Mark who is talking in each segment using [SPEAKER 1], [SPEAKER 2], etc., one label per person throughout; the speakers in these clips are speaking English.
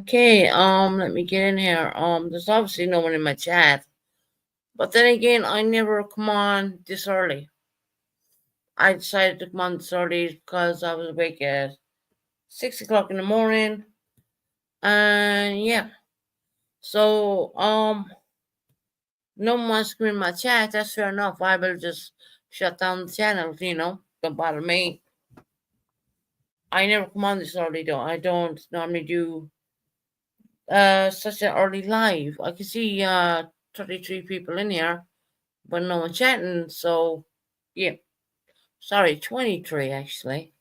[SPEAKER 1] Okay, let me get in here. There's obviously no one in my chat. But then again, I never come on this early. I decided to come on this early because I was awake at 6 o'clock in the morning. And yeah. So, no one wants to come in my chat. That's fair enough. I will just shut down the channel. Don't bother me. I never come on this early though. I don't normally do such an early live. I can see 33 people in here, but no one chatting. So yeah, sorry, 23 actually.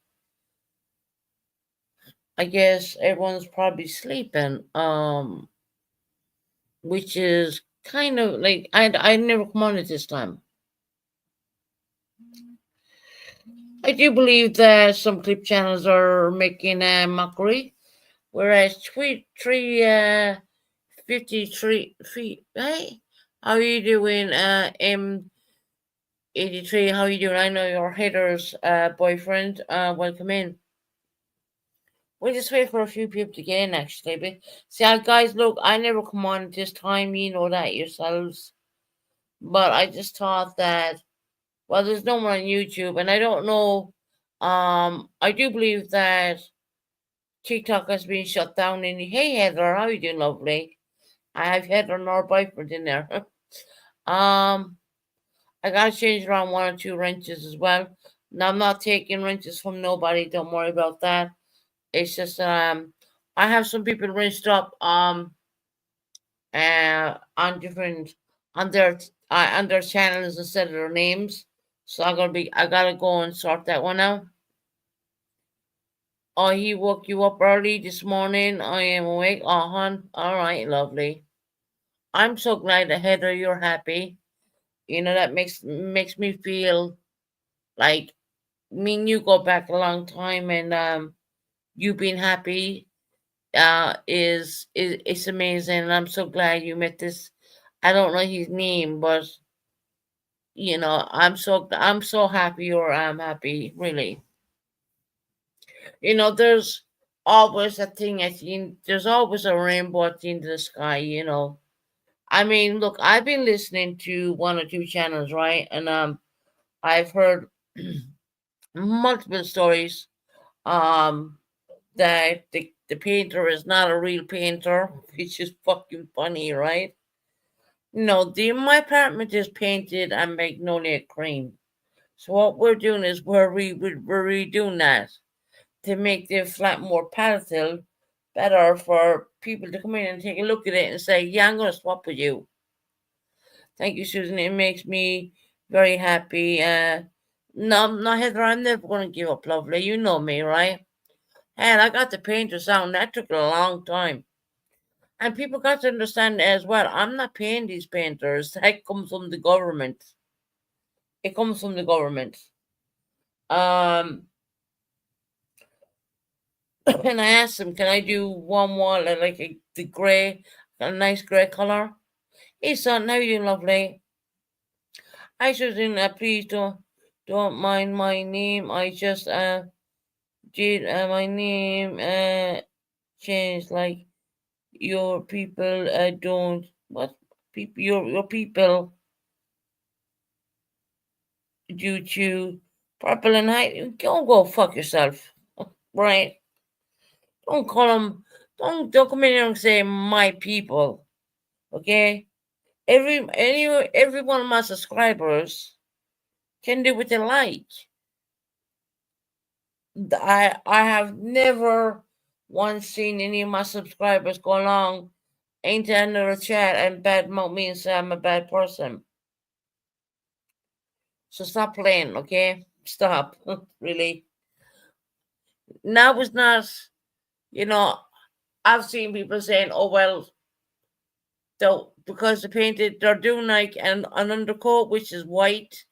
[SPEAKER 1] I guess everyone's probably sleeping. Which is kind of like I never come on at this time. I do believe that some clip channels are making a mockery, whereas tweet three 53 feet. Hey, how are you doing, M83? How are you doing? I know your haters, boyfriend. Welcome in. We'll just wait for a few people to get in, actually. But see, guys, look, I never come on at this time. You know that yourselves. But I just thought that, well, there's no one on YouTube, and I don't know. I do believe that TikTok has been shut down. And hey, Heather, how you doing, lovely? I have Heather and our boyfriend in there. um, I gotta change around one or two wrenches as well. Now I'm not taking wrenches from nobody. Don't worry about that. It's just I have some people wrenched up on different on their channels instead of their names. So I gotta go and sort that one out. Oh, he woke you up early this morning. I am awake. Oh, hon. All right, lovely. I'm so glad that Heather, you're happy. That makes me feel like me and you go back a long time, and you being happy is it's amazing, and I'm so glad you met this. I don't know his name, but I'm so happy, or I'm happy, really. There's always a thing at the end. There's always a rainbow at the end of the sky. I mean, look, I've been listening to one or two channels, right? And I've heard multiple stories um that the painter is not a real painter, which is fucking funny, right? No, my apartment is painted and magnolia cream. So what we're doing is we're redoing that to make the flat more palatable, better for people to come in and take a look at it and say, "Yeah, I'm gonna swap with you." Thank you, Susan. It makes me very happy. No, Heather, I'm never gonna give up, lovely. You know me, right? And I got the painters out, and that took a long time. And people got to understand as well. I'm not paying these painters. That comes from the government. It comes from the government. Um, and I asked them, can I do one wall like the gray, a nice gray color? He said, "Now you lovely." I should in please don't mind my name. I just did my name changed like your people don't what people your people due to purple and white. Don't go fuck yourself, right? Don't call them. Don't come in here and say my people. Okay, every one of my subscribers can do what they like. I have never once seen any of my subscribers go along into another chat and badmouth me and say I'm a bad person. So stop playing, okay? Stop, really. Now it's not, you know. I've seen people saying, "Oh well, because they painted, they're doing like an undercoat which is white,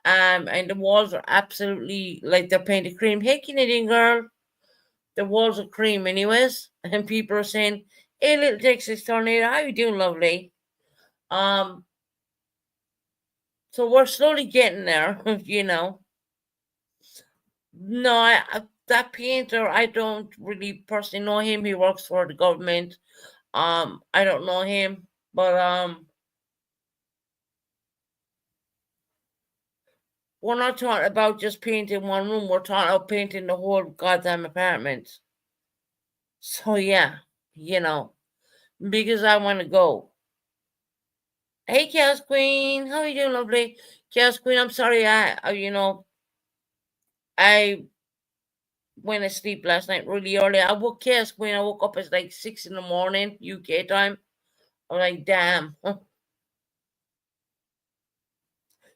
[SPEAKER 1] and the walls are absolutely like they're painted cream." Hey, Canadian girl, the walls are cream, anyways, and people are saying, "Hey, little Texas tornado, how you doing, lovely?" Um, so we're slowly getting there, you know. No, that painter, I don't really personally know him. He works for the government. I don't know him, but we're not talking about just painting one room. We're talking about painting the whole goddamn apartment. So yeah, you know, because I want to go. Hey, Chaos Queen, how are you doing, lovely? Chaos Queen, I'm sorry, I went to sleep last night really early. I woke Chaos Queen. I woke up at like 6 in the morning UK time. I'm like, damn.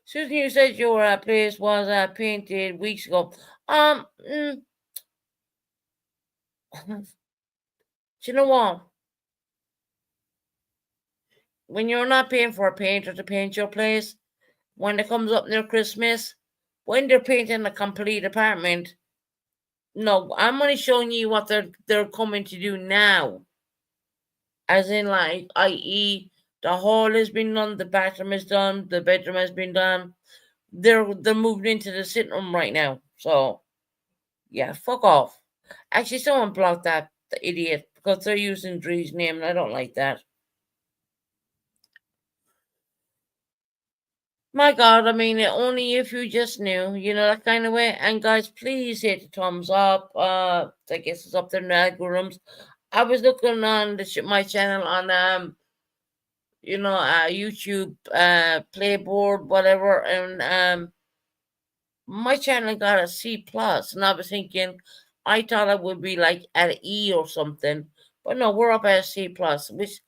[SPEAKER 1] Susan, you said your place was painted weeks ago. Do you know what? When you're not paying for a painter to paint your place, when it comes up near Christmas, when they're painting a complete apartment, no, I'm only showing you what they're coming to do now. As in, like, i.e., the hall has been done, the bathroom is done, the bedroom has been done. They're moving into the sitting room right now. So yeah, fuck off. Actually, someone blocked that the idiot because they're using Dree's name, and I don't like that. My God, I mean, only if you just knew, that kind of way. And guys, please hit the thumbs up. I guess it's up there in the algorithms. I was looking on my channel on YouTube, Playboard, whatever, and my channel got a C plus, and I was thinking, I thought it would be like at an E or something, but no, we're up at a C plus, which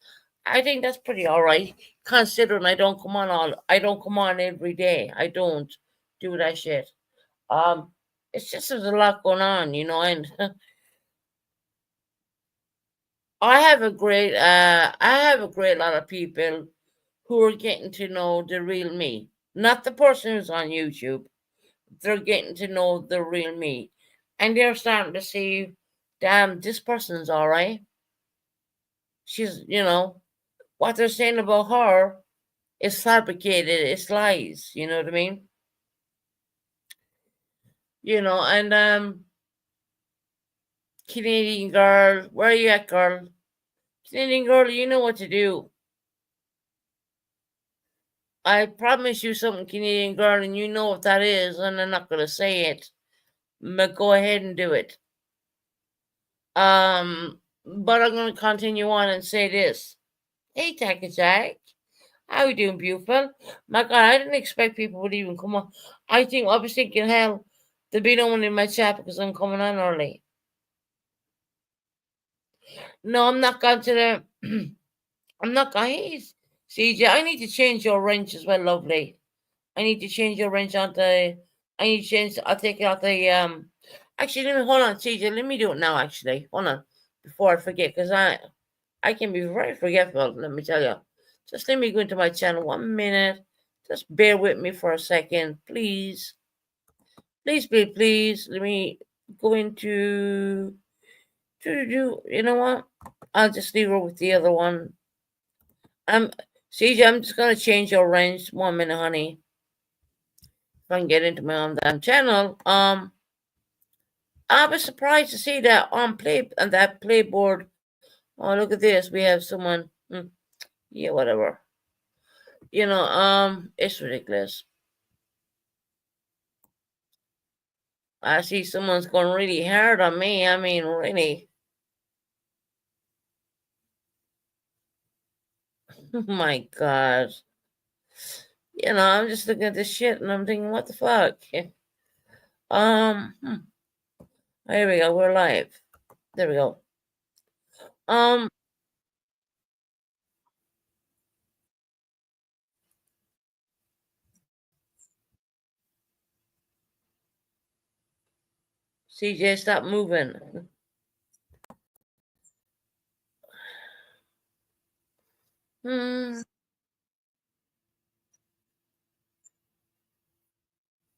[SPEAKER 1] I think that's pretty all right, considering I don't come on every day. I don't do that shit. It's just there's a lot going on, and I have a great lot of people who are getting to know the real me, not the person who's on YouTube. They're getting to know the real me, and they're starting to see, damn, this person's all right. She's, what they're saying about her is fabricated, it's lies. You know what I mean? And Canadian girl, where are you at, girl? Canadian girl, you know what to do. I promise you something, Canadian girl, and you know what that is, and I'm not gonna say it. But go ahead and do it. But I'm gonna continue on and say this. Hey, Tacky Jack. How you doing, beautiful? My God, I didn't expect people would even come on. I was thinking, hell, there'd be no one in my chat because I'm coming on early. No, I'm not going to the. I'm not going. CJ, I need to change your wrench as well, lovely. I need to change your wrench on the. I need to change. I'll take it out the. Actually, let me hold on, CJ. Let me do it now. Actually, hold on before I forget, because I can be very forgetful. Let me tell you. Just let me go into my channel 1 minute. Just bear with me for a second, please. Please, please, please. Let me go into. You know what? I'll just leave her with the other one. CJ, I'm just gonna change your range 1 minute, honey. If I can get into my own damn channel. I was surprised to see that on that playboard. Oh, look at this. We have someone. Yeah, whatever. It's ridiculous. I see someone's going really hard on me. I mean, really. Oh my God. I'm just looking at this shit and I'm thinking, what the fuck? Um, hmm. Here we go. We're live. There we go. Um, CJ, stop moving. Hmm.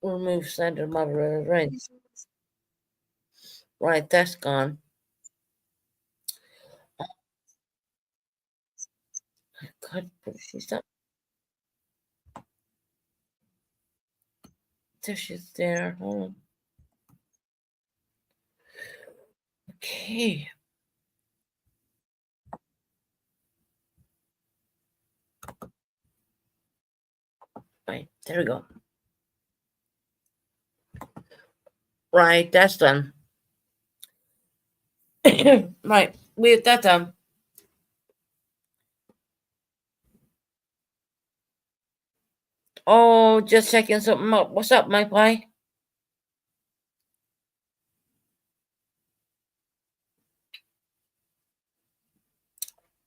[SPEAKER 1] Remove center moderator range. Right, that's gone. God, she's not. There she's there. Hold on. Okay. Right, there we go. Right, that's done. Right, with that done. Oh, just checking something up. What's up, my pie?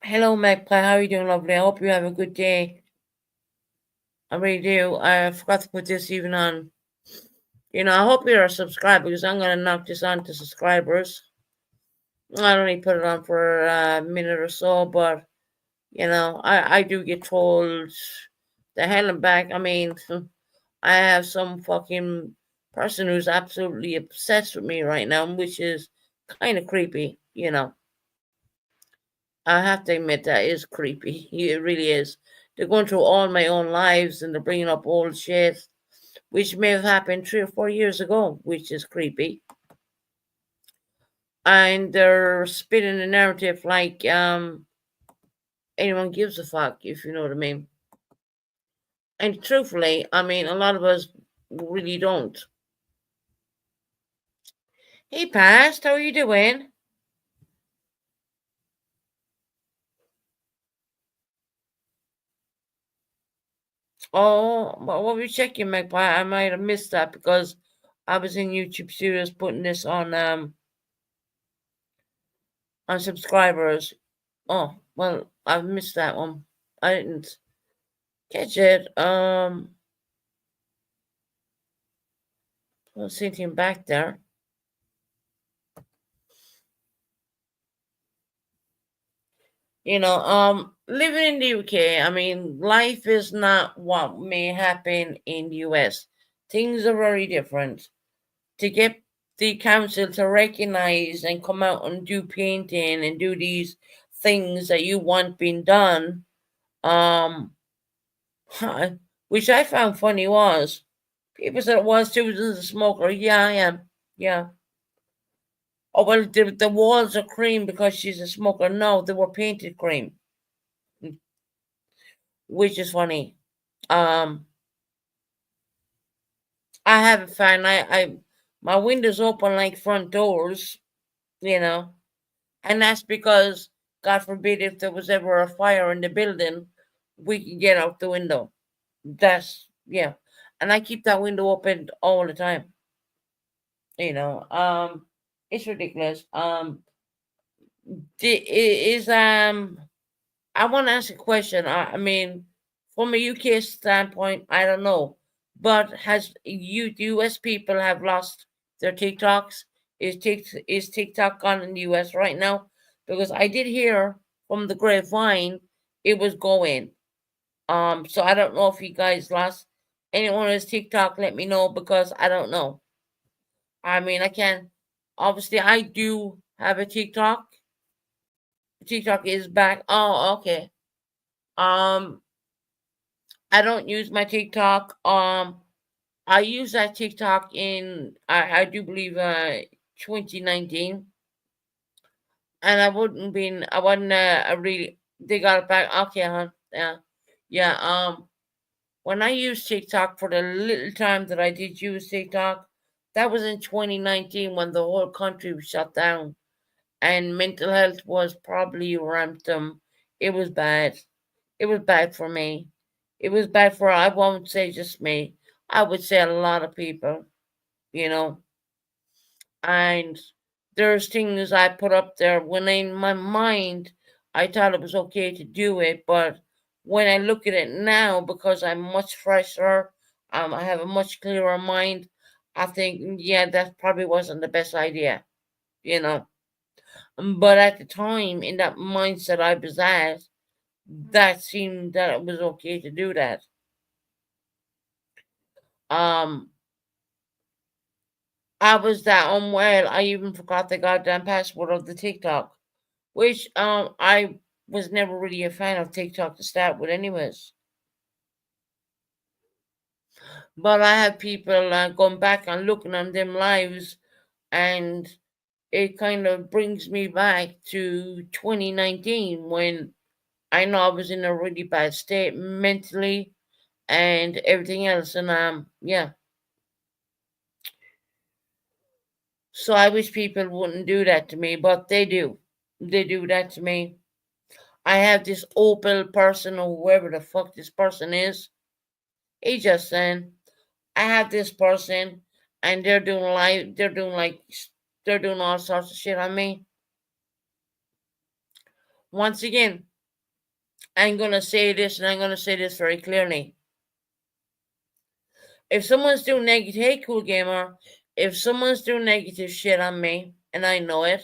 [SPEAKER 1] Hello, Magpie. How are you doing, lovely? I hope you have a good day. I really do. I forgot to put this even on. I hope you're subscribed because I'm going to knock this on to subscribers. I only put it on for a minute or so, but, I do get told the hell and back. I mean, I have some fucking person who's absolutely obsessed with me right now, which is kind of creepy. I have to admit that is creepy. It really is. They're going through all my own lives and they're bringing up old shit, which may have happened 3 or 4 years ago, which is creepy. And they're spinning the narrative like anyone gives a fuck, if you know what I mean. And truthfully, I mean, a lot of us really don't. Hey, Past, how are you doing? Oh, what were you checking, Magpie? I might have missed that because I was in YouTube Studios putting this on subscribers. Oh, well, I missed that one. I didn't catch it. I was sitting back there. Living in the UK, I mean, life is not what may happen in the US. Things are very different. To get the council to recognize and come out and do painting and do these things that you want being done, um, which I found funny was people said, well, Susan's a smoker. Yeah, I am. Yeah. Oh, well, the walls are cream because she's a smoker. No, they were painted cream, which is funny. Um, I have a fan. My windows open like front doors, you know, and that's because, God forbid, if there was ever a fire in the building, we can get out the window. That's, yeah. And I keep that window open all the time, you know. It's ridiculous. Is I want to ask a question. I mean, from a UK standpoint, I don't know, but has US people have lost their TikToks? Is TikTok gone in the US right now? Because I did hear from the grapevine it was going. So I don't know if you guys lost anyone on his TikTok. Let me know because I don't know. I mean, I can obviously I do have a TikTok. TikTok is back. Oh, okay. Um, I don't use my TikTok. I use that TikTok in I do believe 2019, and I wasn't a really they got it back. Okay, huh? Yeah, yeah. When I used TikTok for the little time that I did use TikTok, that was in 2019 when the whole country was shut down and mental health was probably ramped. It was bad. It was bad for me. It was bad for, I won't say just me. I would say a lot of people, you know. And there's things I put up there when in my mind I thought it was okay to do it, but when I look at it now, because I'm much fresher, I have a much clearer mind. I think, yeah, that probably wasn't the best idea, you know. But at the time, in that mindset I was at, that seemed that it was okay to do that. Um, I was that unwell. I even forgot the goddamn password of the TikTok, which I was never really a fan of TikTok to start with, anyways. But I have people going back and looking on them lives, and it kind of brings me back to 2019 when I know I was in a really bad state mentally and everything else. And yeah. So I wish people wouldn't do that to me, but they do. They do that to me. I have this Opel person or whoever the fuck this person is. He just saying, I have this person and they're doing all sorts of shit on me. Once again, I'm gonna say this and I'm gonna say this very clearly. If someone's doing negative, hey, cool gamer, if someone's doing negative shit on me and I know it,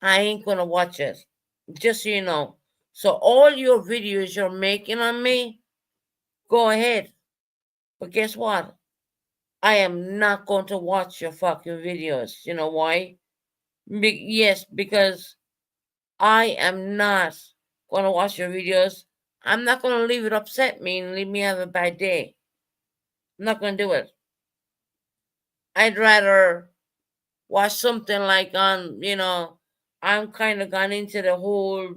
[SPEAKER 1] I ain't gonna watch it. Just so you know. So all your videos you're making on me, go ahead. But guess what? I am not going to watch your fucking videos. You know why? Yes, because I am not going to watch your videos. I'm not going to leave it upset me and leave me have a bad day. I'm not going to do it. I'd rather watch something like I'm kind of gone into the whole,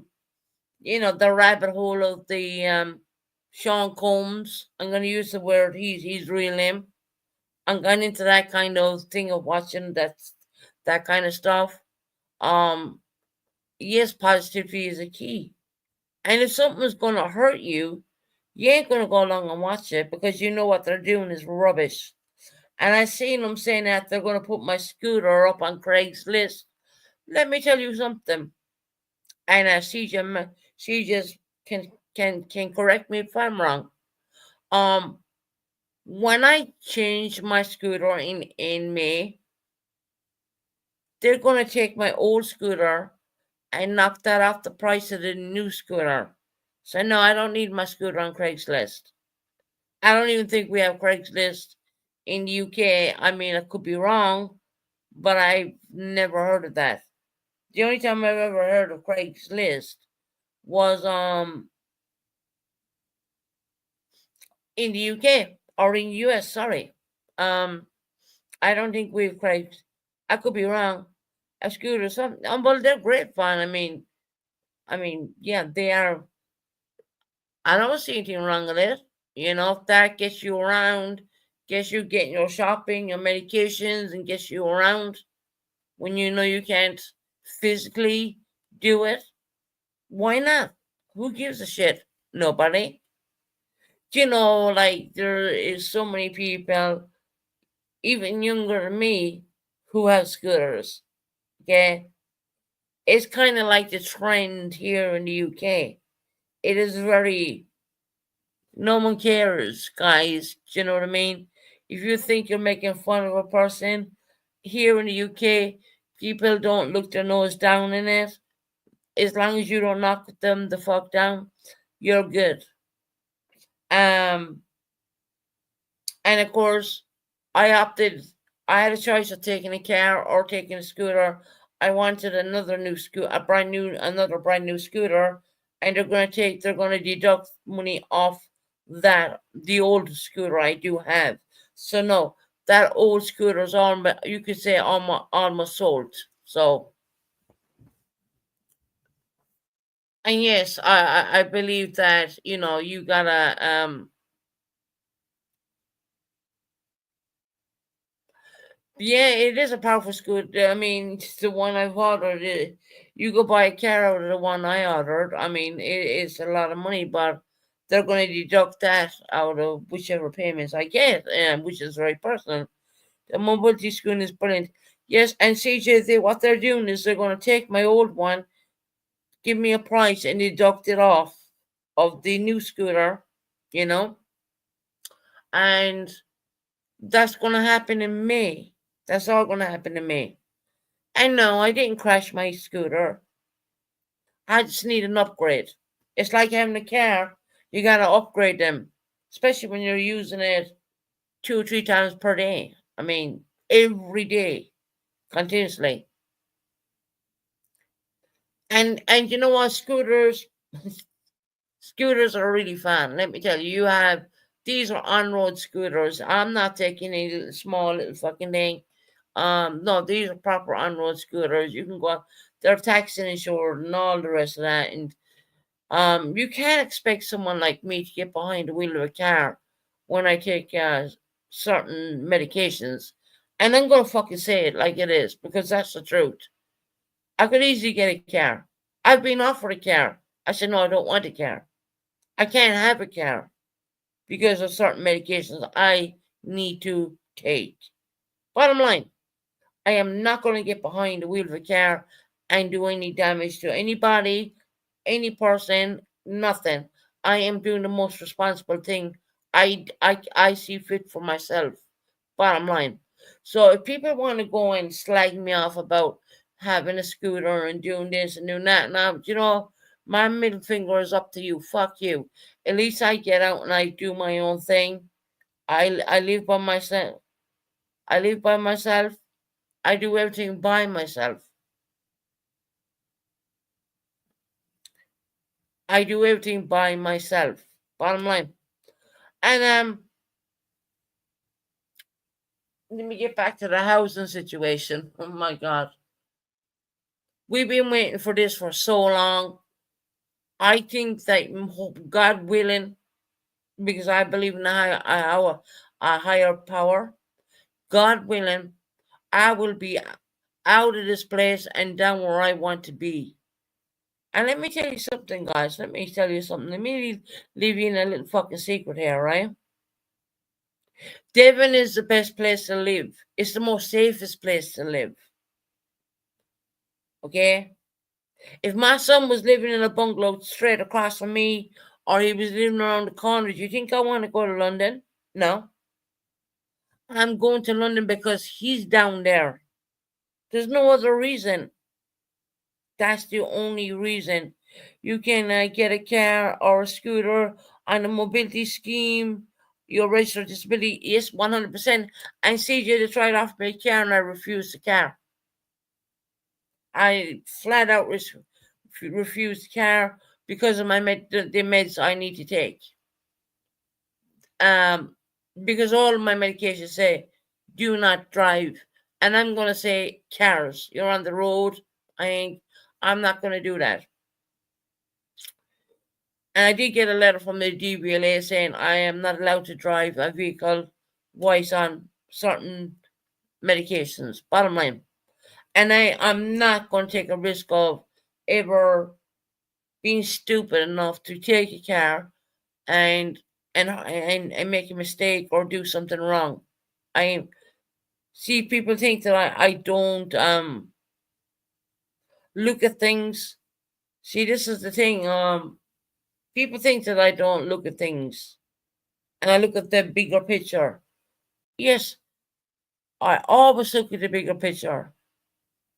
[SPEAKER 1] the rabbit hole of the Sean Combs. I'm going to use the word he's real name. I'm gone into that kind of thing of watching that kind of stuff. Yes, positivity is a key. And if something's gonna hurt you, you ain't gonna go along and watch it because you know what they're doing is rubbish. And I seen them saying that they're gonna put my scooter up on Craigslist. Let me tell you something. And she just can correct me if I'm wrong. When I changed my scooter in May, they're gonna take my old scooter and knock that off the price of the new scooter. So no, I don't need my scooter on Craigslist. I don't even think we have Craigslist in the UK. I mean, I could be wrong, but I've never heard of that. The only time I've ever heard of Craigslist was in the UK or in the US. Sorry, um, I don't think we've Craigs. I could be wrong. A scooter, something. Well, they're great fun. Yeah, they are. I don't see anything wrong with it. If that gets you around, gets you getting your shopping, your medications, and gets you around when you know you can't physically do it, why not? Who gives a shit? Nobody. Like there is so many people, even younger than me, who have scooters. Okay? It's kind of like the trend here in the UK. It is very no one cares, guys. Do you know what I mean? If you think you're making fun of a person, here in the UK, people don't look their nose down in it. As long as you don't knock them the fuck down, you're good. Um, and of course, I opted. I had a choice of taking a car or taking a scooter. I wanted another new scooter, another brand new scooter, and they're going to deduct money off the old scooter I do have. So no, that old scooter is you could say almost sold. So, and yes, I believe that you gotta yeah, it is a powerful scooter. I mean, it's the one I've ordered. You go buy a car out of the one I ordered. I mean, it's a lot of money, but they're going to deduct that out of whichever payments I get, which is very personal. The mobility scooter is brilliant. Yes, and CJ, what they're doing is they're going to take my old one, give me a price, and deduct it off of the new scooter, you know, and that's going to happen in May. That's all going to happen in May. And no, I didn't crash my scooter. I just need an upgrade. It's like having a car. You got to upgrade them, especially when you're using it 2 or 3 times per day. I mean, every day, continuously. And you know what? Scooters are really fun. Let me tell you, these are on-road scooters. I'm not taking a small little fucking thing. No, these are proper on-road scooters. You can go out, they're taxi insured and all the rest of that. And you can't expect someone like me to get behind the wheel of a car when I take certain medications. And I'm gonna fucking say it like it is because that's the truth. I could easily get a car. I've been offered a car. I said no, I don't want a car. I can't have a car because of certain medications I need to take. Bottom line, I am not going to get behind the wheel of a car and do any damage to anybody, any person, nothing. I am doing the most responsible thing I see fit for myself. Bottom line. So if people want to go and slag me off about having a scooter and doing this and doing that, now my middle finger is up to you. Fuck you. At least I get out and I do my own thing. I live by myself. I live by myself. I do everything by myself. I do everything by myself. Bottom line. And let me get back to the housing situation. Oh my God. We've been waiting for this for so long. I think that God willing, because I believe in a higher power, God willing, I will be out of this place and down where I want to be. And let me tell you something, guys. Let me tell you something. Let me leave you in a little fucking secret here, right? Devon is the best place to live. It's the most safest place to live. Okay? If my son was living in a bungalow straight across from me, or he was living around the corner, do you think I want to go to London? No. I'm going to London because he's down there. There's no other reason. That's the only reason. You can get a car or a scooter on a mobility scheme. Your registered disability is 100%. And CJ to try to offer me a car and I refused the car. I flat out refused the car because of the meds I need to take. Because all of my medications say do not drive. And I'm gonna say cars. You're on the road. I'm not gonna do that. And I did get a letter from the DVLA saying I am not allowed to drive a vehicle whilst on certain medications. Bottom line. And I'm not going to take a risk of ever being stupid enough to take a car and make a mistake or do something wrong. I see people think that I don't look at things. See, this is the thing. People think that I don't look at things, and I look at the bigger picture. Yes, I always look at the bigger picture.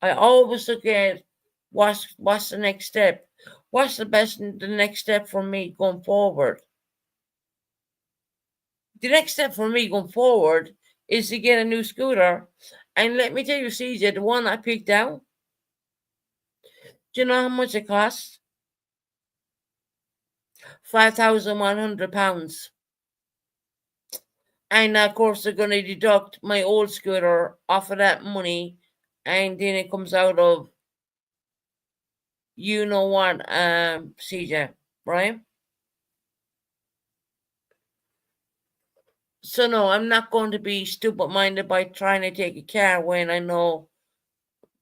[SPEAKER 1] I always look at what's the next step. What's the next step for me going forward? The next step for me going forward is to get a new scooter. And let me tell you, CJ, the one I picked out, do you know how much it costs? £5,100. And of course, they're going to deduct my old scooter off of that money. And then it comes out of, you know what, CJ, right? So no, I'm not going to be stupid-minded by trying to take a car when I know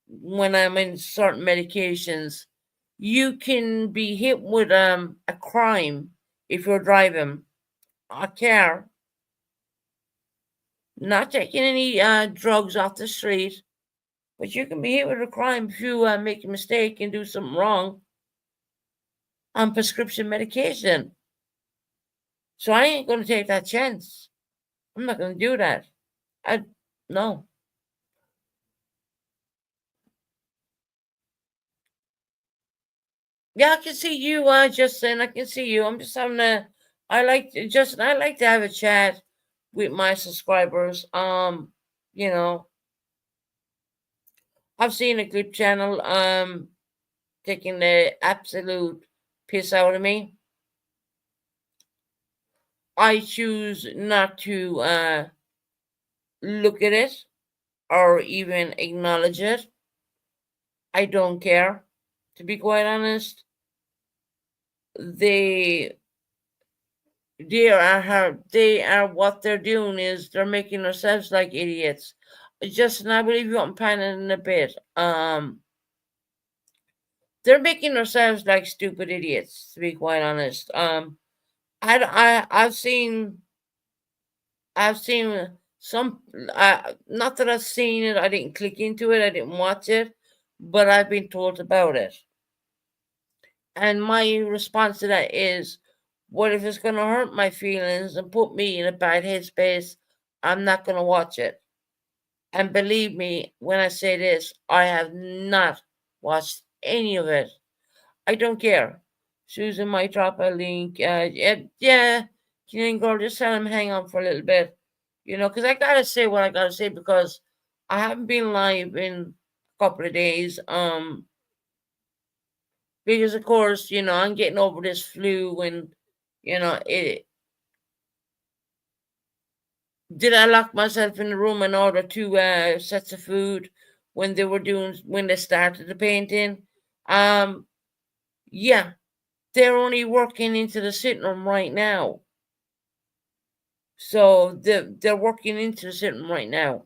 [SPEAKER 1] when I'm in certain medications. You can be hit with a crime if you're driving a car, not taking any drugs off the street, but you can be hit with a crime if you make a mistake and do something wrong on prescription medication. So I ain't going to take that chance. I'm not going to do that. No. Yeah, I can see you, Justin. I can see you. I'm just having a. Justin. I like to have a chat with my subscribers. You know, I've seen a clip channel taking the absolute piss out of me. I choose not to look at it. or even acknowledge it. I don't care. To be quite honest, they they are what they're doing is they're making themselves like idiots. Justin, I believe you on panel in a bit. They're making themselves like stupid idiots. To be quite honest, I've seen some. Not that I've seen it. I didn't click into it. I didn't watch it, but I've been told about it. And my response to that is, what if it's going to hurt my feelings and put me in a bad headspace? I'm not going to watch it. And believe me when I say this, I have not watched any of it. I don't care. Susan might drop a link. Yeah, Canadian girl, just tell him hang on for a little bit. Because I gotta say what I gotta say because I haven't been live in a couple of days. Because of course, I'm getting over this flu and it. Did I lock myself in the room and order two sets of food when they started the painting? Um, yeah, they're only working into the sitting room right now. So they're working into the sitting room right now.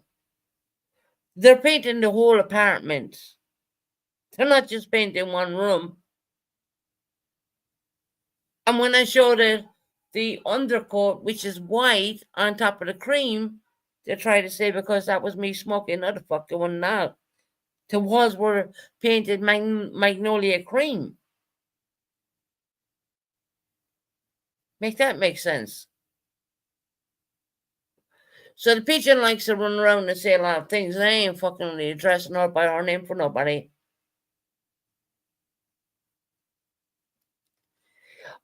[SPEAKER 1] They're painting the whole apartment. They're not just painting one room. And when I showed the undercoat, which is white on top of the cream, they try to say because that was me smoking. No, the fuck they were not. The walls were painted magnolia cream. Make that make sense. So the pigeon likes to run around and say a lot of things. They ain't fucking really addressing her by her name for nobody.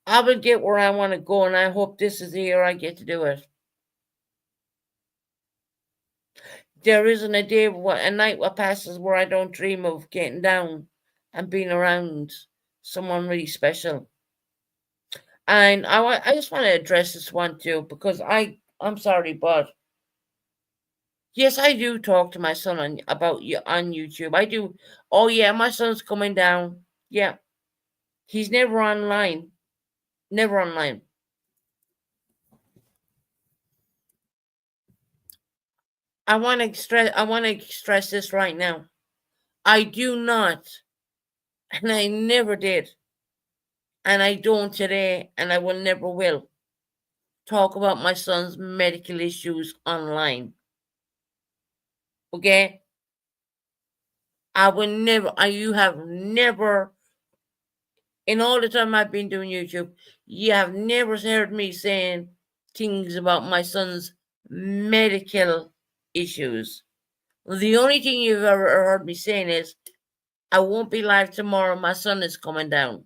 [SPEAKER 1] I will get where I want to go, and I hope this is the year I get to do it. There isn't a day, a night what passes where I don't dream of getting down and being around someone really special. And I just want to address this one too because I'm sorry, but yes, I do talk to my son about you on YouTube. I do. Oh yeah, my son's coming down. Yeah, he's never online. Never online. I want to stress. I want to stress this right now. I do not, and I never did, and I don't today, and I will never will talk about my son's medical issues online. Okay, I will never. You have never, in all the time I've been doing YouTube, you have never heard me saying things about my son's medical issues. The only thing you've ever heard me saying is, I won't be live tomorrow. My son is coming down.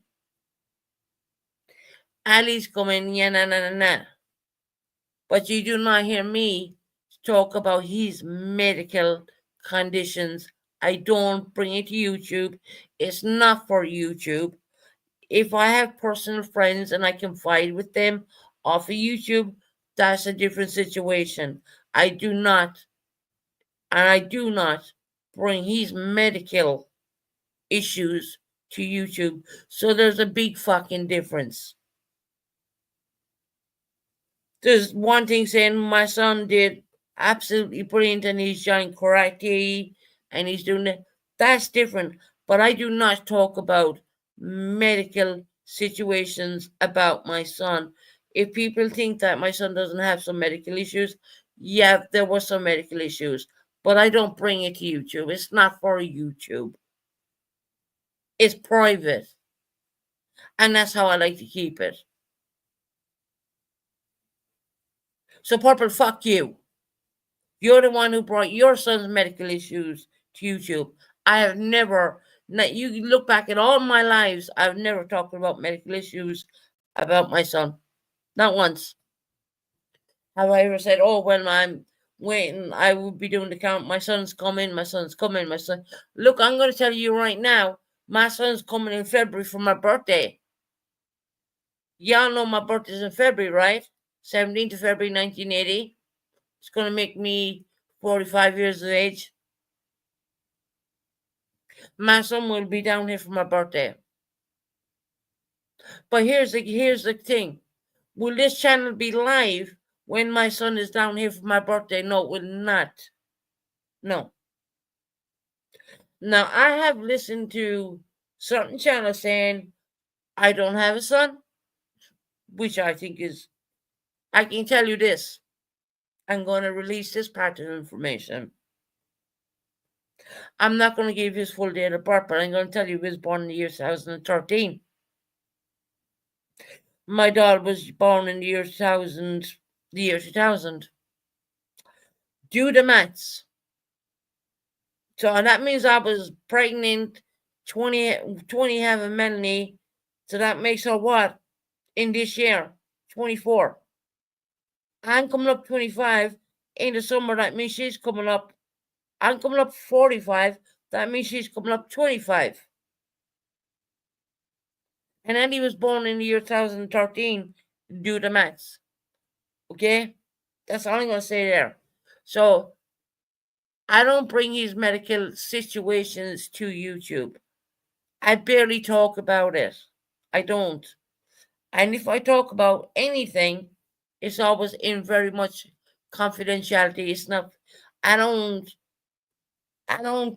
[SPEAKER 1] Ali's coming, yeah, na, na, na, na. But you do not hear me talk about his medical conditions. I don't bring it to YouTube. It's not for YouTube. If I have personal friends and I confide with them off of YouTube, that's a different situation. I do not, and I do not bring his medical issues to YouTube. So there's a big fucking difference. There's one thing saying my son did absolutely brilliant and he's doing karate and he's doing it. That's different. But I do not talk about medical situations about my son. If people think that my son doesn't have some medical issues, yeah, there were some medical issues. But I don't bring it to YouTube. It's not for YouTube. It's private. And that's how I like to keep it. So, Purple, fuck you. You're the one who brought your son's medical issues to YouTube. I have never, you look back at all my lives, I've never talked about medical issues about my son. Not once. Have I ever said, oh, well, I'm waiting, I will be doing the count. My son's coming, my son's coming, my son. Look, I'm going to tell you right now, my son's coming in February for my birthday. Y'all know my birthday's in February, right? 17th of February, 1980. It's going to make me 45 years of age. My son will be down here for my birthday. But here's the thing. Will this channel be live when my son is down here for my birthday? No, it will not. No. Now I have listened to certain channels saying I don't have a son, which I think is, I can tell you this. I'm going to release this part of information. I'm not going to give his full date of birth, but I'm going to tell you he was born in the year 2013. My daughter was born in the year 2000. Do the maths. So that means I was pregnant 20 having Melanie. So that makes her what? In this year? 24. I'm coming up 25 in the summer. That means she's coming up. I'm coming up 45. That means she's coming up 25. And then he was born in the year 2013. Do the maths. Okay? That's all I'm going to say there. So I don't bring his medical situations to YouTube. I barely talk about it. I don't. And if I talk about anything, it's always in very much confidentiality. It's not, I don't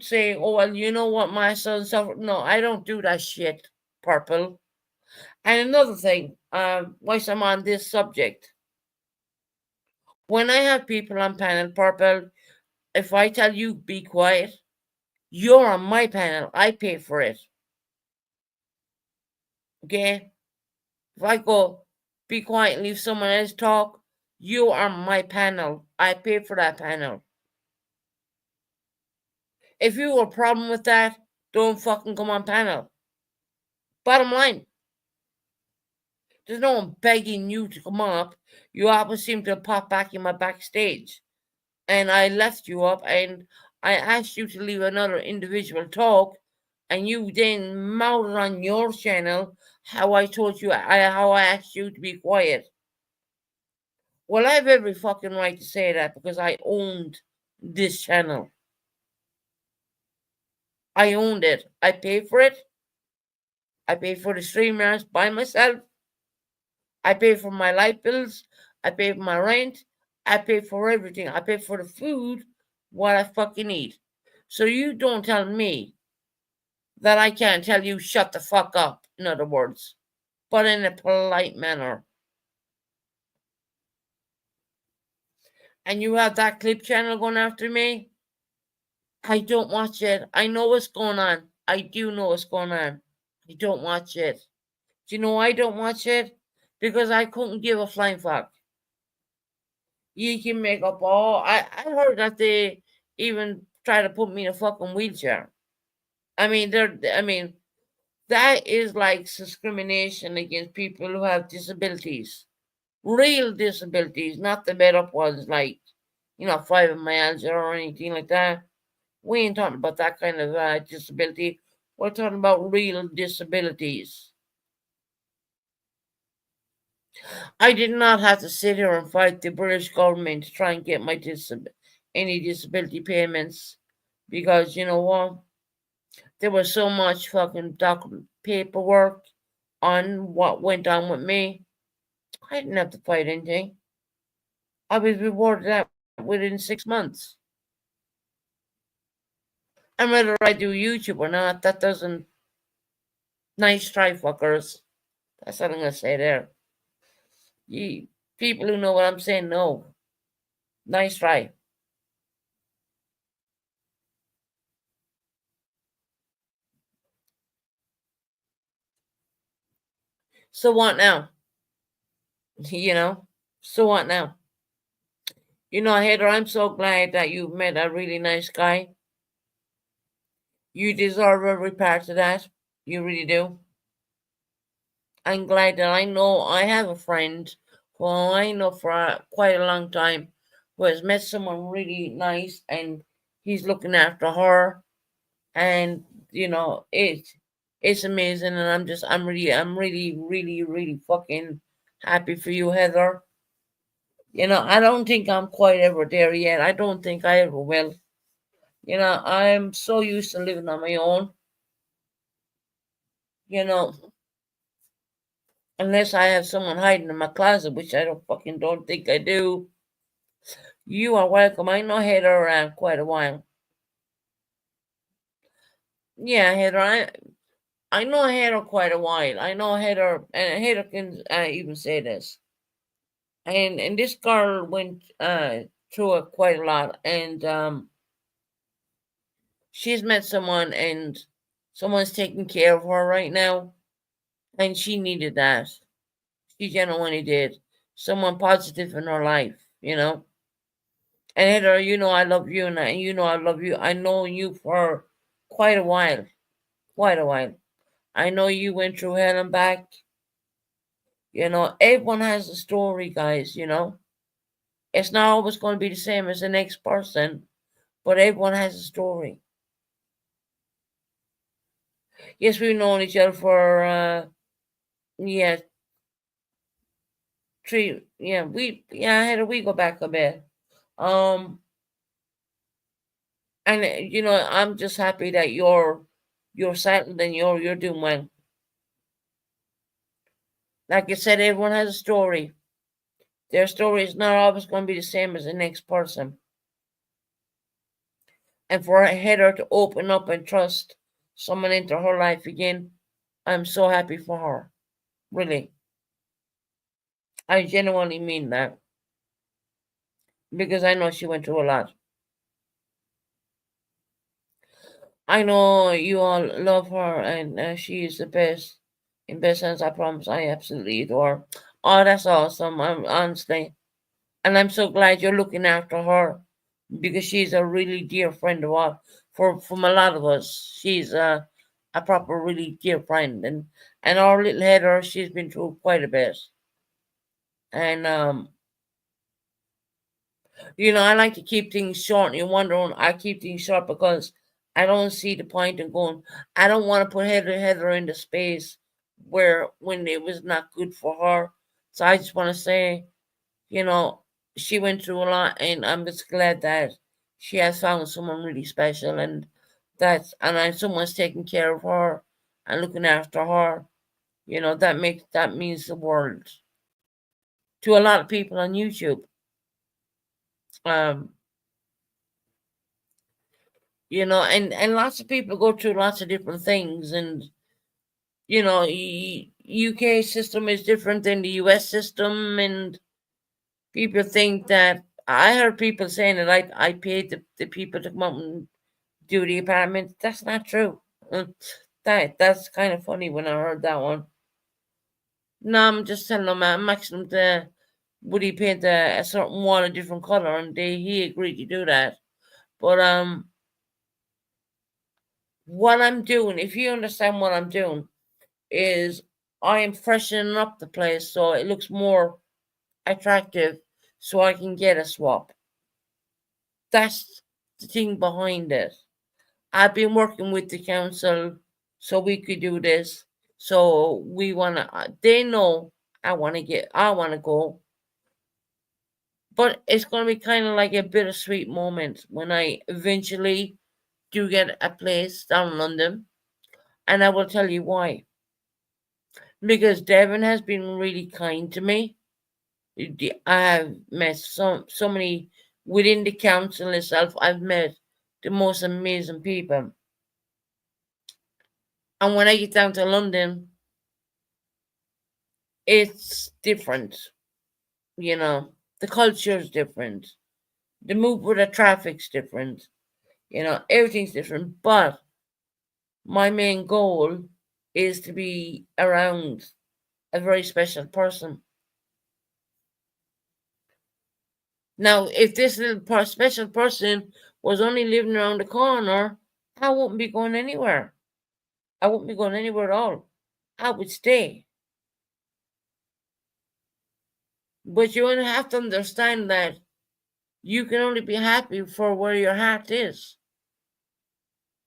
[SPEAKER 1] say, oh, well, you know what, my son suffered. No, I don't do that shit, Purple. And another thing, whilst I'm on this subject, when I have people on panel, Purple, if I tell you be quiet, you're on my panel. I pay for it. Okay? If I go, be quiet and leave someone else talk, you are my panel. I pay for that panel. If you have a problem with that, don't fucking come on panel. Bottom line. There's no one begging you to come up. You always seem to pop back in my backstage. And I left you up and I asked you to leave another individual talk, and you then mouthed on your channel how I told you, how I asked you to be quiet. Well, I have every fucking right to say that because I owned this channel. I owned it. I paid for it. I paid for the streamers by myself. I pay for my light bills. I pay for my rent. I pay for everything. I pay for the food, what I fucking eat. So you don't tell me that I can't tell you shut the fuck up, in other words, but in a polite manner. And you have that clip channel going after me? I don't watch it. I know what's going on. I do know what's going on. I don't watch it. Do you know why I don't watch it? Because I couldn't give a flying fuck. You can make up all. I heard that they even try to put me in a fucking wheelchair. I mean, that is like discrimination against people who have disabilities. Real disabilities, not the made up ones like, fibromyalgia or anything like that. We ain't talking about that kind of disability. We're talking about real disabilities. I did not have to sit here and fight the British government to try and get my any disability payments because you know what? There was so much fucking paperwork on what went on with me. I didn't have to fight anything. I was rewarded that within 6 months. And whether I do YouTube or not, that doesn't. Nice try, fuckers. That's what I'm gonna say there. You people who know what I'm saying know. Nice try. So what now? You know? So what now? Heather, I'm so glad that you've met a really nice guy. You deserve every part of that. You really do. I'm glad that I know I have a friend who I know for quite a long time who has met someone really nice and he's looking after her. And, it's amazing. And I'm really fucking happy for you, Heather. I don't think I'm quite ever there yet. I don't think I ever will. I'm so used to living on my own. You know, unless I have someone hiding in my closet, which I don't think I do. You are welcome. I know Heather around quite a while. Yeah, Heather, I know Heather quite a while. I know Heather, and Heather can even say this. And this girl went through it quite a lot, and she's met someone, and someone's taking care of her right now, and she needed that. She genuinely did. Someone positive in her life. And Heather, I love you, and I love you. I know you for quite a while, quite a while. I know you went through hell and back. Everyone has a story, guys. It's not always going to be the same as the next person, but everyone has a story. Yes, we've known each other for, yeah, Heather, we go back a bit. Um, and I'm just happy that you're settled and you're doing well. Like I said, everyone has a story. Their story is not always going to be the same as the next person. And for Heather to open up and trust someone into her life again, I'm so happy for her. Really. I genuinely mean that. Because I know she went through a lot. I know you all love her, and she is the best. In best sense, I promise. I absolutely adore her. Oh, that's awesome. I'm honestly. And I'm so glad you're looking after her because she's a really dear friend of ours. From a lot of us, she's a proper, really dear friend. And our little Heather, she's been through quite a bit. And I like to keep things short. And you wonder, I keep things short because I don't see the point in going. I don't want to put Heather into space where when it was not good for her. So I just want to say, you know, she went through a lot, and I'm just glad that she has found someone really special, and someone's taking care of her and looking after her. That means the world to a lot of people on YouTube. Um, and lots of people go through lots of different things, and UK system is different than the US system, and people think that I heard people saying that I paid the people to come up and do the apartment. That's not true. That's kind of funny when I heard that one. No, I'm just telling them I'm asking them to would he paint a certain wall a different color, and he agreed to do that. But what I'm doing, if you understand what I'm doing, is I am freshening up the place so it looks more attractive, so I can get a swap. That's the thing behind it. I've been working with the council so we could do this. So we want to, they know I want to go. But it's going to be kind of like a bittersweet moment when I eventually do get a place down in London. And I will tell you why. Because Devon has been really kind to me. I have met so many within the council itself. I've met the most amazing people. And when I get down to London, it's different. The culture is different. The move with the traffic's different. Everything's different. But my main goal is to be around a very special person. Now, if this little special person was only living around the corner, I wouldn't be going anywhere. I wouldn't be going anywhere at all. I would stay. But you have to understand that you can only be happy for where your heart is.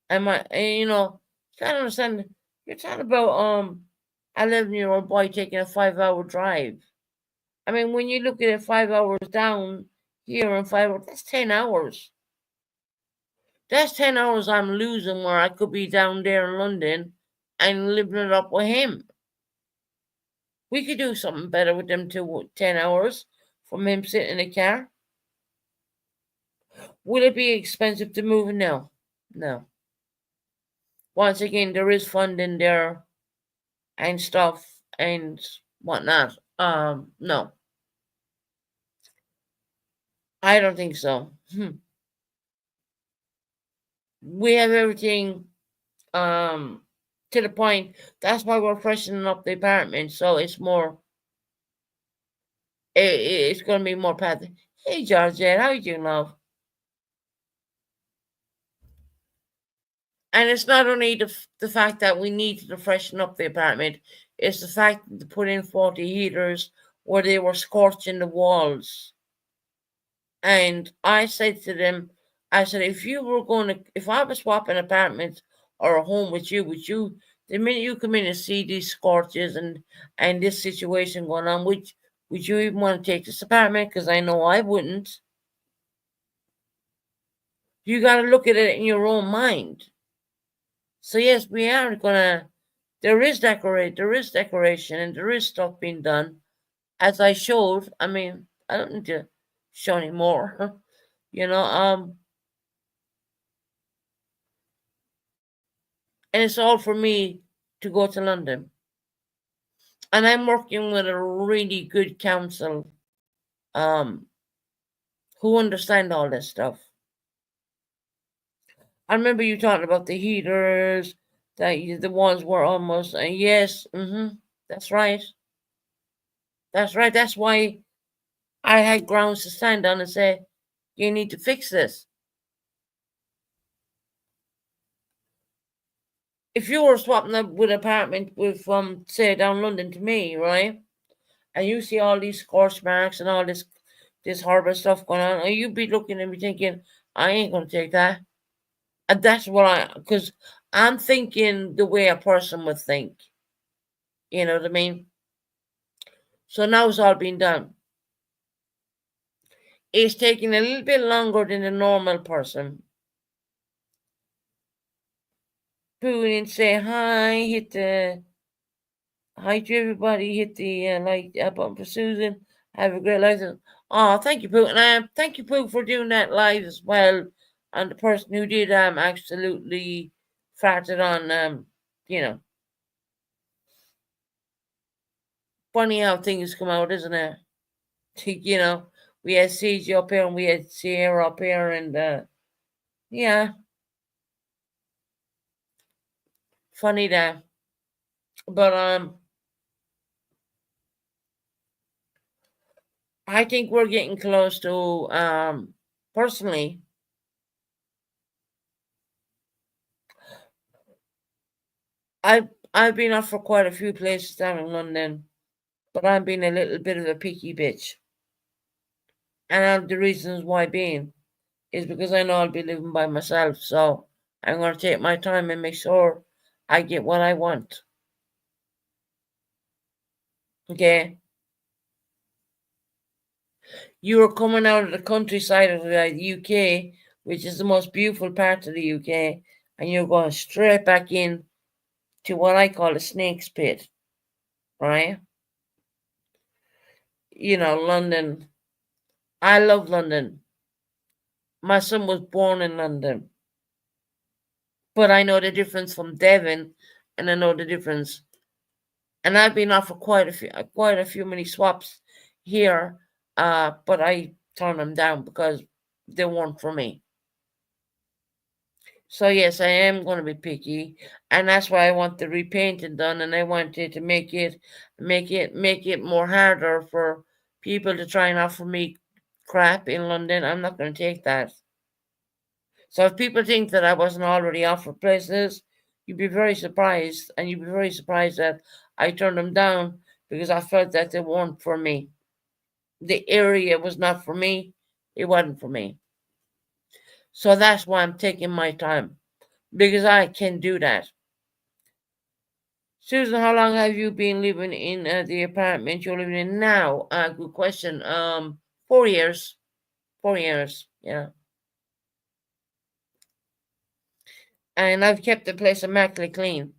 [SPEAKER 1] And trying to understand. You're talking about 11-year-old boy taking a 5-hour drive. I mean, when you look at it, 5 hours down here and 5 hours, that's 10 hours. That's 10 hours I'm losing where I could be down there in London and living it up with him. We could do something better with them 10 hours from him sitting in the car. Will it be expensive to move? No. No. Once again, there is funding there and stuff and whatnot. No. I don't think so. We have everything um to the point. That's why we're freshening up the apartment, so it's more. It's going to be more path. Hey, Georgette, how you doing, love? And it's not only the fact that we need to freshen up the apartment. It's the fact that they put in 40 heaters where they were scorching the walls. And I said to them, I said, if I was swapping apartments or a home with you, the minute you come in and see these scorches and this situation going on, would you even want to take this apartment? Because I know I wouldn't. You got to look at it in your own mind. So yes, we are gonna. There is decoration, and there is stuff being done. As I showed, I mean, I don't need to show anymore. you know, and it's all for me to go to London. And I'm working with a really good council, um, who understand all this stuff. I remember you talking about the heaters, the ones were almost, yes, that's right. That's right. That's why I had grounds to stand on and say, you need to fix this. If you were swapping up with apartment with from say down London to me, right? And you see all these scorch marks and all this horrible stuff going on, and you'd be looking at me thinking, I ain't gonna take that. And that's what because I'm thinking the way a person would think. You know what I mean? So now it's all been done. It's taking a little bit longer than a normal person. Who didn't say hi, hit the hi to everybody, hit the like button for Susan. Have a great life. Oh, thank you, Pooh. And thank you, Pooh, for doing that live as well. And the person who did absolutely farted on you know. Funny how things come out, isn't it? You know, we had CJ up here and we had Sierra up here and yeah, funny that. But I think we're getting close to personally I've been off for quite a few places down in London, but I'm being a little bit of a picky bitch. And the reasons why being is because I know I'll be living by myself, so I'm gonna take my time and make sure I get what I want. Okay. You are coming out of the countryside of the UK, which is the most beautiful part of the UK, and you're going straight back in to what I call a snake's pit, right? You know, London. I love London. My son was born in London, but I know the difference from Devon, and I know the difference. And I've been off for quite a few many swaps here, but I turned them down because they weren't for me. So yes, I am going to be picky, and that's why I want the repainting done, and I wanted to make it more harder for people to try and offer me crap in London. I'm not going to take that. So if people think that I wasn't already offered places, you'd be very surprised, and you'd be very surprised that I turned them down because I felt that they weren't for me. The area was not for me. It wasn't for me. So that's why I'm taking my time because I can do that. Susan, how long have you been living in the apartment you're living in now? Good question. 4 years. 4 years. Yeah. and I've kept the place immaculately clean.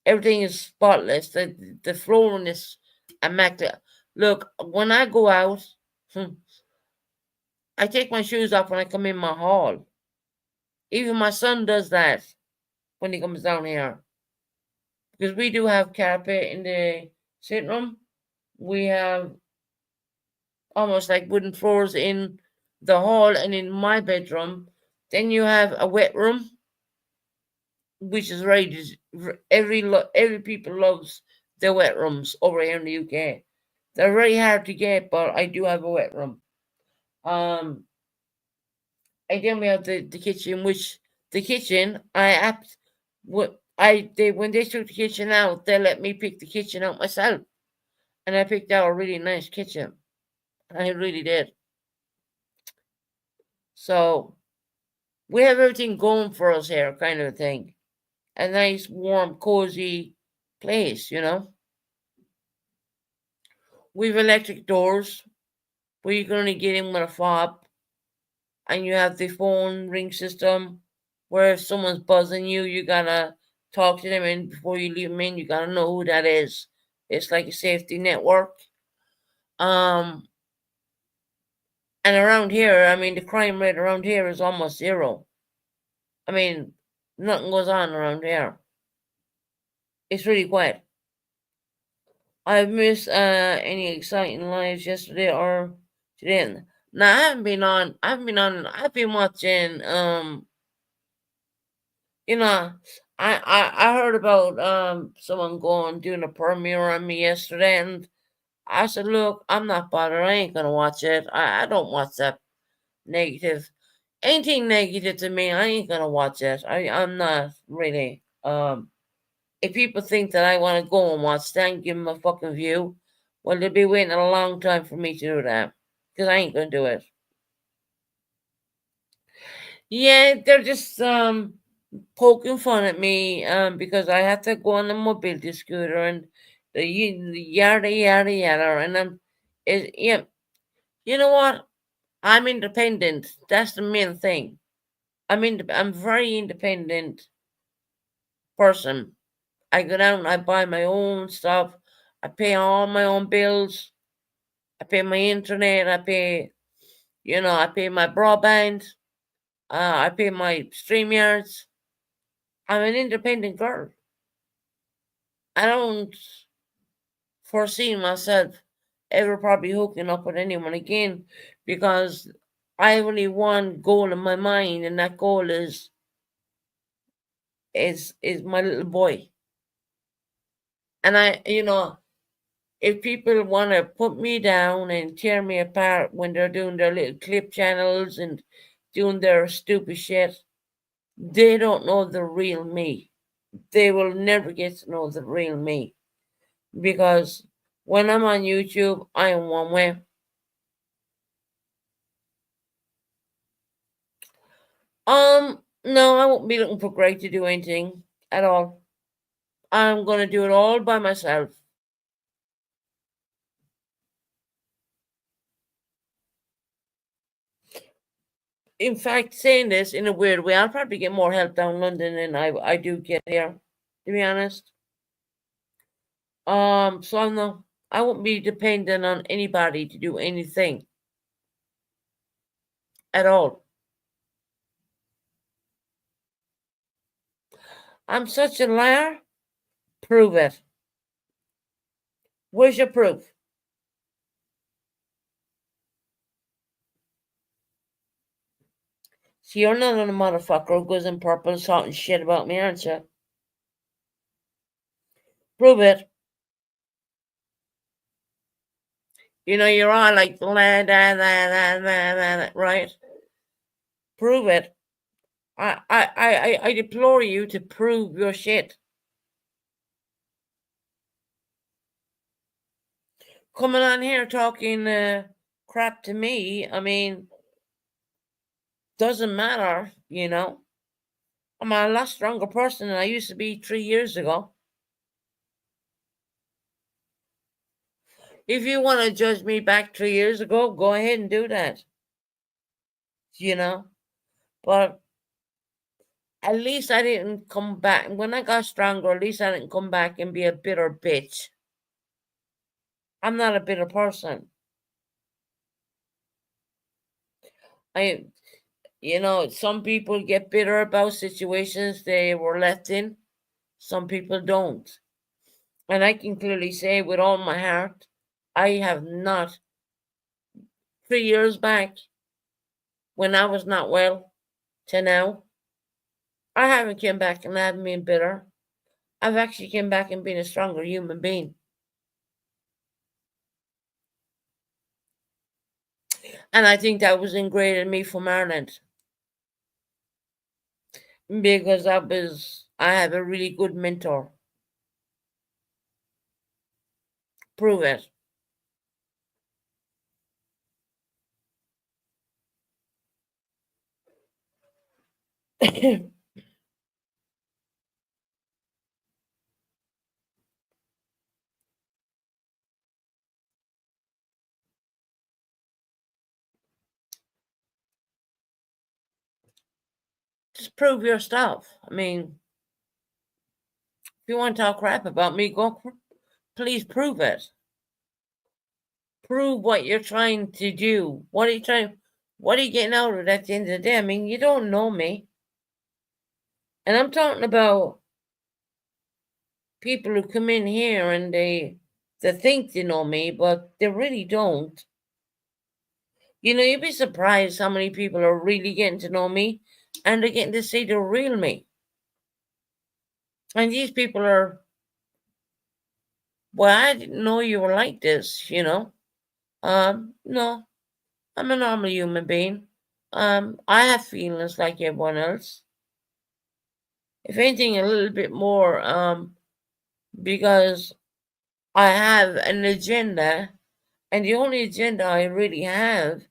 [SPEAKER 1] Everything is spotless. The flooring is immaculate. Look, when I go out, I take my shoes off when I come in my hall. Even my son does that when he comes down here. Because we do have carpet in the sitting room. We have almost like wooden floors in the hall and in my bedroom. Then you have a wet room, which is right. Every people loves the wet rooms over here in the UK. They're very hard to get, but I do have a wet room. Um, and then we have the kitchen, which the kitchen what I they when they took the kitchen out, they let me pick the kitchen out myself, and I picked out a really nice kitchen. I really did. So we have everything going for us here, kind of a thing. A nice, warm, cozy place, you know. We've electric doors where you can only get in with a fob, and you have the phone ring system where if someone's buzzing you, you gotta talk to them, and before you leave them in, you gotta know who that is. It's like a safety network. Um, and around here, I mean, the crime rate around here is almost zero. I mean, nothing goes on around here. It's really quiet. I've missed any exciting lives yesterday or today. Now I haven't been on. I haven't been on. I've been watching. You know, I heard about someone going doing a premiere on me yesterday, and I said, look, I'm not bothered. I ain't gonna watch it. I don't watch that negative. Anything negative to me, I ain't gonna watch it. I'm not really. If people think that I want to go and watch that and give them a fucking view, well, they'll be waiting a long time for me to do that because I ain't gonna do it. Yeah, they're just poking fun at me because I have to go on the mobility scooter and the yada yada yada, and yeah. You know what? I'm independent. That's the main thing. I'm very independent person. I go down, I buy my own stuff, I pay all my own bills, I pay my internet, I pay my broadband, I pay my stream yards. I'm an independent girl. I don't foresee myself ever probably hooking up with anyone again because I have only one goal in my mind, and that goal is my little boy. And if people want to put me down and tear me apart when they're doing their little clip channels and doing their stupid shit, they don't know the real me. They will never get to know the real me because when I'm on YouTube, I am one way. No, I won't be looking for Greg to do anything at all. I'm gonna do it all by myself. In fact, saying this in a weird way, I'll probably get more help down London than I do get here, to be honest. So I won't be dependent on anybody to do anything at all. I'm such a liar. Prove it. Where's your proof? So you're not a motherfucker who goes in purple talking shit about me, aren't you? Prove it. You're all like la da da da da da, right? Prove it. I deplore you to prove your shit. Coming on here talking crap to me, I mean, doesn't matter. I'm a lot stronger person than I used to be 3 years ago. If you want to judge me back 3 years ago, go ahead and do that. you know. But At least I didn't come back. When I got stronger, at least I didn't come back and be a bitter bitch. I'm not a bitter person. I, some people get bitter about situations they were left in. Some people don't. And I can clearly say with all my heart, I have not. 3 years back, when I was not well, to now, I haven't came back and I haven't been bitter. I've actually came back and been a stronger human being. And I think that was ingrained in me from Ireland. Because I have a really good mentor. Prove it. Just prove your stuff. I mean, if you want to talk crap about me, please prove it. Prove what you're trying to do. What are you getting out of it at the end of the day? I mean, you don't know me. And I'm talking about people who come in here and they think they know me, but they really don't. You'd be surprised how many people are really getting to know me and they're getting to see the real me. And these people are, well, I didn't know you were like this. No, I'm a normal human being. I have feelings like everyone else. If anything, a little bit more, because I have an agenda, and the only agenda I really have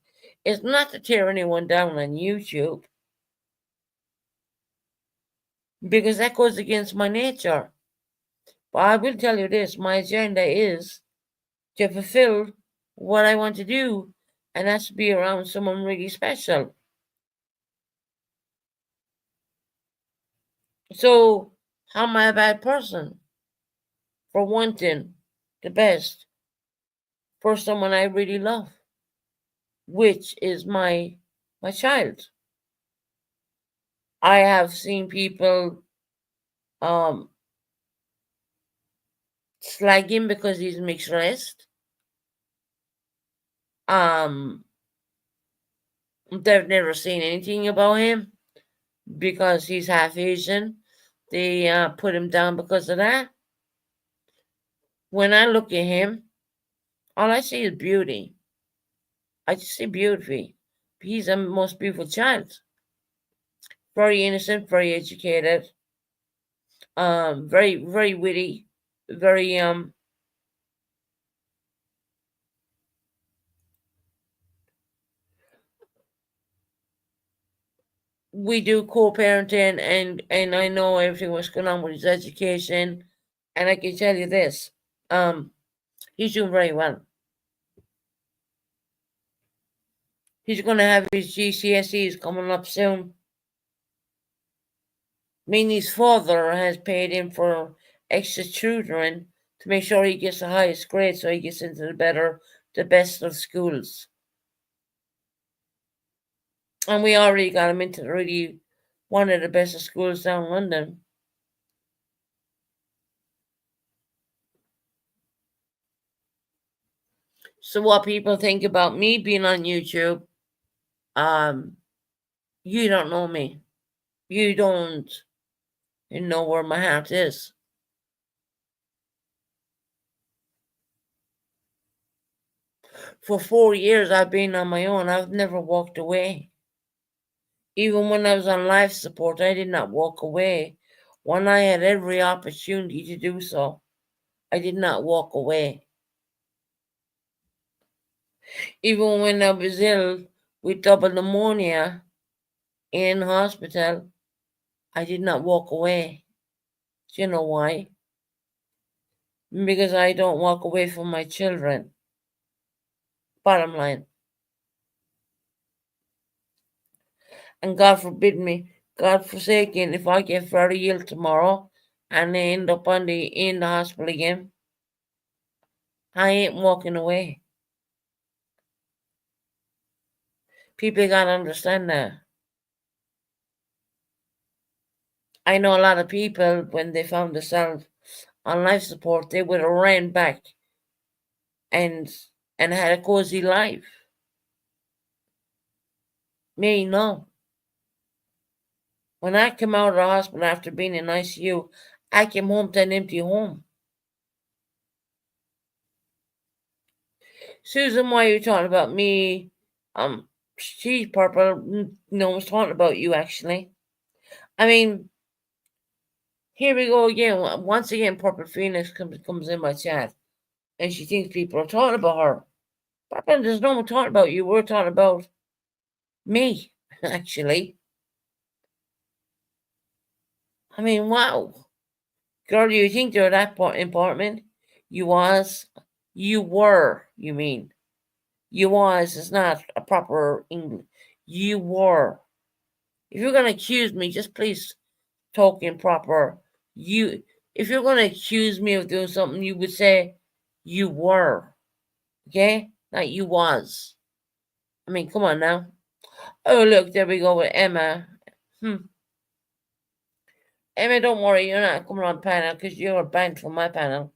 [SPEAKER 1] is not to tear anyone down on YouTube, because that goes against my nature. But I will tell you this, my agenda is to fulfill what I want to do, and that's to be around someone really special. So, how am I a bad person for wanting the best for someone I really love, which is my child? I have seen people um slag him because he's mixed race. Um, they've never seen anything about him because he's half Asian. They put him down because of that. When I look at him, all I see is beauty. I just see beauty. He's the most beautiful child. Very innocent, very educated, very, very witty, very we do co-parenting, and I know everything what's going on with his education, and I can tell you this, he's doing very well. He's going to have his GCSEs coming up soon. Minnie's father has paid him for extra tutoring to make sure he gets the highest grade so he gets into the best of schools. And we already got him into really one of the best of schools down in London. So what people think about me being on YouTube, um, you don't know me. You don't know where my heart is. For 4 years I've been on my own. I've never walked away. Even when I was on life support, I did not walk away. When I had every opportunity to do so, I did not walk away. Even when I was ill with double pneumonia in hospital, I did not walk away. Do you know why? Because I don't walk away from my children. Bottom line. And God forbid me God forsaken, if I get very ill tomorrow and I end up in the hospital again, I ain't walking away. People gotta understand that. I know a lot of people, when they found themselves on life support, they would have ran back and had a cozy life. Me, no. When I came out of the hospital after being in ICU, I came home to an empty home. Susan, why are you talking about me? She's purple. No one's talking about you, actually. I mean, here we go again. Once again, Purple Phoenix comes in my chat, and she thinks people are talking about her. Purple, there's no one talking about you. We're talking about me, actually. I mean, wow. Girl, do you think you're that important? You was. You were, you mean. You was is not a proper English. You were. If you're going to accuse me, just please talk in proper. You. If you're going to accuse me of doing something, you would say you were. Okay? Not you was. I mean, come on now. Oh, look, there we go with Emma. Emma, don't worry, you're not coming on panel because you're banned from my panel.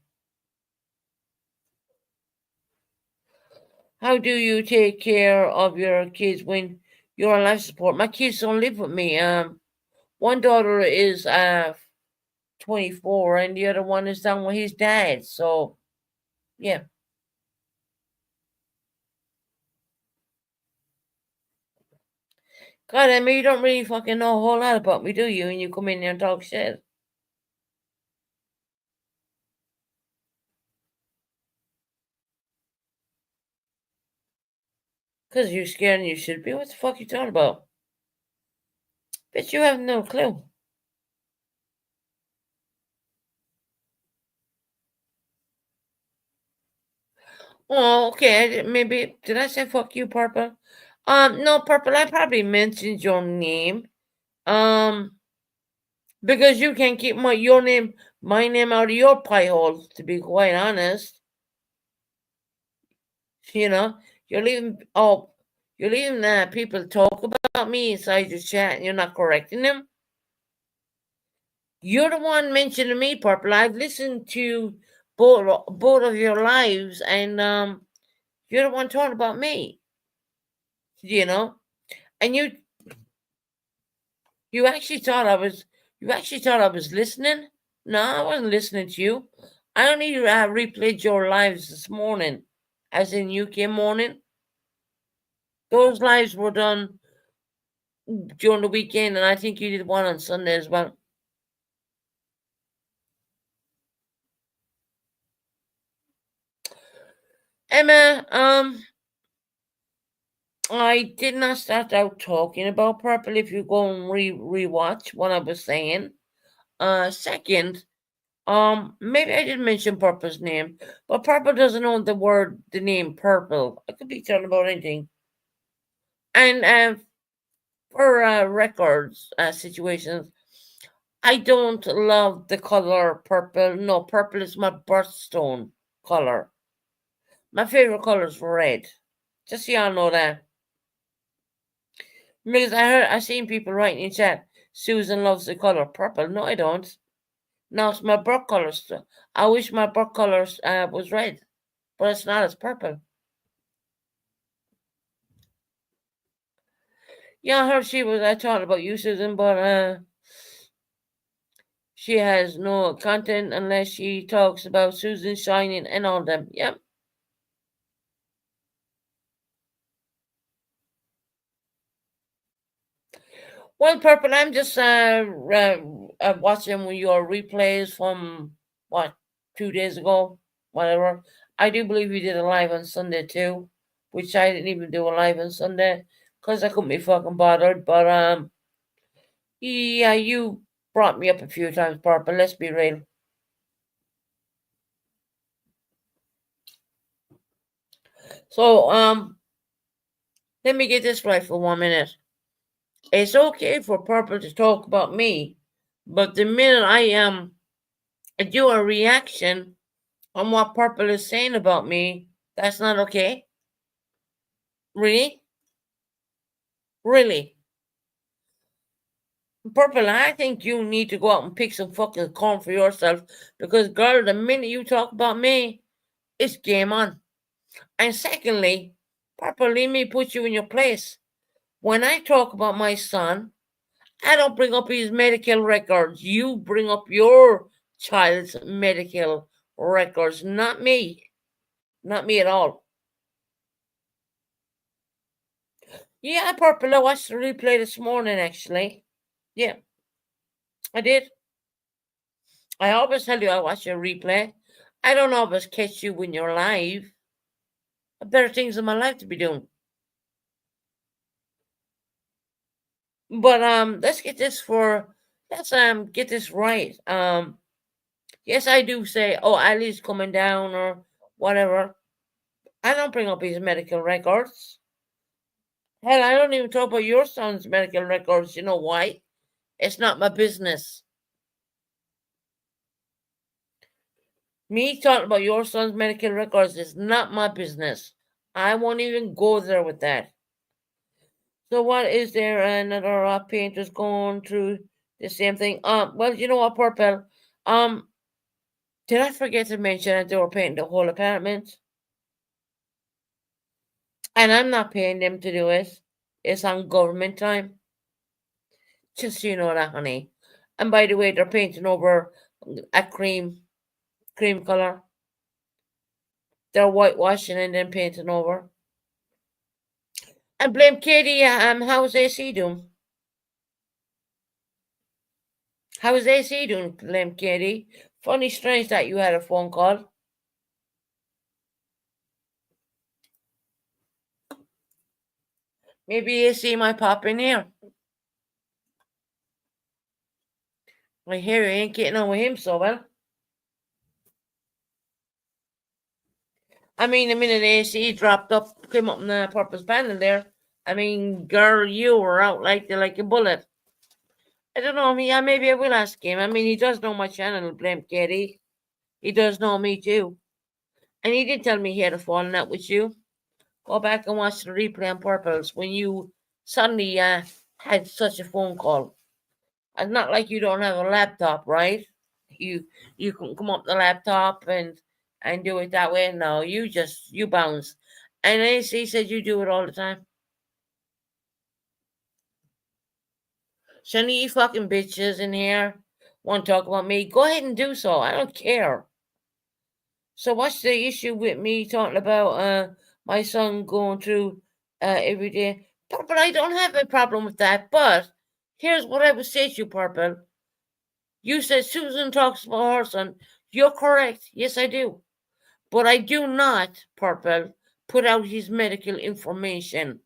[SPEAKER 1] How do you take care of your kids when you're on life support? My kids don't live with me. One daughter is 24 and the other one is down with his dad. So, yeah. God, I mean, you don't really fucking know a whole lot about me, do you? And you come in here and talk shit. Because you're scared and you should be. What the fuck you talking about? Bitch, you have no clue. Oh, okay. Maybe did I say fuck you, Purple? No, Purple. I probably mentioned your name. Um, because you can keep my name out of your pie hole. To be quite honest, you know, you're leaving. Oh, you're leaving people talk about me inside your chat, and you're not correcting them. You're the one mentioning me, Purple. I've listened to both of your lives, and you're the one talking about me. You know, and you actually thought I was listening. No, I wasn't listening to you. I only replayed your lives this morning, as in UK morning. Those lives were done during the weekend, and I think you did one on Sunday as well. Emma, I did not start out talking about purple. If you go and rewatch what I was saying, second, maybe I didn't mention Purple's name, but Purple doesn't own the name Purple. I could be talking about anything. And for records situations, I don't love the color purple. No, purple is my birthstone color. My favorite color is red. Just so y'all know that. Because I seen people writing in chat, Susan loves the color purple. No, I don't. No, it's my birth color. I wish my birth color was red, but it's not. It's purple. Yeah, I heard she was. I talked about you, Susan, but she has no content unless she talks about Susan Shining and all them. Yep. Well, Purple, I'm just watching your replays from what 2 days ago, whatever. I do believe you did a live on Sunday too, which I didn't even do a live on Sunday because I couldn't be fucking bothered. But yeah, you brought me up a few times, Purple. Let's be real. So let me get this right for 1 minute. It's okay for Purple to talk about me, but the minute I do a reaction on what Purple is saying about me, that's not okay. Really? Really? Purple, I think you need to go out and pick some fucking corn for yourself because, girl, the minute you talk about me, it's game on. And secondly, Purple, let me put you in your place. When I talk about my son, I don't bring up his medical records. You bring up your child's medical records, not me. Not me at all. Yeah, Purple, I watched the replay this morning, actually. Yeah, I did. I always tell you I watch your replay. I don't always catch you when you're live. I have better things in my life to be doing. But let's get this right. Yes, I do say, oh, Ali's coming down or whatever. I don't bring up his medical records. Hell, I don't even talk about your son's medical records. You know why? It's not my business. Me talking about your son's medical records is not my business. I won't even go there with that. So what is there another painters going through the same thing? Well, you know what, Purple? Um, did I forget to mention that they were painting the whole apartment? And I'm not paying them to do it. It's on government time. Just so you know that, honey. And by the way, they're painting over a cream color. They're whitewashing and then painting over. And blame Katie. How's AC doing? How's AC doing? Blame Katie. Funny, strange that you had a phone call. Maybe AC might pop in here. I hear you ain't getting on with him so well. I mean, the minute AC dropped up, came up in the purpose panel there. I mean, girl, you were out like a bullet. I don't know. Yeah, maybe I will ask him. I mean, he does know my channel, blame Katie. He does know me too. And he did tell me he had a falling out with you. Go back and watch the replay on purpose when you suddenly had such a phone call. It's not like you don't have a laptop, right? You you can come up the laptop and do it that way. No, you bounce. And AC said you do it all the time. So any you fucking bitches in here want to talk about me? Go ahead and do so. I don't care. So what's the issue with me talking about my son going through every day? But I don't have a problem with that. But here's what I would say to you, Purple. You said Susan talks about her son. You're correct. Yes, I do. But I do not, Purple, put out his medical information.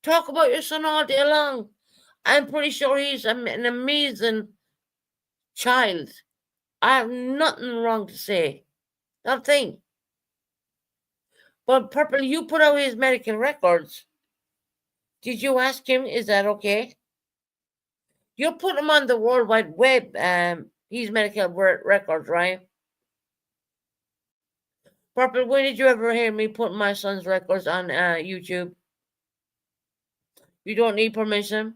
[SPEAKER 1] Talk about your son all day long. I'm pretty sure he's an amazing child. I have nothing wrong to say. Nothing. But Purple, you put out his medical records. Did you ask him, is that okay? You put him on the World Wide Web, his medical records, right? Purple, when did you ever hear me put my son's records on YouTube? You don't need permission?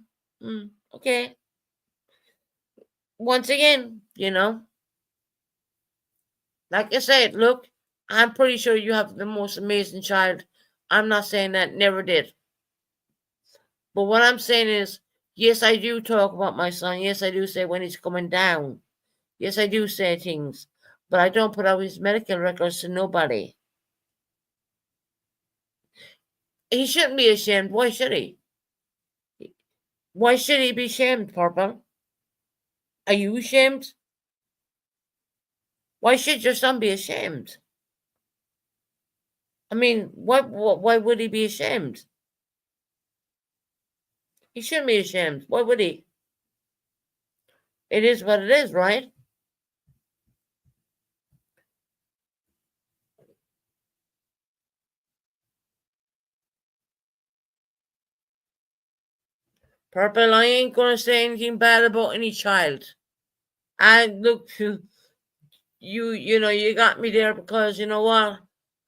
[SPEAKER 1] Okay. Once again, like I said, look, I'm pretty sure you have the most amazing child. I'm not saying that, never did. But what I'm saying is, yes, I do talk about my son. Yes, I do say when he's coming down. Yes, I do say things. But I don't put out his medical records to nobody. He shouldn't be ashamed. Why should he? Why should he be ashamed, Purple? Are you ashamed? Why should your son be ashamed? I mean, why would he be ashamed? He shouldn't be ashamed. Why would he? It is what it is, right? Purple, I ain't gonna say anything bad about any child. I look, you got me there because you know what?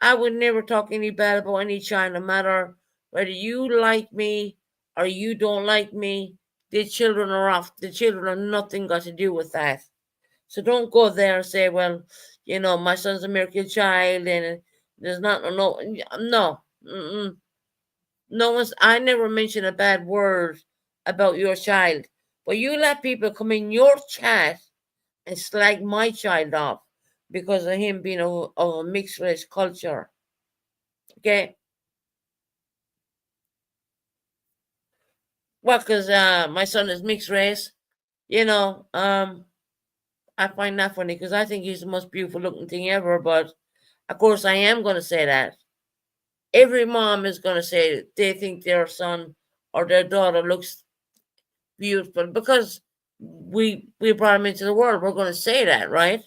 [SPEAKER 1] I would never talk any bad about any child, no matter whether you like me or you don't like me. The children are off. The children have nothing got to do with that. So don't go there and say, well, my son's a miracle child and there's not no. Mm-mm. No one's. I never mentioned a bad word about your child, but you let people come in your chat and slag my child off because of him being of a mixed race culture. Okay, well, because my son is mixed race, you know, I find that funny because I think he's the most beautiful looking thing ever. But of course, I am going to say that. Every mom is going to say they think their son or their daughter looks beautiful because we brought him into the world. We're going to say that, right?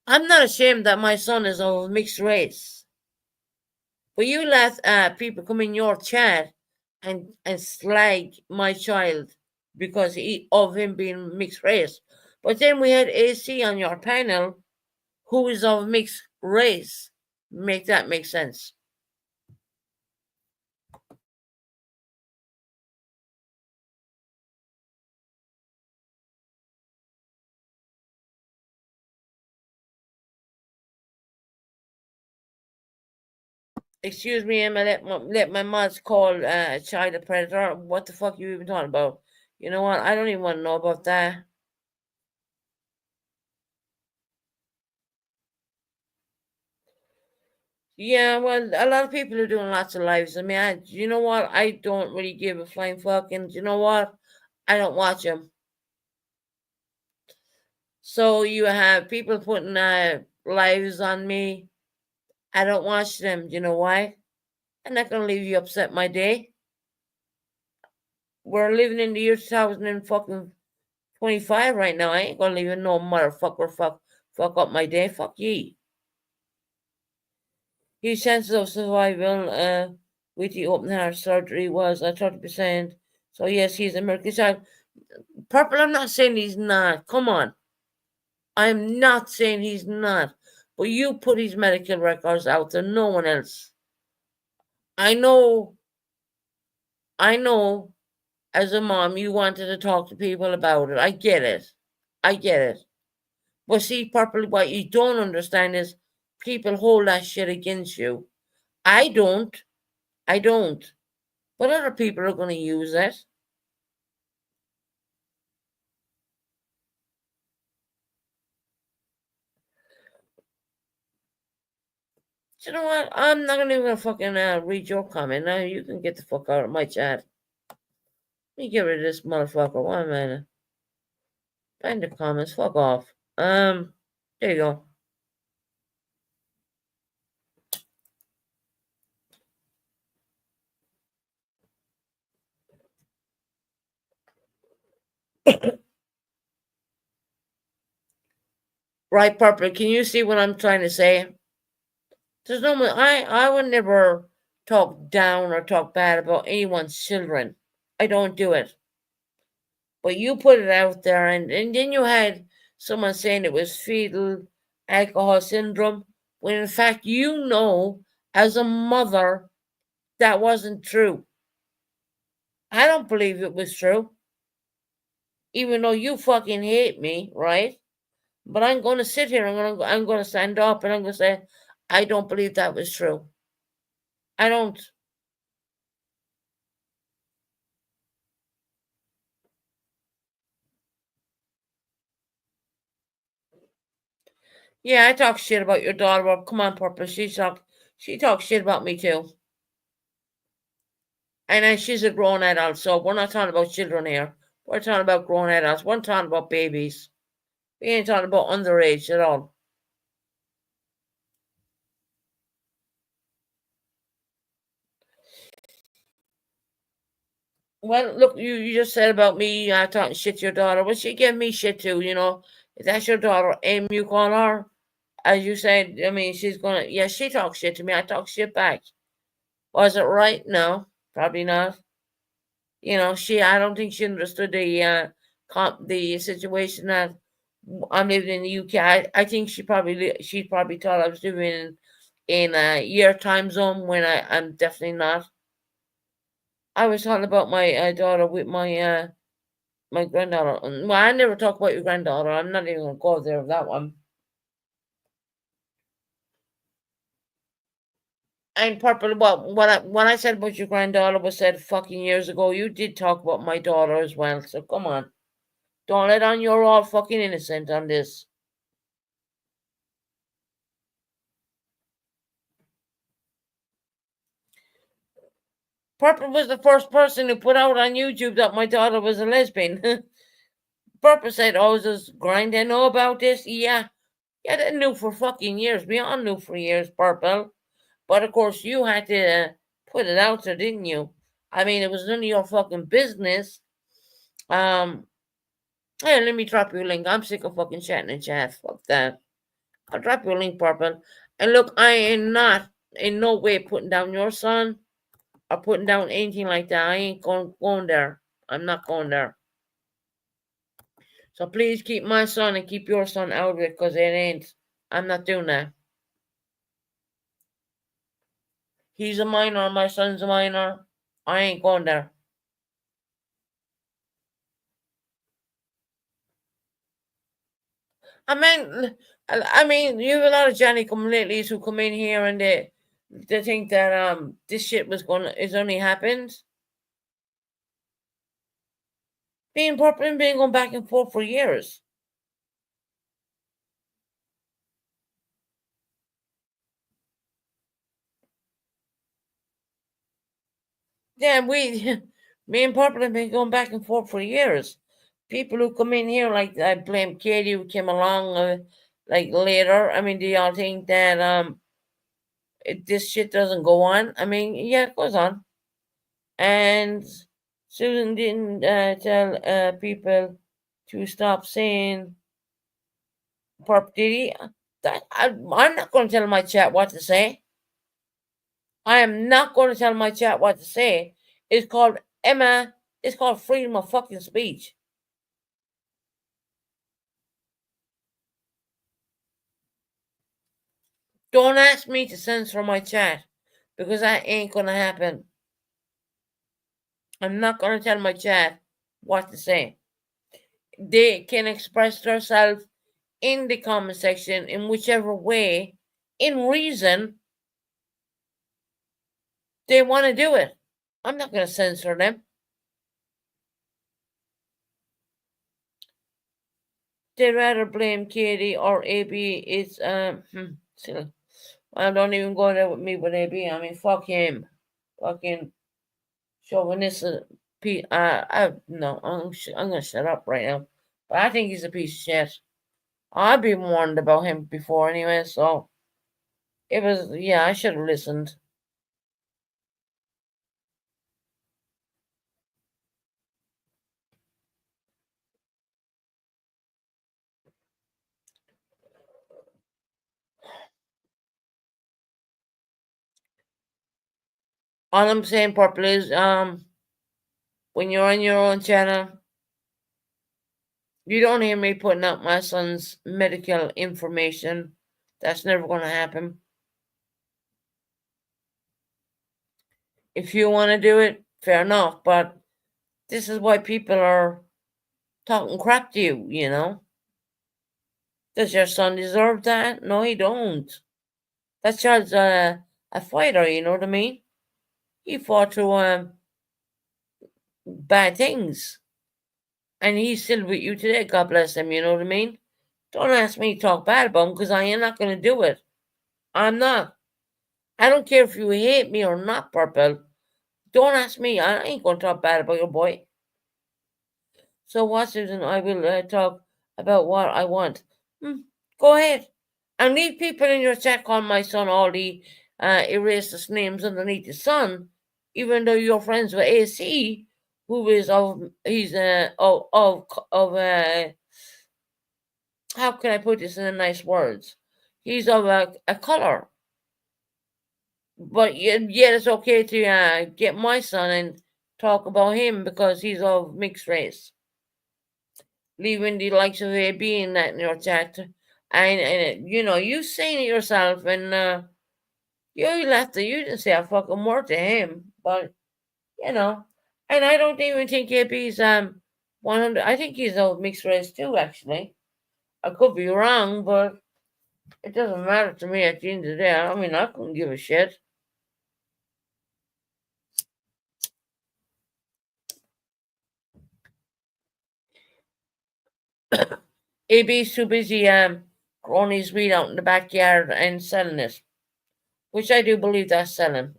[SPEAKER 1] I'm not ashamed that my son is of mixed race. But you let people come in your chat and slag my child because of him being mixed race. But then we had AC on your panel who is of mixed race. Make that make sense? Excuse me, Emma. Let my mods call a child a predator. What the fuck you even talking about? You know what? I don't even want to know about that. Yeah, well, a lot of people are doing lots of lives. I mean, you know what? I don't really give a flying fuck, and you know what? I don't watch them. So you have people putting lives on me. I don't watch them. You know why? I'm not gonna leave you upset my day. We're living in the year 2000 and fucking 25 right now. I ain't gonna leave you no motherfucker fuck up my day. Fuck ye. His chances of survival with the open heart surgery was 30%. So yes, he's a miracle child. Purple, I'm not saying he's not. Come on. I'm not saying he's not. But you put his medical records out there, no one else. I know, I know as a mom you wanted to talk to people about it. I get it. I get it. But see, Purple, what you don't understand is people hold that shit against you. I don't. I don't. But other people are going to use it. You know what? I'm not even fucking read your comment. Now you can get the fuck out of my chat. Let me get rid of this motherfucker. 1 minute. Find the comments. Fuck off. There you go. Right, Purple. Can you see what I'm trying to say? There's no. I would never talk down or talk bad about anyone's children. I don't do it. But you put it out there, and then you had someone saying it was fetal alcohol syndrome, when in fact you know, as a mother, that wasn't true. I don't believe it was true, even though you fucking hate me, right? But I'm going to sit here. I'm going to stand up, and I'm going to say, I don't believe that was true. I don't. Yeah, I talk shit about your daughter. Well, come on, Purple. She talks shit about me too. And then she's a grown adult, so we're not talking about children here. We're talking about grown adults. We're not talking about babies. We ain't talking about underage at all. Well, look, you just said about me talking shit to your daughter. Well, she gave me shit too, you know. If that's your daughter, and you call her, as you said, I mean, she's gonna, yeah, she talks shit to me. I talk shit back. Was it right? No. Probably not. I don't think she understood the situation that I'm living in the UK. I think she probably thought I was living in a year time zone when I'm definitely not. I was talking about my daughter with my granddaughter. Well, I never talk about your granddaughter. I'm not even gonna go there with that one. And Purple, what I said about your granddaughter was said fucking years ago. You did talk about my daughter as well. So come on, don't let on you're all fucking innocent on this. Purple was the first person who put out on YouTube that my daughter was a lesbian. Purple said, "Oh, does Grinda know about this?" Yeah, yeah, they knew for fucking years. We all knew for years, Purple. But of course, you had to put it out there, didn't you? I mean, it was none of your fucking business. Um, Hey, let me drop you a link. I'm sick of fucking chatting and chat. Fuck that. I'll drop you a link, Purple. And look, I am not in no way putting down your son or putting down anything like that. I ain't going there. I'm not going there. So please keep my son and keep your son out of it because it ain't. I'm not doing that. He's a minor. My son's a minor. I ain't going there. I mean, you have a lot of Johnny come latelys who come in here and they think that this shit is only happened. Being popular and being going back and forth for years. Yeah, me and Purple have been going back and forth for years. People who come in here, like I blame Katie who came along, like later. I mean, do y'all think that this shit doesn't go on? I mean, yeah, it goes on. And Susan didn't tell people to stop saying Purple Diddy. I'm not going to tell my chat what to say. I am not going to tell my chat what to say. It's called Emma. It's called freedom of fucking speech. Don't ask me to censor my chat because that ain't going to happen. I'm not going to tell my chat what to say. They can express themselves in the comment section in whichever way, in reason, they want to do it. I'm not going to censor them. They rather blame Katie or AB. It's silly. Well, don't even go there with me with AB. I mean, fuck him. Fucking chauvinistic. No, I'm gonna shut up right now. But I think he's a piece of shit. I've been warned about him before anyway, so yeah, I should have listened. All I'm saying, Purple, is when you're on your own channel, you don't hear me putting out my son's medical information. That's never gonna happen. If you want to do it, fair enough, but this is why people are talking crap to you, you know? Does your son deserve that? No, he don't. That child's a fighter, you know what I mean? He fought through bad things. And he's still with you today, God bless him, you know what I mean? Don't ask me to talk bad about him because I am not going to do it. I'm not. I don't care if you hate me or not, Purple. Don't ask me. I ain't going to talk bad about your boy. So what, Susan? I will talk about what I want. Go ahead. And leave people in your chat call my son all the racist names underneath the sun, even though you're friends with AC, who is how can I put this in nice words? He's of a color. But yet it's okay to get my son and talk about him because he's of mixed race, leaving the likes of AB in that in your chat. And you saying it yourself, and you left it. You didn't say a fucking word to him, but you know. And I don't even think AB's 100. I think he's of mixed race too. Actually, I could be wrong, but it doesn't matter to me at the end of the day. I mean, I couldn't give a shit. AB's too busy growing his weed out in the backyard and selling it, which I do believe that's selling.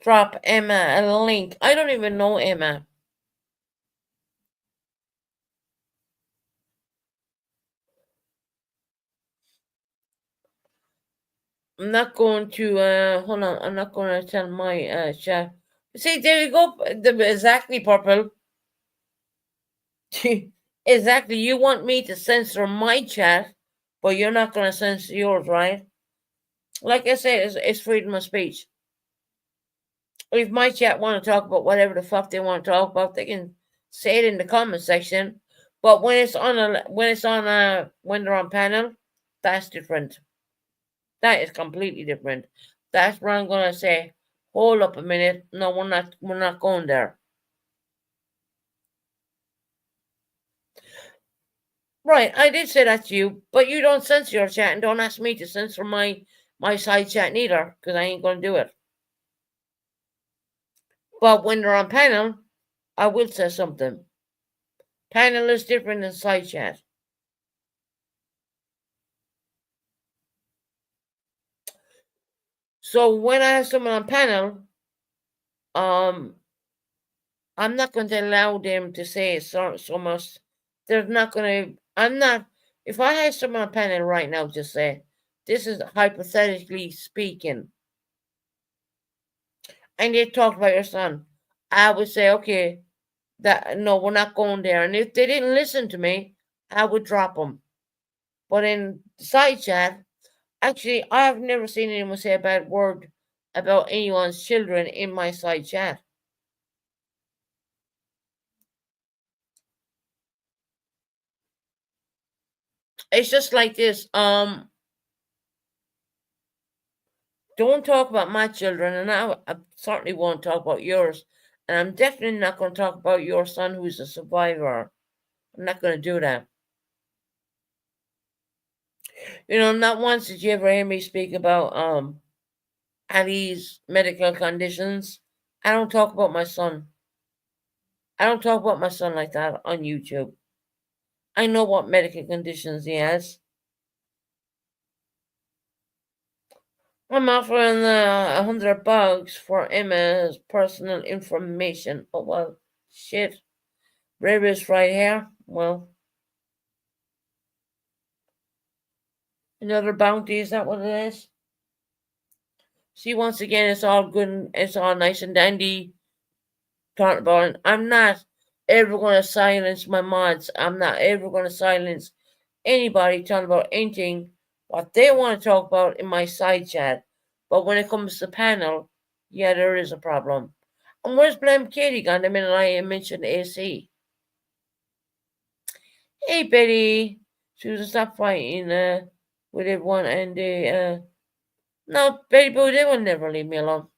[SPEAKER 1] Drop Emma a link. I don't even know Emma. I'm not going to hold on, I'm not gonna tell my chat. See, there you go. Exactly, purple. Exactly. You want me to censor my chat, but you're not gonna censor yours, right? Like I said, it's freedom of speech. If my chat want to talk about whatever the fuck they want to talk about, they can say it in the comment section. But when they're on panel, that's different. That is completely different. That's where I'm gonna say, hold up a minute. No, we're not going there. Right, I did say that to you, but you don't censor your chat and don't ask me to censor my side chat neither, because I ain't gonna do it. But when they're on panel, I will say something. Panel is different than side chat. So when I have someone on panel, um, I'm not going to allow them to say so much. They're not going to. I'm not. If I had someone on panel right now, just say this is hypothetically speaking, and they talked about your son, I would say, okay, that no, we're not going there. And if they didn't listen to me, I would drop them. But in side chat, actually, I have never seen anyone say a bad word about anyone's children in my side chat. It's just like this. Don't talk about my children, and I certainly won't talk about yours. And I'm definitely not going to talk about your son who's a survivor. I'm not going to do that. Not once did you ever hear me speak about Ali's medical conditions. I don't talk about my son. I don't talk about my son like that on YouTube. I know what medical conditions he has. I'm offering $100 for Emma's personal information. Oh well, shit. Rivers right here. Well, another bounty. Is that what it is? See, once again, it's all good. It's all nice and dandy. Talking about it. I'm not ever going to silence my mods. I'm not ever going to silence anybody talking about anything what they want to talk about in my side chat. But when it comes to panel, yeah, there is a problem. And where's Blame Katie gone the minute I mentioned AC? Hey, Betty. Susan, stop fighting with everyone. And no, Betty Boo, they will never leave me alone.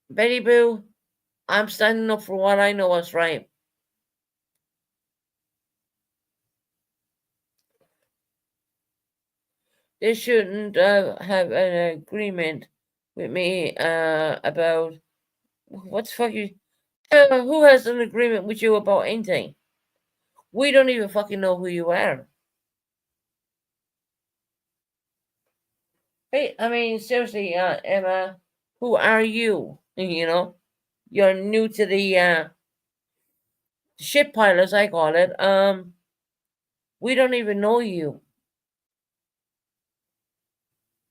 [SPEAKER 1] Betty Boo, I'm standing up for what I know is right. They shouldn't have an agreement with me about what the fuck you. Who has an agreement with you about anything? We don't even fucking know who you are. Hey, I mean, seriously, Emma, who are you? You're new to the ship pile, as I call it. We don't even know you.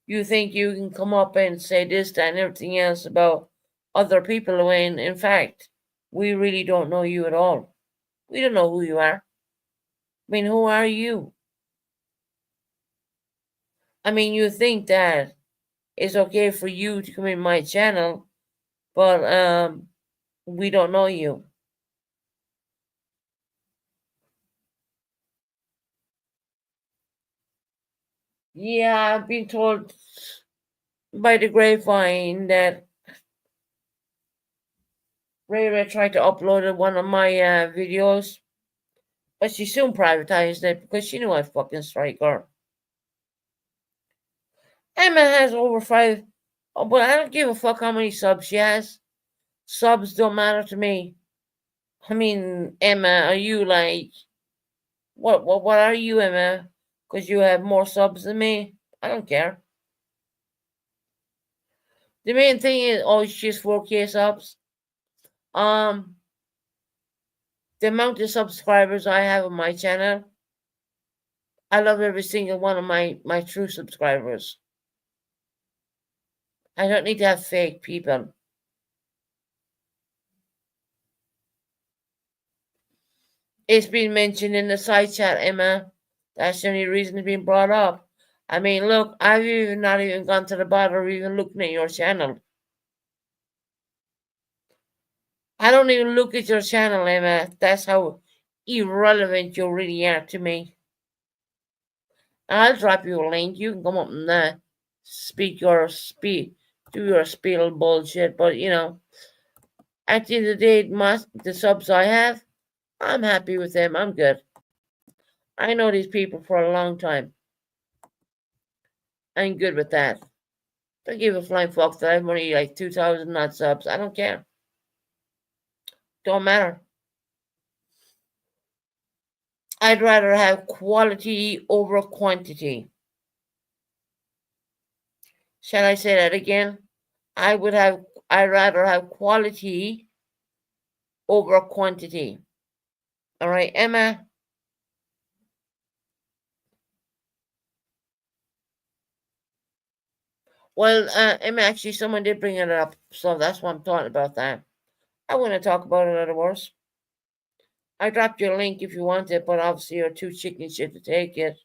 [SPEAKER 1] You think you can come up and say this, that, and everything else about other people when, in fact, We really don't know you at all. We don't know who you are. I mean, who are you? I mean, you think that it's okay for you to come in my channel, but we don't know you. Yeah, I've been told by the grapevine that Ray tried to upload one of my videos, but she soon privatized it because she knew I fucking strike her. Emma has over five, oh, but I don't give a fuck how many subs she has. Subs don't matter to me. I mean, Emma, are you like what are you, Emma? Because you have more subs than me. I don't care. The main thing is, oh, she's 4K subs. Um, the amount of subscribers I have on my channel, I love every single one of my true subscribers. I don't need to have fake people. It's been mentioned in the side chat, Emma. That's the only reason it's been brought up. I mean, look, I've even not even gone to the bother of even looking at your channel. I don't even look at your channel, Emma. That's how irrelevant you really are to me. I'll drop you a link. You can come up and do your spiel bullshit. But at the end of the day, the subs I have, I'm happy with them. I'm good. I know these people for a long time. I'm good with that. Don't give a flying fuck that I've only like 2,000 not subs. I don't care. Don't matter. I'd rather have quality over quantity. Shall I say that again? I'd rather have quality over quantity. All right, Emma. Well, Emma, actually, someone did bring it up, so that's why I'm talking about that. I want to talk about it otherwise. I dropped your link if you want it, but obviously you're too chicken shit to take it.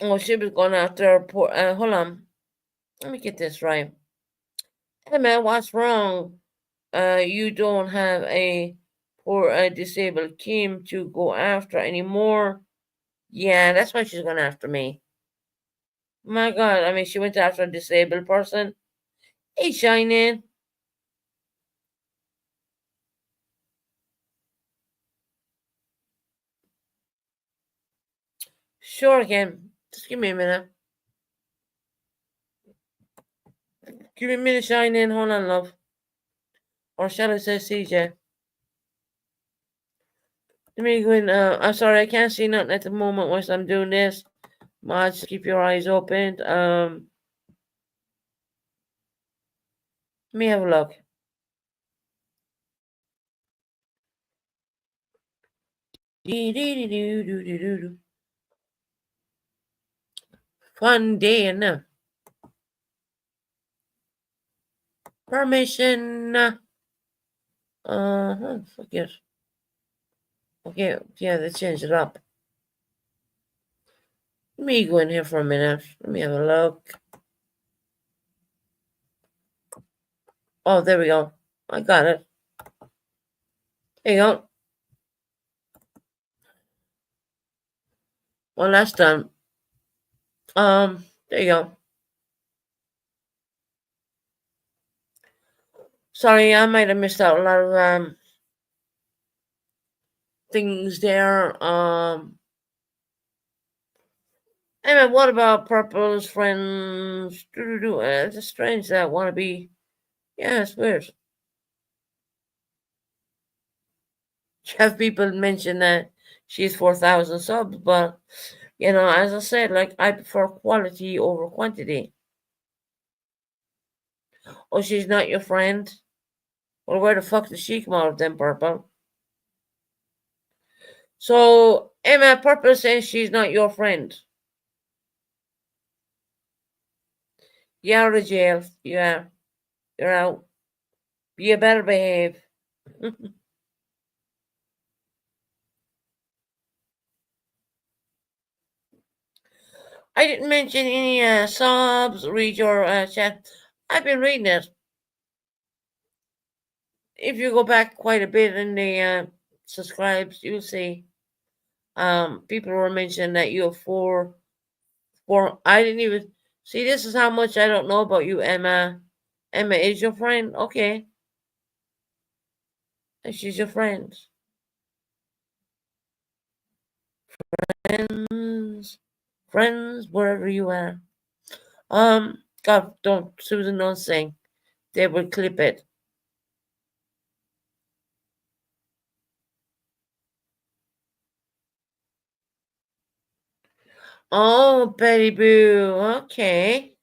[SPEAKER 1] Oh, she was going after poor. Hold on. Let me get this right. Hey, man, what's wrong? You don't have a poor disabled Kim to go after anymore. Yeah, that's why she's going after me. My God, I mean, she went after a disabled person. Hey, Shining. Sure, again. Just give me a minute. Give me a minute, Shining. Hold on, love. Or shall I say CJ? Let me go in. I'm sorry, I can't see nothing at the moment whilst I'm doing this. Mods, keep your eyes open. Let me have a look. Fun day enough. Permission. Forget. Okay, yeah, let's change it up. Let me go in here for a minute. Let me have a look. Oh, there we go. I got it. There you go. Well, that's done. There you go. Sorry, I might have missed out a lot of things there. Anyway, what about Purple's friends? It's strange that want to be. Yeah, it's weird. Have people mention that she's 4,000 subs, but as I said, like I prefer quality over quantity. Oh, she's not your friend? Well, where the fuck did she come out of then, Purple? So, Emma, Purple says she's not your friend. You're out of jail. Yeah, you're out. You better behave. I didn't mention any subs. Read your chat. I've been reading it. If you go back quite a bit in the subscribes, you'll see people were mentioning that you have four. I didn't even see. This is how much I don't know about you, Emma. Emma is your friend. Okay, and she's your friend. Friends, friends, wherever you are. God, don't Susan, don't sing. They will clip it. Oh, Betty Boo. Okay.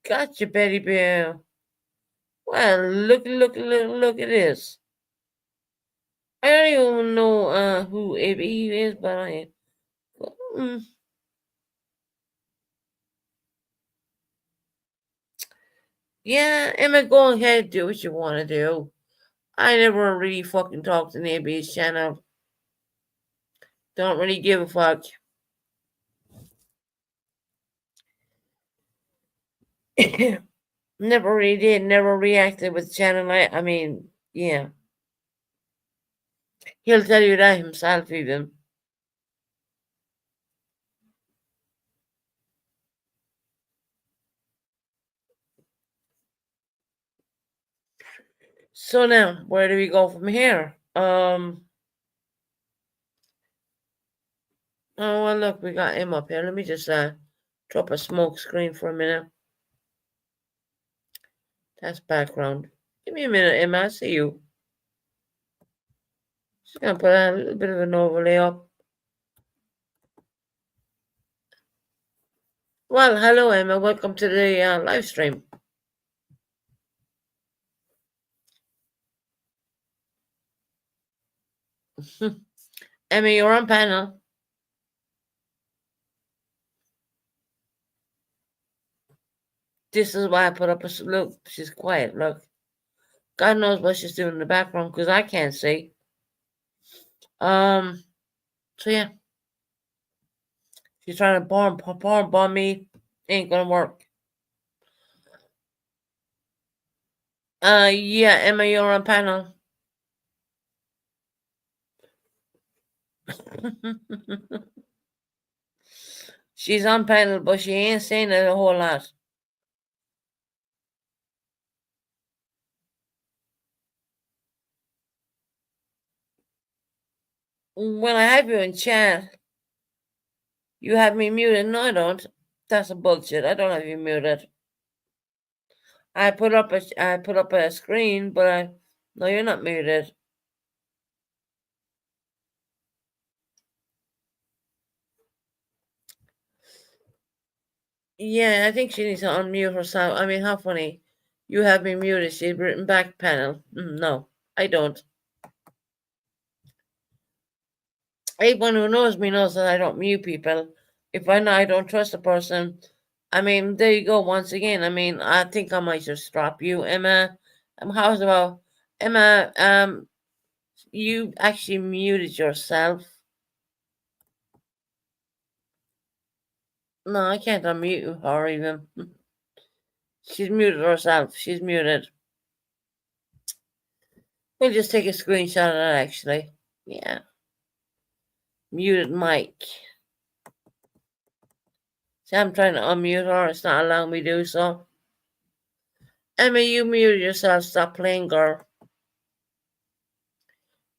[SPEAKER 1] Gotcha, Betty Boo. Well, look at this. I don't even know who AB is, but mm, yeah, Emma, go ahead, do what you want to do. I never really fucking talked to AB's channel. Don't really give a fuck. Never really did. Never reacted with channel. I mean, yeah. He'll tell you that himself, even. So now, where do we go from here? Oh well, look, we got him up here. Let me just drop a smoke screen for a minute. That's background. Give me a minute, Emma. I see you. Just gonna put a little bit of an overlay up. Well, hello, Emma. Welcome to the live stream. Emma, you're on panel. This is why I put up a look. She's quiet. Look, God knows what she's doing in the background because I can't see. So yeah, she's trying to bomb me. Ain't gonna work. Yeah, Emma, you're on panel. She's on panel, but she ain't saying it a whole lot. When I have you in chat, you have me muted. No, I don't. That's a bullshit. I don't have you muted. I put up a screen, but no, you're not muted. Yeah, I think she needs to unmute herself. I mean, how funny. You have me muted. She's written back panel. No, I don't. Anyone who knows me knows that I don't mute people. If I know I don't trust a person, I mean, there you go. Once again, I mean, I think I might just drop you, Emma. How's about Emma? You actually muted yourself. No, I can't unmute her even. She's muted herself. She's muted. We'll just take a screenshot of that actually. Yeah. Muted mic. See, I'm trying to unmute her. It's not allowing me to do so. Emma, you muted yourself. Stop playing, girl.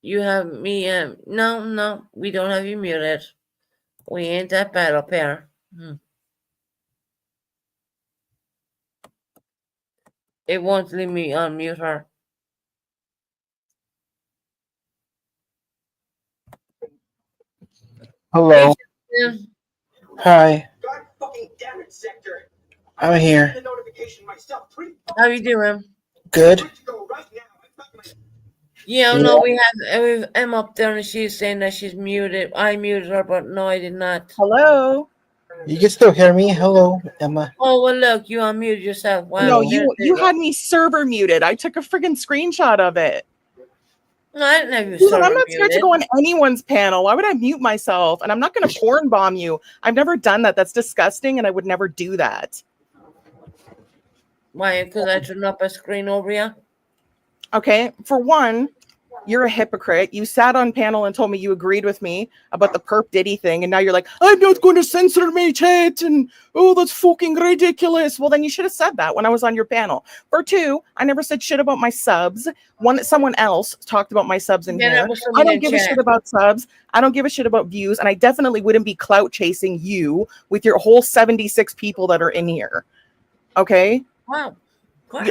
[SPEAKER 1] You have me. No, we don't have you muted. We ain't that bad up here. It won't let me unmute her.
[SPEAKER 2] Hello.
[SPEAKER 1] Hey,
[SPEAKER 2] Hi. I'm here.
[SPEAKER 1] how you doing?
[SPEAKER 2] Good.
[SPEAKER 1] Yeah,
[SPEAKER 2] Yeah.
[SPEAKER 1] no, we have Emma up there, and she's saying that she's muted. I muted her, but no, I did not.
[SPEAKER 3] Hello.
[SPEAKER 2] You can still hear me? Hello, Emma.
[SPEAKER 1] Oh well, look, you unmuted yourself.
[SPEAKER 3] No,
[SPEAKER 1] Wow,
[SPEAKER 3] you had me server muted. I took a friggin' screenshot of it.
[SPEAKER 1] No, I didn't have you
[SPEAKER 3] Susan, I'm
[SPEAKER 1] server
[SPEAKER 3] not scared to
[SPEAKER 1] muted.
[SPEAKER 3] go on anyone's panel. Why would I mute myself? And I'm not going to porn bomb you. I've never done that. That's disgusting, and I would never do that.
[SPEAKER 1] Why? Because I turned up a screen over you.
[SPEAKER 3] Okay, for one, you're a hypocrite. You sat on panel and told me you agreed with me about the Perp Diddy thing, and now you're like, I'm not going to censor my chat, and oh, that's fucking ridiculous. Well, then you should have said that when I was on your panel. For two, I never said shit about my subs. Someone else talked about my subs in
[SPEAKER 1] Yeah, that
[SPEAKER 3] here.
[SPEAKER 1] was
[SPEAKER 3] I
[SPEAKER 1] someone
[SPEAKER 3] don't
[SPEAKER 1] in
[SPEAKER 3] give a
[SPEAKER 1] chat.
[SPEAKER 3] shit about subs. I don't give a shit about views, and I definitely wouldn't be clout chasing you with your whole 76 people that are in here. Okay?
[SPEAKER 1] Wow.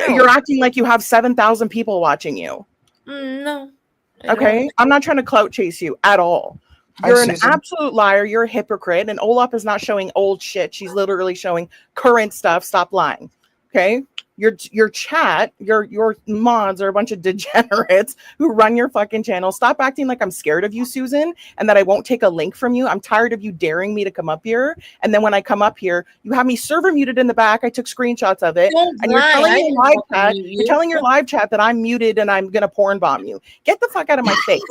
[SPEAKER 3] You're acting like you have 7,000 people watching you.
[SPEAKER 1] No.
[SPEAKER 3] Okay, I'm not trying to clout chase you at all. You're an
[SPEAKER 2] Susan.
[SPEAKER 3] absolute liar. You're a hypocrite. And Olaf is not showing old shit. She's literally showing current stuff. Stop lying. Okay. Your chat, your mods are a bunch of degenerates who run your fucking channel. Stop acting like I'm scared of you, Susan, and that I won't take a link from you. I'm tired of you daring me to come up here. And then when I come up here, you have me server muted in the back. I took screenshots of it.
[SPEAKER 1] Don't
[SPEAKER 3] and
[SPEAKER 1] lie.
[SPEAKER 3] You're telling your live chat,
[SPEAKER 1] you.
[SPEAKER 3] you're telling your live chat that I'm muted and I'm gonna porn bomb you. Get the fuck out of my face.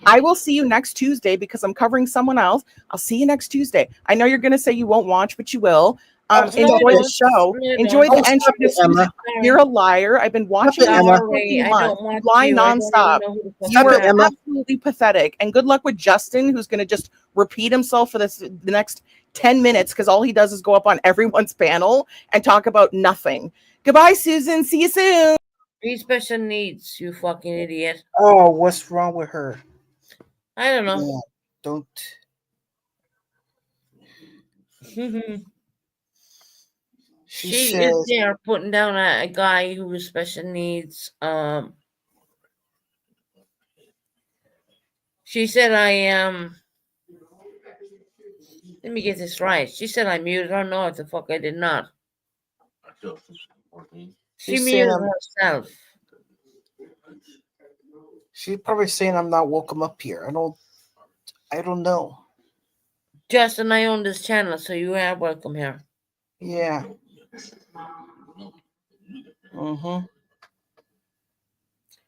[SPEAKER 3] I will see you next Tuesday because I'm covering someone else. I'll see you next Tuesday. I know you're gonna say you won't watch, but you will. Enjoy the show. Enjoy the entry to Susan. You're a liar. I've been watching you for 14 months. You lie nonstop. You are absolutely pathetic. And good luck with Justin, who's going to just repeat himself for the next 10 minutes because all he does is go up on everyone's panel and talk about nothing. Goodbye, Susan. See you soon.
[SPEAKER 1] He's special needs, you fucking idiot.
[SPEAKER 2] Oh, what's wrong with her?
[SPEAKER 1] I don't know.
[SPEAKER 2] Yeah, don't.
[SPEAKER 1] She is there putting down a guy who has special needs. She said let me get this right. She said I muted her. No, the fuck I did not. She muted herself.
[SPEAKER 2] She's probably saying I'm not welcome up here. I don't know.
[SPEAKER 1] Justin, I own this channel, so you are welcome here.
[SPEAKER 2] Yeah. Mm-hmm. Of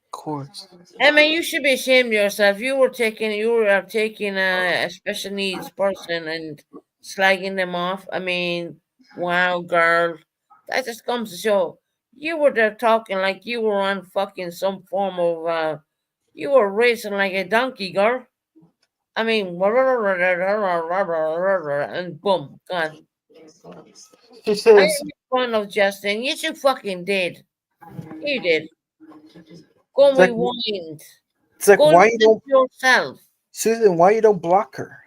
[SPEAKER 2] course.
[SPEAKER 1] Emma, you should be ashamed of yourself. You were taking a special needs person and slagging them off. I mean, wow, girl. That just comes to show you were there talking like you were on fucking some form of you were racing like a donkey, girl. I mean, and boom, gone.
[SPEAKER 2] She says,
[SPEAKER 1] I didn't make fun of Justin. Yes, you fucking did. You did. Go and rewind.
[SPEAKER 2] It's like,
[SPEAKER 1] Go
[SPEAKER 2] why you don't
[SPEAKER 1] yourself.
[SPEAKER 2] Susan, why you don't block her?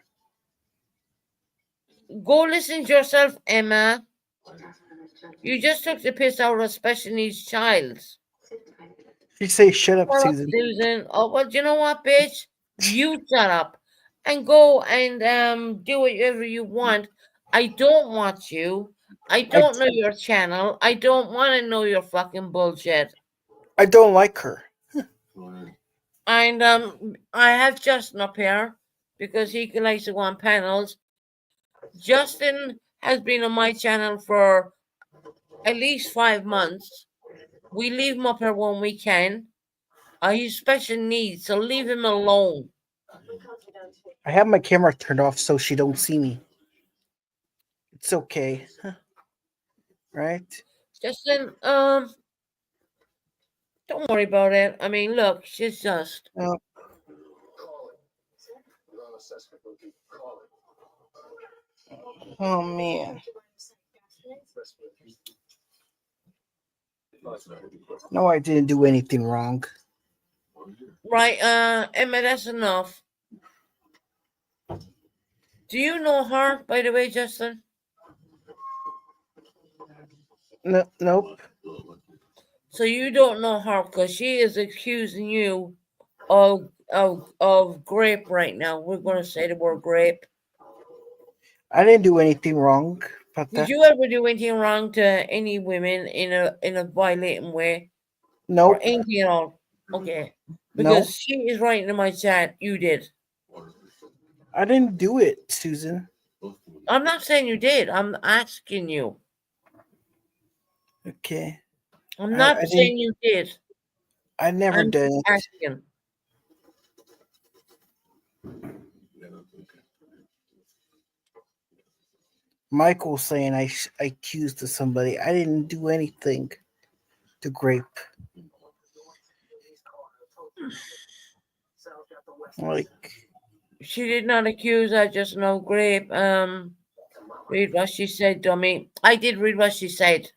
[SPEAKER 1] Go listen to yourself, Emma. You just took the piss out of a special needs child.
[SPEAKER 2] She say, shut up, Susan.
[SPEAKER 1] Susan. Oh, well, you know what, bitch? You shut up and go and do whatever you want. I don't want you. I don't know your channel. I don't want to know your fucking bullshit.
[SPEAKER 2] I don't like her.
[SPEAKER 1] And I have Justin up here because he likes to go on panels. Justin has been on my channel for at least 5 months. We leave him up here when we can. He's special needs, so leave him alone.
[SPEAKER 2] I have my camera turned off so she don't see me. It's okay. Right?
[SPEAKER 1] Justin, don't worry about it. I mean, look, she's just.
[SPEAKER 2] Oh man. No, I didn't do anything wrong.
[SPEAKER 1] Right, Emma, that's enough. Do you know her, by the way, Justin?
[SPEAKER 2] No, nope.
[SPEAKER 1] So you don't know her because she is accusing you of grape right now. We're going to say the word grape.
[SPEAKER 2] I didn't do anything wrong.
[SPEAKER 1] Did you ever do anything wrong to any women in a violating way?
[SPEAKER 2] Nope.
[SPEAKER 1] or anything at all? Okay.
[SPEAKER 2] No,
[SPEAKER 1] Because she is writing in my chat, you did.
[SPEAKER 2] I didn't do it, Susan.
[SPEAKER 1] I'm not saying you did. I'm asking you.
[SPEAKER 2] Okay.
[SPEAKER 1] I'm
[SPEAKER 2] I
[SPEAKER 1] not
[SPEAKER 2] didn't.
[SPEAKER 1] saying you did.
[SPEAKER 2] I never
[SPEAKER 1] I'm
[SPEAKER 2] did it.
[SPEAKER 1] asking.
[SPEAKER 2] Michael saying I accused of somebody. I didn't do anything to Grape. Like,
[SPEAKER 1] She did not accuse. I just know Grape. Read what she said, dummy. I did read what she said.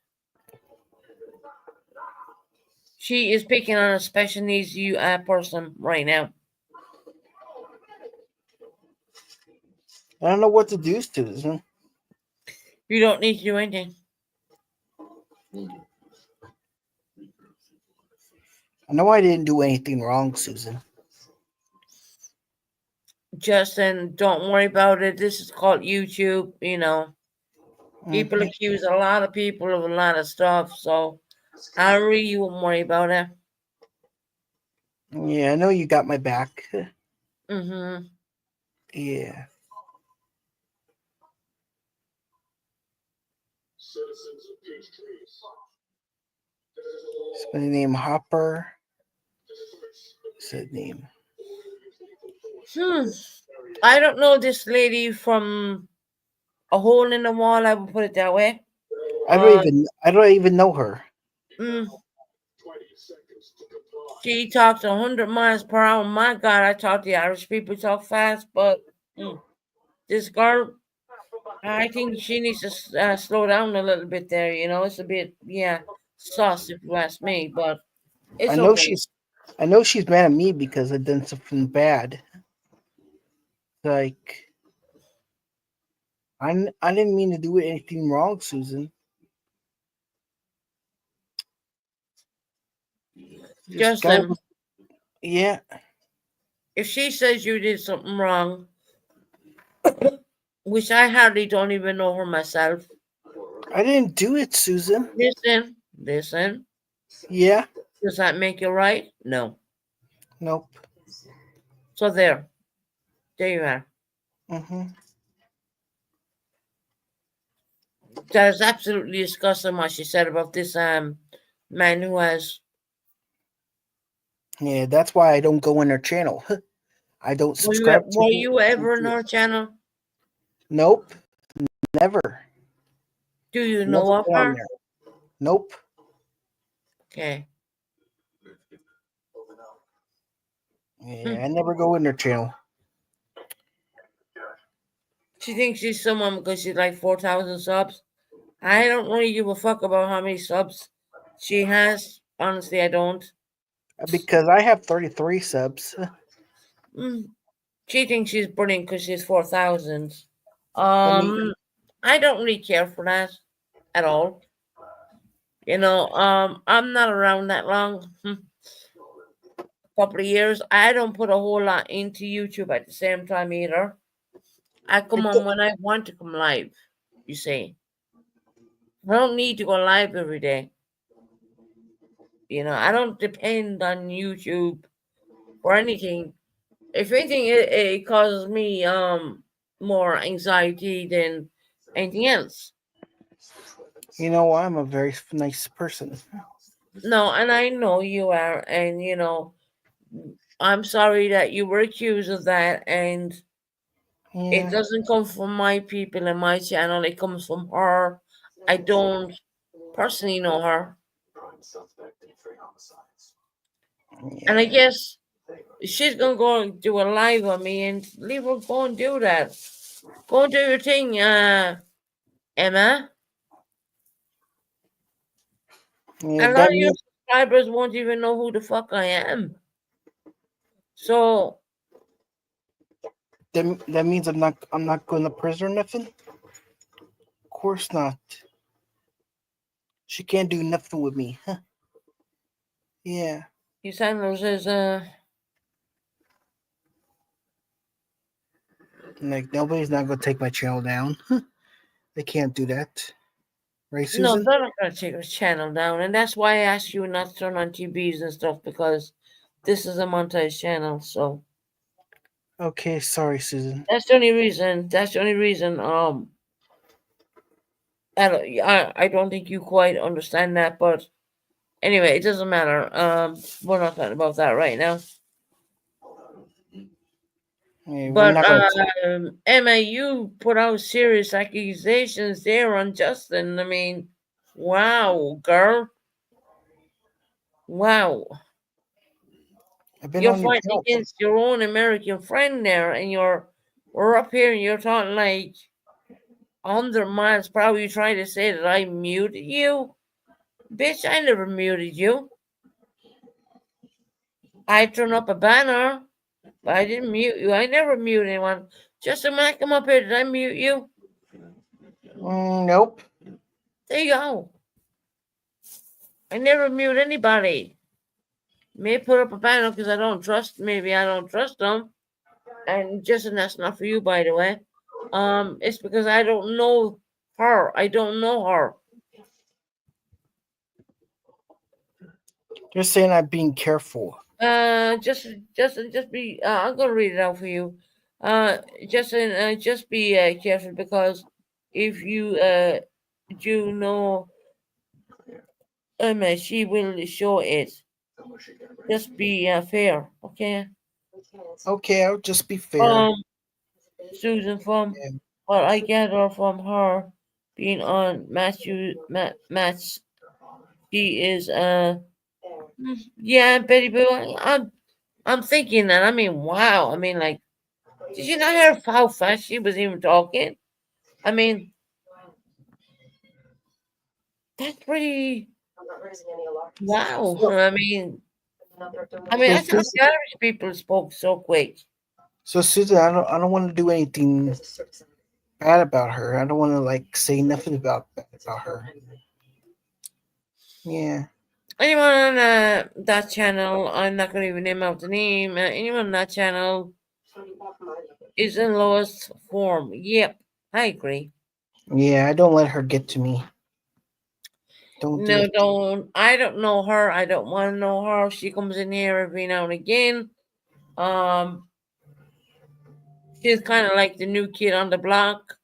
[SPEAKER 1] She is picking on a special needs person right now.
[SPEAKER 2] I don't know what to do, Susan.
[SPEAKER 1] You don't need to do anything.
[SPEAKER 2] I know I didn't do anything wrong, Susan.
[SPEAKER 1] Justin, don't worry about it. This is called YouTube. You know, people
[SPEAKER 2] Mhm.
[SPEAKER 1] accuse a lot of people of a lot of stuff. So I really wouldn't worry about it.
[SPEAKER 2] Yeah, I know you got my back.
[SPEAKER 1] Mm-hmm.
[SPEAKER 2] Yeah. Somebody named Hopper. What's that name?
[SPEAKER 1] I don't know this lady from a hole in the wall. I would put it that way.
[SPEAKER 2] I don't even know her.
[SPEAKER 1] Mm, she talks 100 miles per hour. My God, I talk the Irish people talk fast, but this girl, I think she needs to slow down a little bit there. You know, it's a bit, sus if you ask me, but
[SPEAKER 2] I
[SPEAKER 1] it's
[SPEAKER 2] know
[SPEAKER 1] okay.
[SPEAKER 2] she's mad at me because I done something bad. Like, I didn't mean to do anything wrong, Susan. This guy
[SPEAKER 1] Justin,
[SPEAKER 2] was, yeah.
[SPEAKER 1] if she says you did something wrong, which I hardly don't even know her myself,
[SPEAKER 2] I didn't do it, Susan.
[SPEAKER 1] listen,
[SPEAKER 2] Yeah.
[SPEAKER 1] does that make you right? No.
[SPEAKER 2] Nope.
[SPEAKER 1] So there you are.
[SPEAKER 2] Mm-hmm.
[SPEAKER 1] That is absolutely disgusting what she said about this man who has.
[SPEAKER 2] Yeah, that's why I don't go in her channel. I don't subscribe to
[SPEAKER 1] Were you ever in her channel?
[SPEAKER 2] Nope. Never.
[SPEAKER 1] Do you
[SPEAKER 2] Never
[SPEAKER 1] know of
[SPEAKER 2] been on
[SPEAKER 1] her?
[SPEAKER 2] there. Nope.
[SPEAKER 1] Okay.
[SPEAKER 2] Yeah, I never go in her channel.
[SPEAKER 1] She thinks she's someone because she's like 4,000 subs. I don't really give a fuck about how many subs she has. Honestly, I don't.
[SPEAKER 2] Because I have 33 subs.
[SPEAKER 1] She thinks she's brilliant because she's 4,000.
[SPEAKER 2] I mean,
[SPEAKER 1] I don't really care for that at all. You know, I'm not around that long. Couple of years. I don't put a whole lot into YouTube at the same time either. I come on when I want to come live, you see. I don't need to go live every day. You know, I don't depend on YouTube for anything. If anything, it causes me more anxiety than anything else.
[SPEAKER 2] you know, I'm a very nice person.
[SPEAKER 1] No, and I know you are, and you know, I'm sorry that you were accused of that, and it
[SPEAKER 2] Yeah.
[SPEAKER 1] doesn't come from my people and my channel, it comes from her. I don't personally know her. And I
[SPEAKER 2] Yeah.
[SPEAKER 1] guess she's gonna go and do a live on me and leave her go and do that. Go and do your thing, Emma.
[SPEAKER 2] Yeah,
[SPEAKER 1] A lot
[SPEAKER 2] that
[SPEAKER 1] of your subscribers won't even know who the fuck I am. So
[SPEAKER 2] that means I'm not going to prison or nothing. Of course not. She can't do nothing with me. Huh. Yeah.
[SPEAKER 1] you Sanders is
[SPEAKER 2] Like, nobody's not going to take my channel down. They can't do that. Right,
[SPEAKER 1] No,
[SPEAKER 2] Susan?
[SPEAKER 1] they're not gonna take her channel down, and that's why I asked you not to turn on TVs and stuff because this is a montage channel. So
[SPEAKER 2] Okay, sorry, Susan.
[SPEAKER 1] that's the only reason. That's the only reason. I don't think you quite understand that, but anyway, it doesn't matter. We're not talking about that right now.
[SPEAKER 2] Yeah, we're
[SPEAKER 1] But
[SPEAKER 2] not gonna.
[SPEAKER 1] Emma, you put out serious accusations there on Justin. I mean, wow, girl, wow.
[SPEAKER 2] I've been
[SPEAKER 1] You're
[SPEAKER 2] on your
[SPEAKER 1] fighting
[SPEAKER 2] channel.
[SPEAKER 1] against your own American friend there, and we're up here and you're talking like 100 miles per hour. You trying to say that I muted you? Bitch, I never muted you. I turned up a banner, but I didn't mute you. I never mute anyone. Just a man come up here, did I mute you?
[SPEAKER 2] Nope.
[SPEAKER 1] There you go. I never mute anybody. May put up a banner because maybe I don't trust them. And Justin, that's not for you, by the way. It's because I don't know her. I don't know her.
[SPEAKER 2] You're saying I'm being careful.
[SPEAKER 1] Just be. I'm gonna read it out for you. Justin, just be careful because if you do know Emma, she will show it. Just be fair, okay?
[SPEAKER 2] Okay, I'll just be fair.
[SPEAKER 1] Susan, from
[SPEAKER 2] Yeah.
[SPEAKER 1] what I gather from her being on Match, she is yeah, Betty Boo. I'm thinking that. I mean, wow. I mean, like, did you not hear how fast she was even talking? I mean, that's pretty wow. I thought the Irish people spoke so quick.
[SPEAKER 2] So Susan, I don't want to do anything bad about her. I don't want to like say nothing about her. Yeah.
[SPEAKER 1] Anyone on that channel, I'm not going to even name out the name. Anyone on that channel is in lowest form. Yep, I agree.
[SPEAKER 2] Yeah, I don't let her get to me. Don't do
[SPEAKER 1] No,
[SPEAKER 2] it.
[SPEAKER 1] don't. I don't know her. I don't want to know her. She comes in here every now and again. She's kind of like the new kid on the block,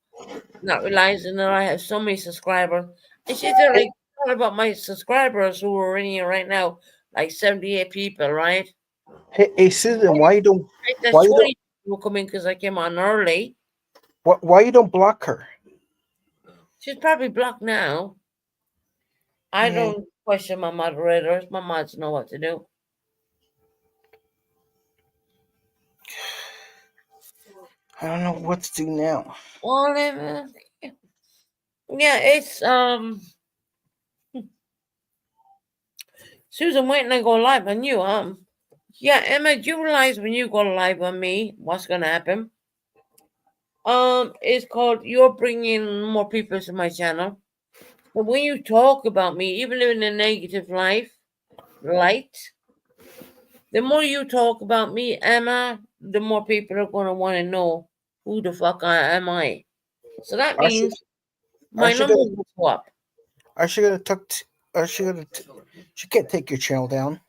[SPEAKER 1] not realizing that I have so many subscribers. And she's there like talking about my subscribers who are in here right now, like 78 people, right?
[SPEAKER 2] Hey Susan,
[SPEAKER 1] Like there's 20 people coming because I came on early.
[SPEAKER 2] why you don't block her?
[SPEAKER 1] She's probably blocked now. I
[SPEAKER 2] Yeah.
[SPEAKER 1] don't question my moderators. My mods know what to do.
[SPEAKER 2] I don't know what to do now.
[SPEAKER 1] Well, yeah, it's Susan waiting to go live on you, yeah, Emma, do you realize when you go live on me, what's gonna happen? It's called you're bringing more people to my channel. But when you talk about me, even in a negative light, the more you talk about me, Emma, the more people are gonna want to know who the fuck am I. So that
[SPEAKER 2] I should
[SPEAKER 1] means my
[SPEAKER 2] should
[SPEAKER 1] numbers will go up.
[SPEAKER 2] I should have took. She can't take your channel down.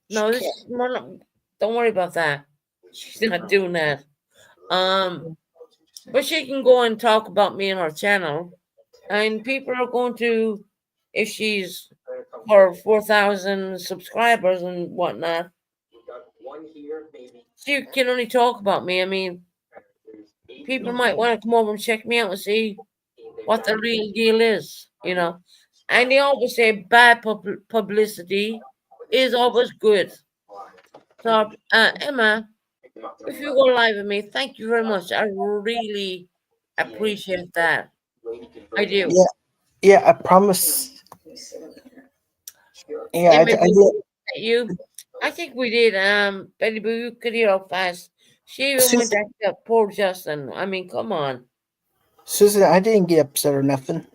[SPEAKER 1] No, this is don't worry about that. She's not doing that. But she can go and talk about me on her channel, and people are going to, if she's her 4,000 subscribers and whatnot. She can only talk about me. I mean, people might want to come over and check me out and see what the real deal is, you know. And they always say bad publicity is always good. So, Emma, if you go live with me, thank you very much. I really appreciate that. I do.
[SPEAKER 2] Yeah, yeah. I promise. Yeah,
[SPEAKER 1] Let me
[SPEAKER 2] I did.
[SPEAKER 1] at you. I think we did. Betty Boo, you could hear how fast she even went
[SPEAKER 2] Susan,
[SPEAKER 1] after poor Justin. I mean, come on.
[SPEAKER 2] Susan, I didn't get upset or nothing.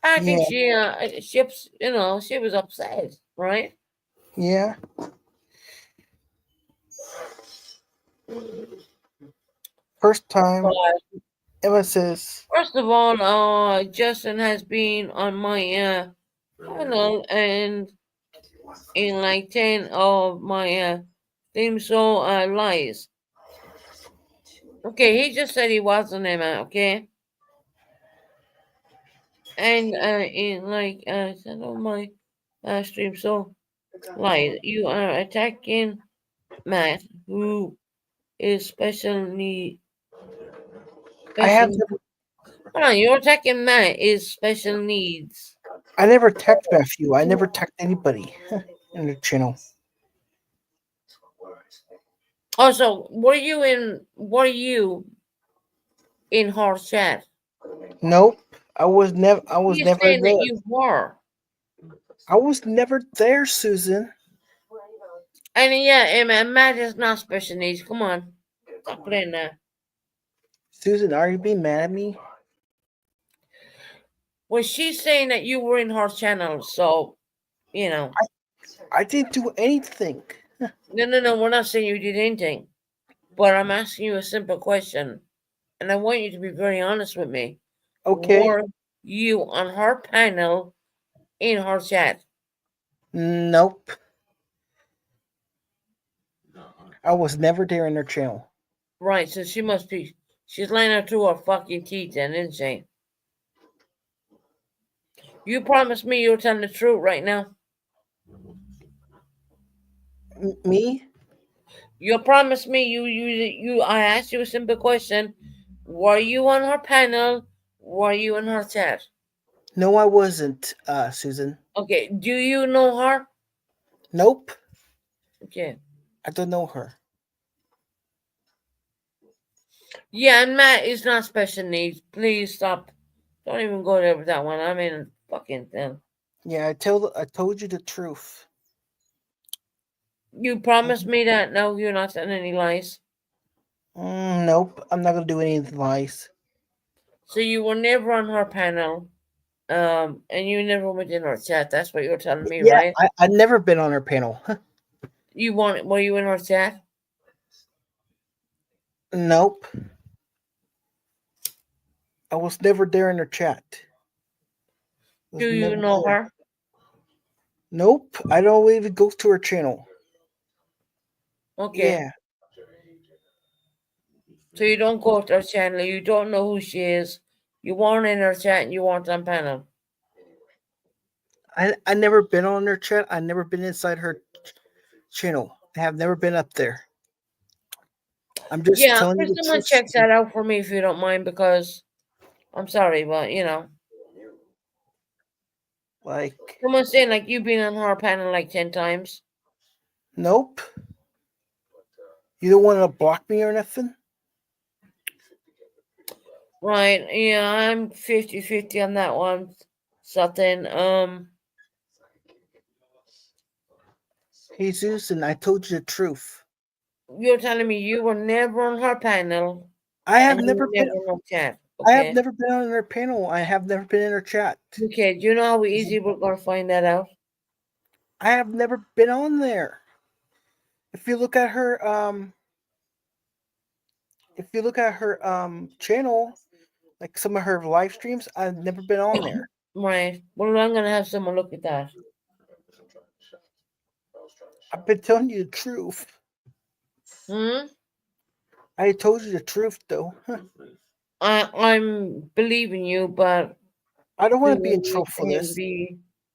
[SPEAKER 1] I
[SPEAKER 2] Yeah,
[SPEAKER 1] think she was upset, right?
[SPEAKER 2] yeah. First time
[SPEAKER 1] But
[SPEAKER 2] Emma says,
[SPEAKER 1] First of all, Justin has been on my panel and in like 10 of my theme song lies. Okay, he just said he wasn't Emma, okay? And in like 10 of my stream song lies, you are attacking Matt, who is special need.
[SPEAKER 2] I have
[SPEAKER 1] Special,
[SPEAKER 2] never,
[SPEAKER 1] hold on, you're attacking Matt is special needs.
[SPEAKER 2] I never text Matthew. I never text anybody in the channel.
[SPEAKER 1] Oh, so were you in her chat?
[SPEAKER 2] Nope. I was never. I was
[SPEAKER 1] He's
[SPEAKER 2] never
[SPEAKER 1] saying that
[SPEAKER 2] there.
[SPEAKER 1] you were.
[SPEAKER 2] I was never there, Susan.
[SPEAKER 1] And yeah, and Matt is not special needs. Come on. Stop playing that.
[SPEAKER 2] Susan, are you being mad at me?
[SPEAKER 1] Well, she's saying that you were in her channel, so, you know.
[SPEAKER 2] I didn't do anything.
[SPEAKER 1] No, we're not saying you did anything. But I'm asking you a simple question. And I want you to be very honest with me.
[SPEAKER 2] Okay.
[SPEAKER 1] Were you on her panel in her chat?
[SPEAKER 2] Nope. I was never there in her channel.
[SPEAKER 1] Right, so she must be. She's lying out through her fucking teeth then, isn't she? You promised me you're telling the truth right now.
[SPEAKER 2] Me?
[SPEAKER 1] You promised me you I asked you a simple question. Were you on her panel? Were you in her chat?
[SPEAKER 2] No, I wasn't, Susan.
[SPEAKER 1] Okay, do you know her?
[SPEAKER 2] Nope.
[SPEAKER 1] Okay.
[SPEAKER 2] I don't know her.
[SPEAKER 1] Yeah, and Matt is not special needs. Please stop. Don't even go there with that one. I mean, fucking thing.
[SPEAKER 2] Yeah, I told you the truth.
[SPEAKER 1] You promised me that. No, you're not telling any lies.
[SPEAKER 2] Nope. I'm not gonna do any lies.
[SPEAKER 1] So you were never on her panel, and you never went in her chat. That's what you're telling me,
[SPEAKER 2] Yeah,
[SPEAKER 1] right?
[SPEAKER 2] I've never been on her panel.
[SPEAKER 1] Were you in her chat?
[SPEAKER 2] Nope. I was never there in her chat. Was
[SPEAKER 1] Do you
[SPEAKER 2] never
[SPEAKER 1] know
[SPEAKER 2] there.
[SPEAKER 1] her?
[SPEAKER 2] Nope. I don't even go to her channel.
[SPEAKER 1] Okay.
[SPEAKER 2] Yeah.
[SPEAKER 1] So you don't go to her channel. You don't know who she is. You weren't in her chat and you weren't on panel.
[SPEAKER 2] I never been on her chat. I never been inside her channel. I have never been up there. I'm just
[SPEAKER 1] Yeah,
[SPEAKER 2] telling you
[SPEAKER 1] could
[SPEAKER 2] the
[SPEAKER 1] someone
[SPEAKER 2] truth.
[SPEAKER 1] check that out for me if you don't mind? Because I'm sorry, but you know,
[SPEAKER 2] Like,
[SPEAKER 1] someone's saying like you've been on her panel like 10 times.
[SPEAKER 2] nope. You don't want to block me or nothing?
[SPEAKER 1] Right. Yeah, I'm 50-50 on that one. Something.
[SPEAKER 2] Jesus, and I told you the truth.
[SPEAKER 1] You're telling me you were never on her panel.
[SPEAKER 2] I have
[SPEAKER 1] and
[SPEAKER 2] never
[SPEAKER 1] you
[SPEAKER 2] been.
[SPEAKER 1] never on chat.
[SPEAKER 2] I have
[SPEAKER 1] Okay.
[SPEAKER 2] never been on her panel. I have never been in her chat.
[SPEAKER 1] Okay. Do you know how easy we're gonna find that out?
[SPEAKER 2] I have never been on there. If you look at her channel, like some of her live streams, I've never been on there.
[SPEAKER 1] Right. Well, I'm gonna have someone look at that.
[SPEAKER 2] I've been telling you the truth.
[SPEAKER 1] Hmm.
[SPEAKER 2] I told you the truth though.
[SPEAKER 1] I'm believing you, but
[SPEAKER 2] I don't want to be in
[SPEAKER 1] to
[SPEAKER 2] trouble for
[SPEAKER 1] him
[SPEAKER 2] this.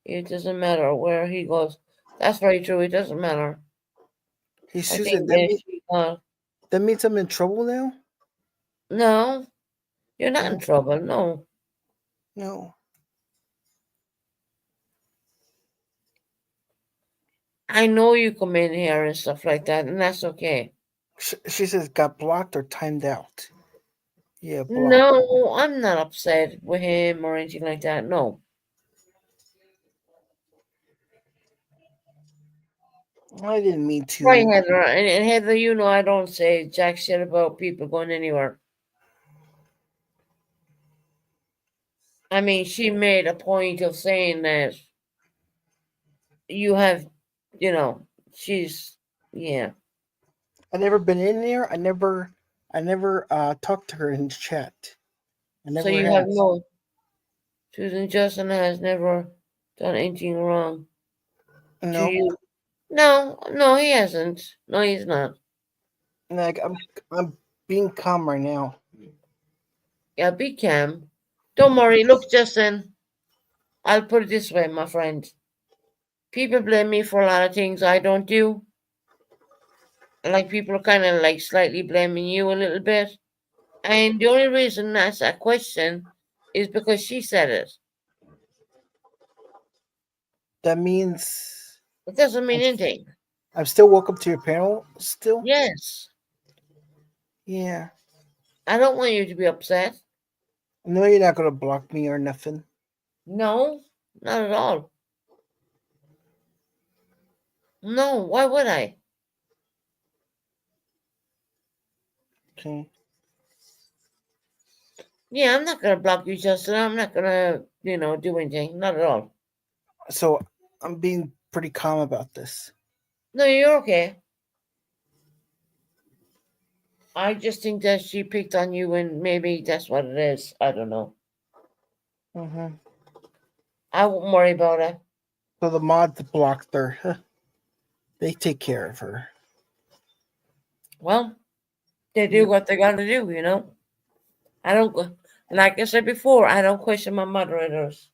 [SPEAKER 1] it doesn't matter where he goes. That's very true. It doesn't matter.
[SPEAKER 2] Hey
[SPEAKER 1] I
[SPEAKER 2] Susan,
[SPEAKER 1] think that
[SPEAKER 2] that means I'm in trouble now?
[SPEAKER 1] no, you're not in trouble. No.
[SPEAKER 2] No.
[SPEAKER 1] I know you come in here and stuff like that, and that's okay.
[SPEAKER 2] She says got blocked or timed out. Yeah, blocked.
[SPEAKER 1] No, I'm not upset with him or anything like that. No.
[SPEAKER 2] I didn't mean to.
[SPEAKER 1] Right, Heather. And Heather, you know I don't say jack shit about people going anywhere. I mean, she made a point of saying that you have, she's, yeah.
[SPEAKER 2] I never been in there. I never talked to her in chat. I never
[SPEAKER 1] So you have
[SPEAKER 2] has.
[SPEAKER 1] no. Susan Justin has never done anything wrong to
[SPEAKER 2] Nope.
[SPEAKER 1] you. No, no, he hasn't. No, he's not.
[SPEAKER 2] Like I'm being calm right now.
[SPEAKER 1] Yeah, be calm. Don't worry. Look, Justin, I'll put it this way, my friend. People blame me for a lot of things I don't do. Like people are kind of like slightly blaming you a little bit. And the only reason that's a question is because she said it.
[SPEAKER 2] That means
[SPEAKER 1] It doesn't mean
[SPEAKER 2] I'm,
[SPEAKER 1] anything.
[SPEAKER 2] I'm still welcome to your panel. Still,
[SPEAKER 1] Yes.
[SPEAKER 2] yeah.
[SPEAKER 1] I don't want you to be upset.
[SPEAKER 2] I know you're not gonna block me or nothing.
[SPEAKER 1] No, not at all. No, why would I?
[SPEAKER 2] Okay.
[SPEAKER 1] Yeah, I'm not gonna block you, Justin. I'm not gonna, do anything. Not at all.
[SPEAKER 2] So I'm being pretty calm about this.
[SPEAKER 1] No, you're okay. I just think that she picked on you, and maybe that's what it is. I don't know.
[SPEAKER 2] Mm-hmm.
[SPEAKER 1] I won't worry about it.
[SPEAKER 2] So the mods blocked her. Huh. They take care of her.
[SPEAKER 1] Well, they do
[SPEAKER 2] Yep.
[SPEAKER 1] what they gotta do. I don't, like I said before, I don't question my moderators.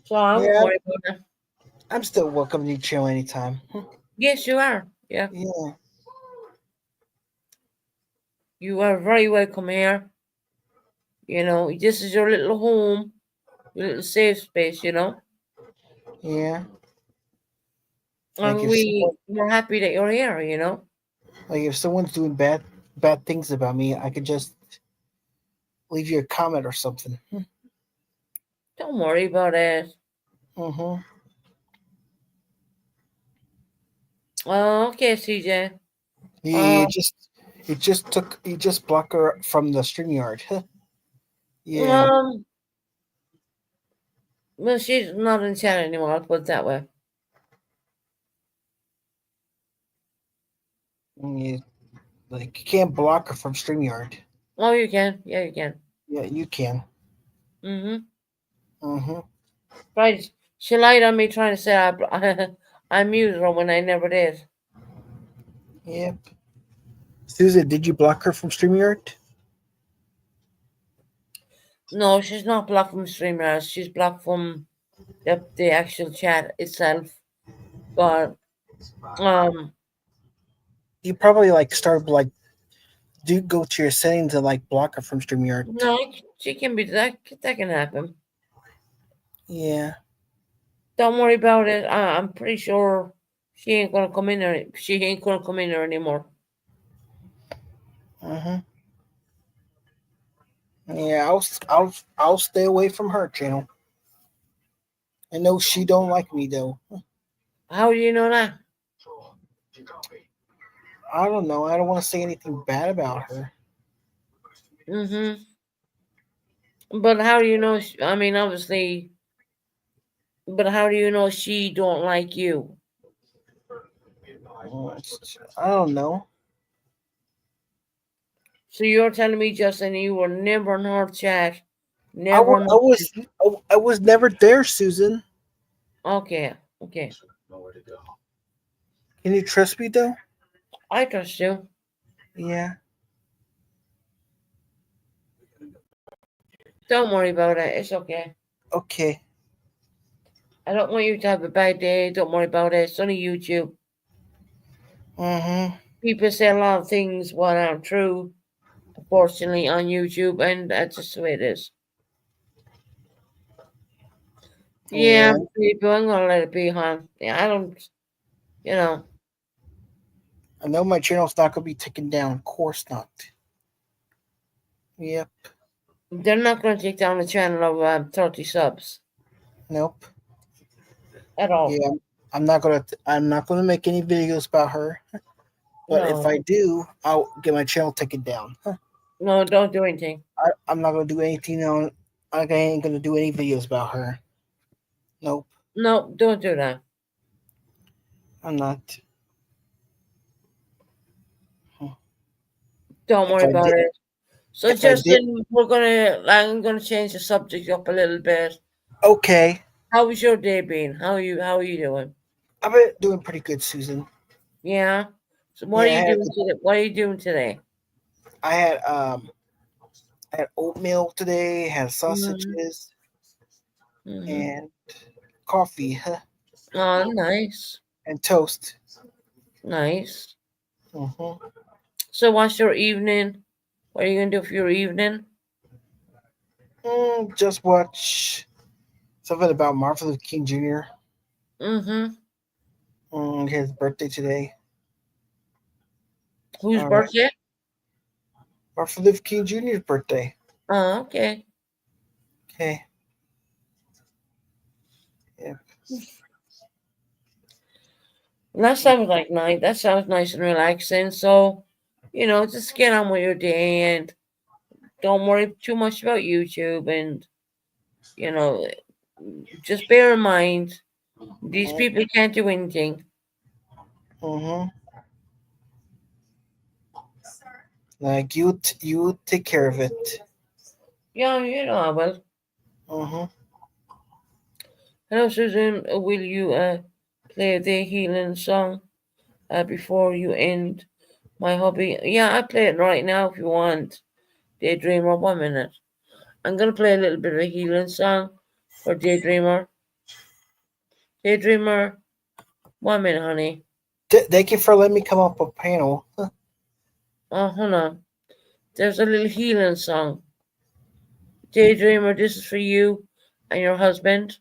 [SPEAKER 1] So I won't
[SPEAKER 2] Yeah,
[SPEAKER 1] worry about it.
[SPEAKER 2] I'm still welcome to chill anytime.
[SPEAKER 1] Yes, you are. Yeah,
[SPEAKER 2] Yeah.
[SPEAKER 1] you are very welcome here. This is your little home, your little safe space.
[SPEAKER 2] Yeah. Like
[SPEAKER 1] And
[SPEAKER 2] if someone
[SPEAKER 1] we're happy that you're here.
[SPEAKER 2] like if someone's doing bad things about me, I could just leave you a comment or something.
[SPEAKER 1] Don't worry about it.
[SPEAKER 2] Mm-hmm.
[SPEAKER 1] Okay, CJ.
[SPEAKER 2] You just block her from the StreamYard. Yeah.
[SPEAKER 1] Um, well, she's not in chat anymore. I'll put it that way.
[SPEAKER 2] You, like you can't block her from StreamYard.
[SPEAKER 1] Oh, you can. Yeah, you can.
[SPEAKER 2] Yeah, you can.
[SPEAKER 1] Mm-hmm.
[SPEAKER 2] Mm-hmm.
[SPEAKER 1] Right. She lied on me trying to say I muted her when I never did.
[SPEAKER 2] Yep. Susan, did you block her from StreamYard?
[SPEAKER 1] No, she's not blocked from streamers. She's blocked from the actual chat itself. But
[SPEAKER 2] You probably like start like do go to your settings and like block her from StreamYard.
[SPEAKER 1] no, she can be that can happen.
[SPEAKER 2] Yeah.
[SPEAKER 1] Don't worry about it. I'm pretty sure she ain't gonna come in there. She ain't gonna come in there anymore.
[SPEAKER 2] Mm-hmm. Yeah, I'll stay away from her channel. I know she don't like me though.
[SPEAKER 1] How do you know that?
[SPEAKER 2] I don't know. I don't want to say anything bad about her.
[SPEAKER 1] Mm-hmm. But how do you know? I mean, obviously. But how do you know she don't like you?
[SPEAKER 2] I don't know.
[SPEAKER 1] So you're telling me, Justin, you were never in her chat,
[SPEAKER 2] I,
[SPEAKER 1] never.
[SPEAKER 2] wa- I was I was never there, Susan.
[SPEAKER 1] Okay, okay.
[SPEAKER 2] Can you trust me though?
[SPEAKER 1] I trust you.
[SPEAKER 2] Yeah.
[SPEAKER 1] Don't worry about it. It's okay.
[SPEAKER 2] Okay.
[SPEAKER 1] I don't want you to have a bad day. Don't worry about it. It's only YouTube.
[SPEAKER 2] Mm-hmm.
[SPEAKER 1] People say a lot of things what aren't true, unfortunately, on YouTube, and that's just the way it is. Yeah,
[SPEAKER 2] Yeah.
[SPEAKER 1] people, I'm gonna let it be, huh? Yeah, I don't, you know,
[SPEAKER 2] I know my channel's not gonna be taken down. Of course not. Yep.
[SPEAKER 1] they're not gonna take down the channel of 30 subs
[SPEAKER 2] Nope.
[SPEAKER 1] at all.
[SPEAKER 2] Yeah. I'm not gonna make any videos about her. But if
[SPEAKER 1] No,
[SPEAKER 2] I do, I'll get my channel taken down.
[SPEAKER 1] no, don't do anything.
[SPEAKER 2] I'm not gonna do anything on. I ain't gonna do any videos about her. Nope.
[SPEAKER 1] No, don't do that.
[SPEAKER 2] I'm not.
[SPEAKER 1] Don't
[SPEAKER 2] If
[SPEAKER 1] worry
[SPEAKER 2] I
[SPEAKER 1] about
[SPEAKER 2] did,
[SPEAKER 1] it. So
[SPEAKER 2] If I did,
[SPEAKER 1] Justin, I'm gonna change the subject up a little bit.
[SPEAKER 2] okay.
[SPEAKER 1] How was your day been? How are you doing?
[SPEAKER 2] I've been doing pretty good, Susan.
[SPEAKER 1] Yeah. So what are
[SPEAKER 2] Yeah,
[SPEAKER 1] you doing today? What are you doing today?
[SPEAKER 2] I had I had oatmeal today, had
[SPEAKER 1] Mm-hmm.
[SPEAKER 2] sausages
[SPEAKER 1] Mm-hmm.
[SPEAKER 2] and coffee
[SPEAKER 1] Oh, nice.
[SPEAKER 2] and toast.
[SPEAKER 1] Nice.
[SPEAKER 2] hmm
[SPEAKER 1] So what's your evening? What are you gonna do for your evening?
[SPEAKER 2] just watch something about Martin Luther King Jr.
[SPEAKER 1] Mm-hmm.
[SPEAKER 2] His birthday today.
[SPEAKER 1] Whose
[SPEAKER 2] All right,
[SPEAKER 1] birthday?
[SPEAKER 2] Martin Luther King Jr.'s birthday.
[SPEAKER 1] Oh, okay.
[SPEAKER 2] Okay. Yeah.
[SPEAKER 1] That sounds like nice. That sounds nice and relaxing. So, just get on with your day and don't worry too much about YouTube. And you know, just bear in mind these people can't do anything.
[SPEAKER 2] Mm-hmm. Like you take care of it.
[SPEAKER 1] Yeah, I will.
[SPEAKER 2] Mm-hmm.
[SPEAKER 1] Hello, Susan. Will you play the healing song before you end my hobby? Yeah, I play it right now if you want. Daydreamer, 1 minute. I'm gonna play a little bit of a healing song for Daydreamer. Daydreamer, 1 minute, honey.
[SPEAKER 2] Thank you for letting me come up a panel.
[SPEAKER 1] Oh, hold on. There's a little healing song. Daydreamer, this is for you and your husband.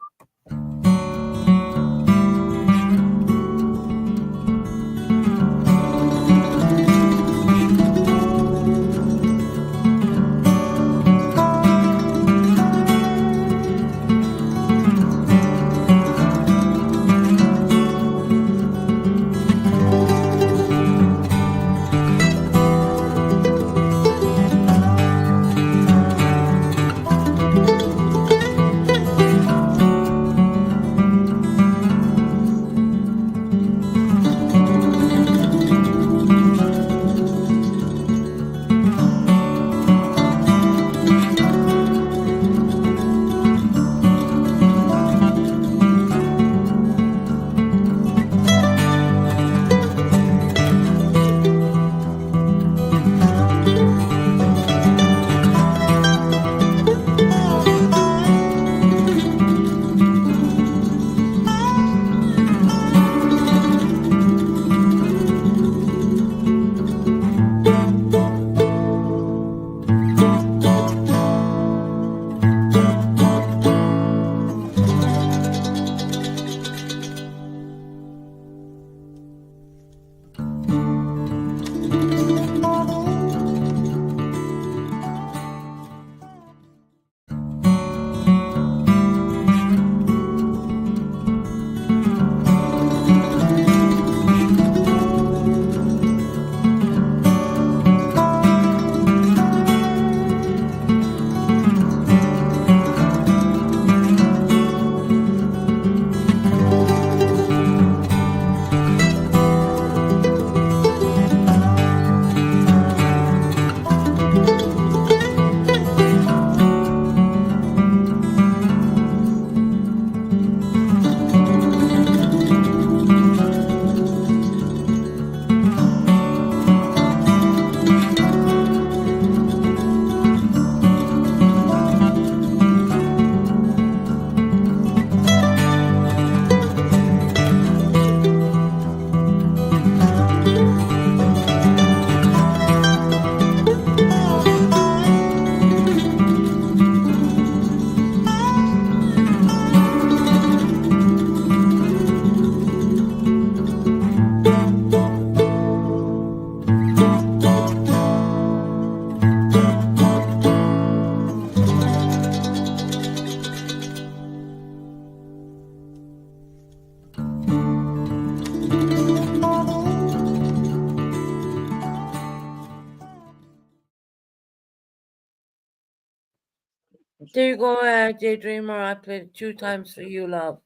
[SPEAKER 1] There you go, Daydreamer. I played it 2 times for you, love.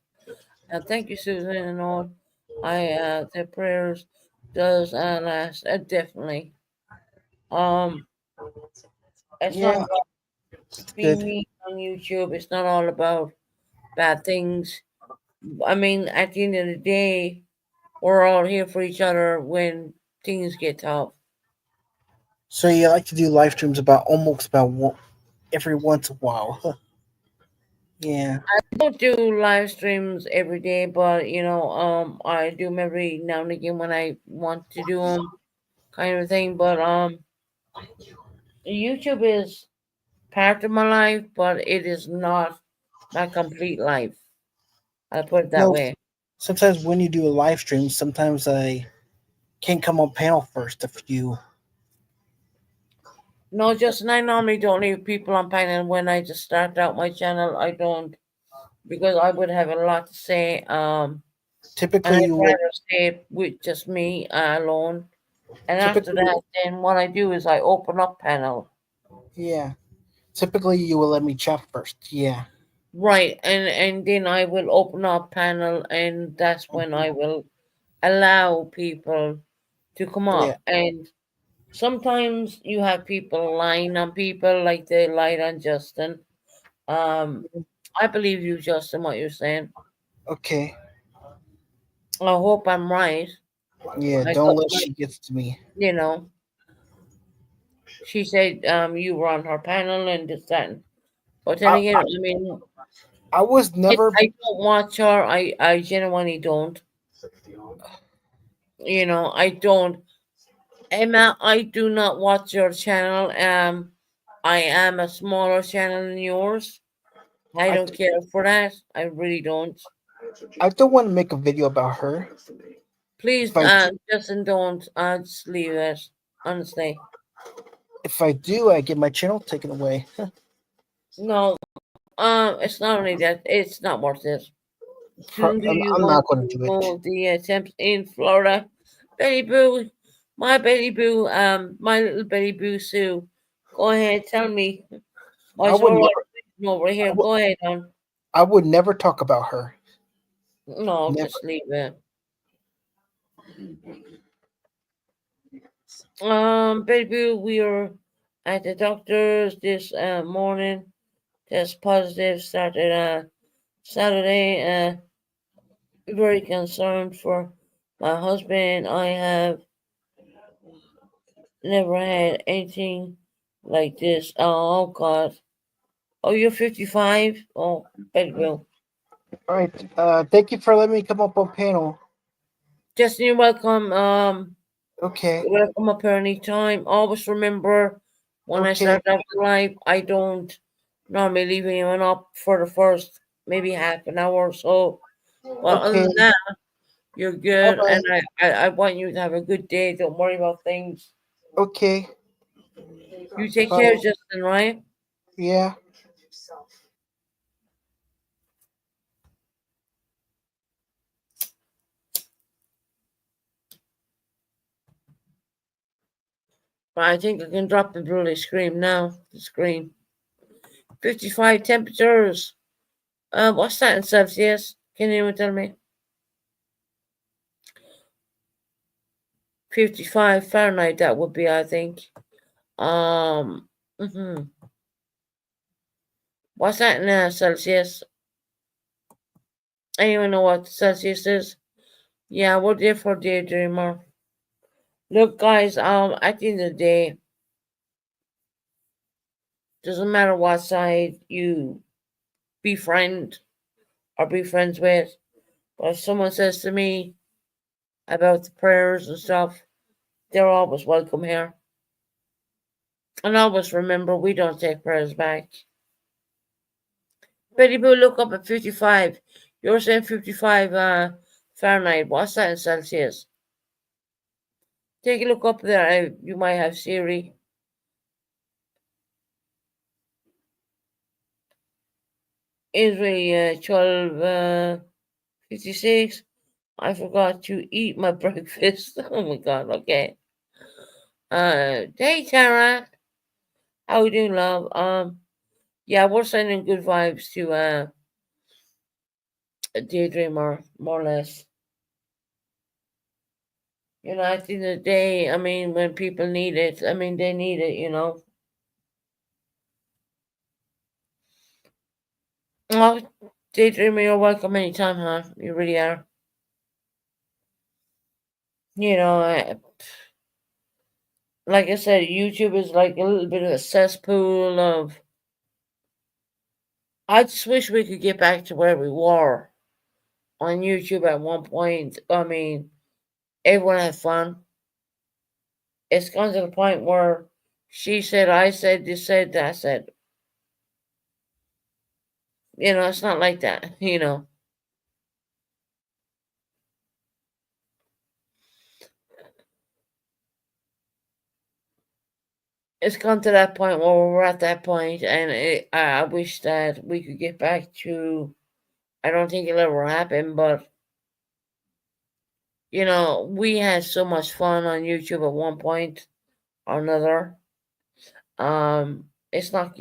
[SPEAKER 1] Thank you, Susan, and all. The prayers does last definitely. Um, It's not
[SPEAKER 2] Yeah,
[SPEAKER 1] about
[SPEAKER 2] it's
[SPEAKER 1] being
[SPEAKER 2] good.
[SPEAKER 1] mean on YouTube. It's not all about bad things. I mean, at the end of the day, we're all here for each other when things get tough.
[SPEAKER 2] So you like to do live streams about almost about every once in a while. Huh. Yeah.
[SPEAKER 1] I don't do live streams every day, but I do them every now and again when I want to do them, kind of thing. But YouTube is part of my life, but it is not my complete life. I put it that
[SPEAKER 2] No,
[SPEAKER 1] way.
[SPEAKER 2] sometimes when you do a live stream, sometimes I can't come on panel first if you.
[SPEAKER 1] No, Justin, I normally don't leave people on panel when I just start out my channel. I don't because I would have a lot to say. And
[SPEAKER 2] Typically,
[SPEAKER 1] I'd
[SPEAKER 2] you will.
[SPEAKER 1] rather say it with just me alone. And after
[SPEAKER 2] Typically,
[SPEAKER 1] that, then what I do is I open up panel.
[SPEAKER 2] yeah. Typically, you will let me chat first. Yeah.
[SPEAKER 1] Right, and then I will open up panel, and that's when I will allow people to come
[SPEAKER 2] Yeah.
[SPEAKER 1] up. And sometimes you have people lying on people, like they lied on Justin. Um, I believe you, Justin, what you're saying.
[SPEAKER 2] Okay.
[SPEAKER 1] I hope I'm right.
[SPEAKER 2] Yeah.
[SPEAKER 1] I
[SPEAKER 2] Don't
[SPEAKER 1] got
[SPEAKER 2] let
[SPEAKER 1] my,
[SPEAKER 2] she gets to me.
[SPEAKER 1] you know, she said you were on her panel and this that. But then
[SPEAKER 2] I,
[SPEAKER 1] again,
[SPEAKER 2] I,
[SPEAKER 1] I mean,
[SPEAKER 2] I was never.
[SPEAKER 1] I don't watch her. I genuinely don't. I don't. Emma, I do not watch your channel. I am a smaller channel than yours. I
[SPEAKER 2] I,
[SPEAKER 1] don't care for that. I really don't.
[SPEAKER 2] I don't want to make a video about her. If
[SPEAKER 1] Please,
[SPEAKER 2] I
[SPEAKER 1] Justin, don't. Just leave it. Honestly,
[SPEAKER 2] if I do, I get my channel taken away.
[SPEAKER 1] no. It's not only that. It's not worth it. Soon do you
[SPEAKER 2] I'm
[SPEAKER 1] want
[SPEAKER 2] not going to
[SPEAKER 1] to
[SPEAKER 2] do it.
[SPEAKER 1] know the temps in Florida? Betty Boo, my Betty Boo, my little Betty Boo Sue. Go ahead, tell me.
[SPEAKER 2] I
[SPEAKER 1] What's
[SPEAKER 2] would
[SPEAKER 1] all
[SPEAKER 2] never.
[SPEAKER 1] right over
[SPEAKER 2] I
[SPEAKER 1] here?
[SPEAKER 2] would,
[SPEAKER 1] Go ahead, on.
[SPEAKER 2] I would never talk about her.
[SPEAKER 1] No,
[SPEAKER 2] Never.
[SPEAKER 1] just leave it. Betty Boo, we are at the doctor's this morning. Test positive. Started Saturday. Very concerned for my husband. I have never had anything like this. Oh God. Oh, you're 55. Oh, Betty Boo.
[SPEAKER 2] All right. Thank you for letting me come up on panel.
[SPEAKER 1] Justin, you're welcome.
[SPEAKER 2] Okay.
[SPEAKER 1] You're welcome up here anytime. Always remember when I
[SPEAKER 2] Okay.
[SPEAKER 1] start out live, I don't normally leave anyone up for the first maybe half an hour or so. But other
[SPEAKER 2] Okay.
[SPEAKER 1] than that, you're
[SPEAKER 2] Bye
[SPEAKER 1] good,
[SPEAKER 2] bye.
[SPEAKER 1] and I want you to have a good day. Don't worry about things.
[SPEAKER 2] Okay.
[SPEAKER 1] You take
[SPEAKER 2] Bye.
[SPEAKER 1] care, Justin, right?
[SPEAKER 2] Yeah.
[SPEAKER 1] But I think I can drop the blue screen now. The screen. 55 temperatures. What's that in Celsius? Can anyone tell me? 55 Fahrenheit, that would be, I think. Mhm. What's that in Celsius? Anyone know what Celsius is? Yeah, we're there for daydreamer. Look, guys, at the end of the day, doesn't matter what side you befriend or be friends with, but if someone says to me about the prayers and stuff, they're always welcome here. And always remember, we don't take prayers back. Betty Boo, look up at 55. You're saying 55 Fahrenheit. What's that in Celsius? Take a look up there. You might have Siri. Israel 12:56. I forgot to eat my breakfast. Oh my god, okay. Hey Tara. How you doing, love? Yeah, we're sending good vibes to Daydreamer, more or less. At the end of the day, I mean, when people need it, I mean, they need it. Oh, Daydreamer, you're welcome anytime, huh? You really are. You know, like I said, YouTube is like a little bit of a cesspool of. I just wish we could get back to where we were on YouTube at one point. I mean, everyone had fun. It's gone to the point where she said, I said, you said, that said. You know, it's not like that, you know. It's gone to that point where we're at that point, and I wish that we could get back to. I don't think it'll ever happen, but you know, we had so much fun on YouTube at one point or another. It's not,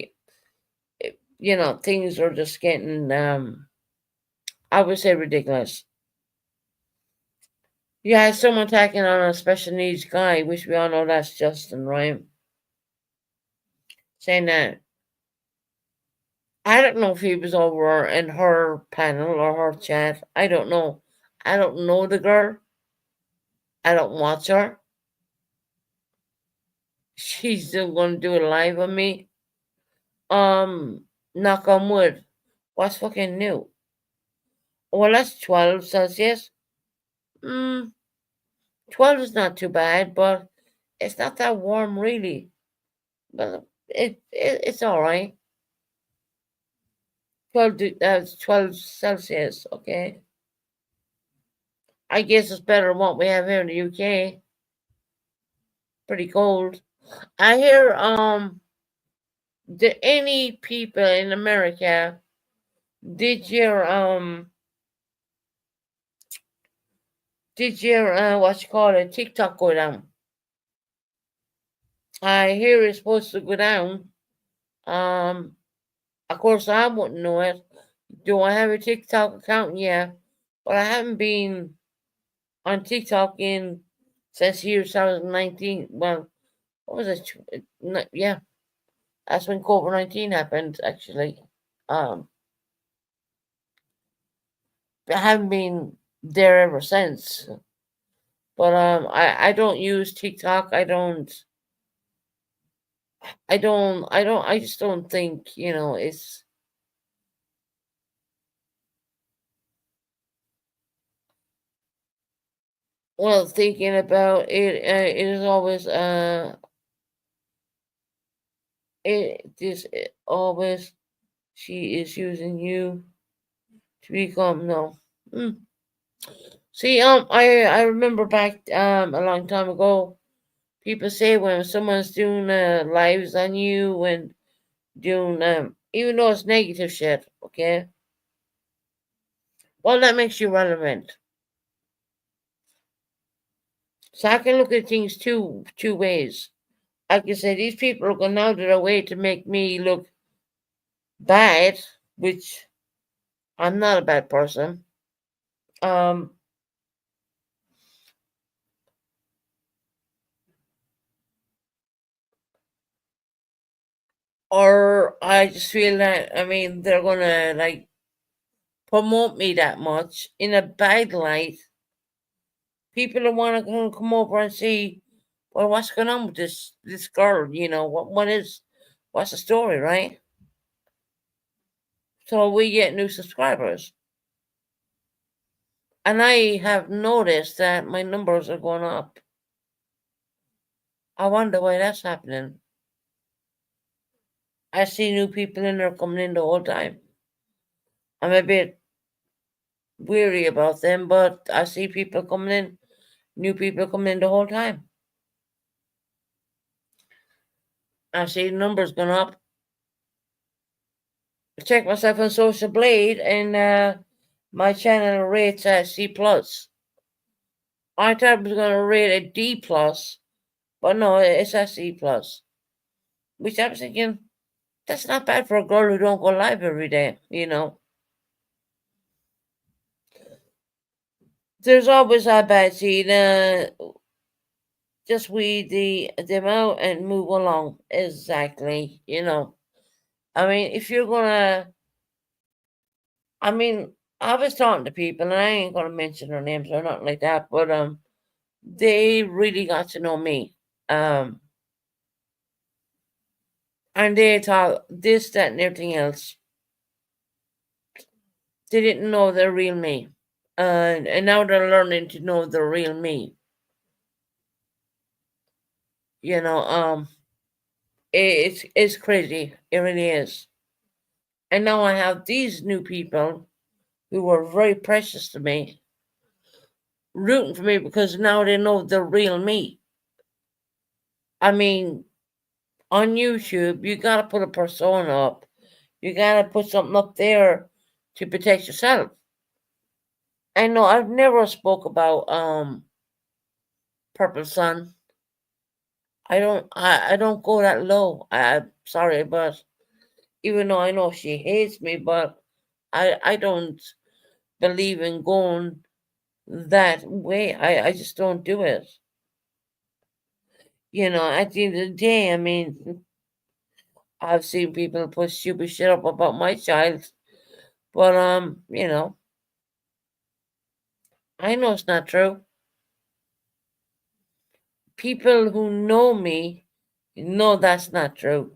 [SPEAKER 1] you know, things are just getting, I would say ridiculous. You had someone attacking on a special needs guy, which we all know that's Justin, right? Saying that I don't know if he was over in her panel or her chat. I don't know. I don't know the girl. I don't watch her. She's still gonna do a live on me. Knock on wood. What's fucking new? Well, that's 12 Celsius. Mm, 12 is not too bad, but it's not that warm, really. But it's all right. 12, 12 Celsius, okay? I guess it's better than what we have here in the UK. Pretty cold. I hear, did any people in America, did your, what you call it, TikTok go down? I hear it's supposed to go down. Um, of course, I wouldn't know it. Do I have a TikTok account? Yeah, but I haven't been on TikTok in since year 2019. Well, what was it? Yeah, that's when COVID-19 happened. Actually, um, I haven't been there ever since. But I don't use TikTok. I just don't think, you know, it's, well, thinking about it, it is always, always, she is using you to become, no. Mm. See, I remember back, a long time ago, people say when someone's doing, lives on you and doing, even though it's negative shit, okay? Well, that makes you relevant. So I can look at things two ways. I can say these people are going out of their way to make me look bad, which I'm not a bad person. Um, or I just feel that, I mean, they're gonna like promote me that much in a bad light. People don't want to come over and see, well, what's going on with this girl? You know, what's the story, right? So we get new subscribers. And I have noticed that my numbers are going up. I wonder why that's happening. I see new people in there coming in the whole time. I'm a bit weary about them, but I see people coming in, new people coming in the whole time. I see numbers going up. I check myself on Social Blade, and my channel rates at C plus. I thought it was going to rate a D plus, but no, it's a C plus. Which I was thinking, that's not bad for a girl who don't go live every day, you know. There's always a bad seed. Just weed them out and move along. Exactly. You know. I mean, if you're gonna I mean, I was talking to people, and I ain't gonna mention their names or nothing like that, but they really got to know me. And they thought this, that, and everything else. They didn't know the real me. And now they're learning to know the real me. You know, it's crazy. It really is. And now I have these new people who were very precious to me, rooting for me because now they know the real me. I mean, on YouTube, you gotta put a persona up. You gotta put something up there to protect yourself. I know I've never spoke about Purple Sun. I don't go that low. I'm sorry, but even though I know she hates me, but I don't believe in going that way. I just don't do it. You know, at the end of the day, I mean, I've seen people put stupid shit up about my child, but you know, I know it's not true. People who know me know that's not true,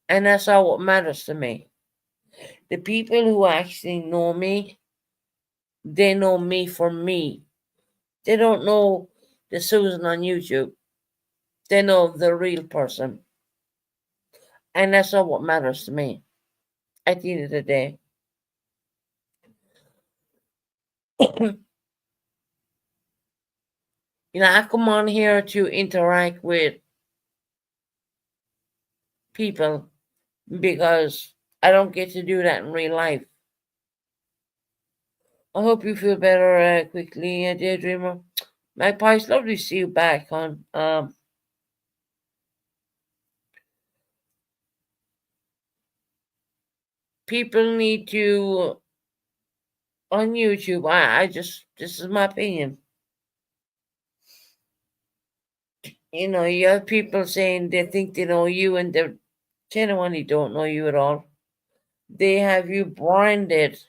[SPEAKER 1] and that's all what matters to me. The people who actually know me, they know me for me. They don't know the Susan on YouTube. They know the real person, and that's all what matters to me. At the end of the day, you know, I come on here to interact with people because I don't get to do that in real life. I hope you feel better quickly, Daydreamer. Magpie, it's lovely to see you back on. People need to on YouTube. I just this is my opinion. You know, you have people saying they think they know you, and they genuinely don't know you at all. They have you branded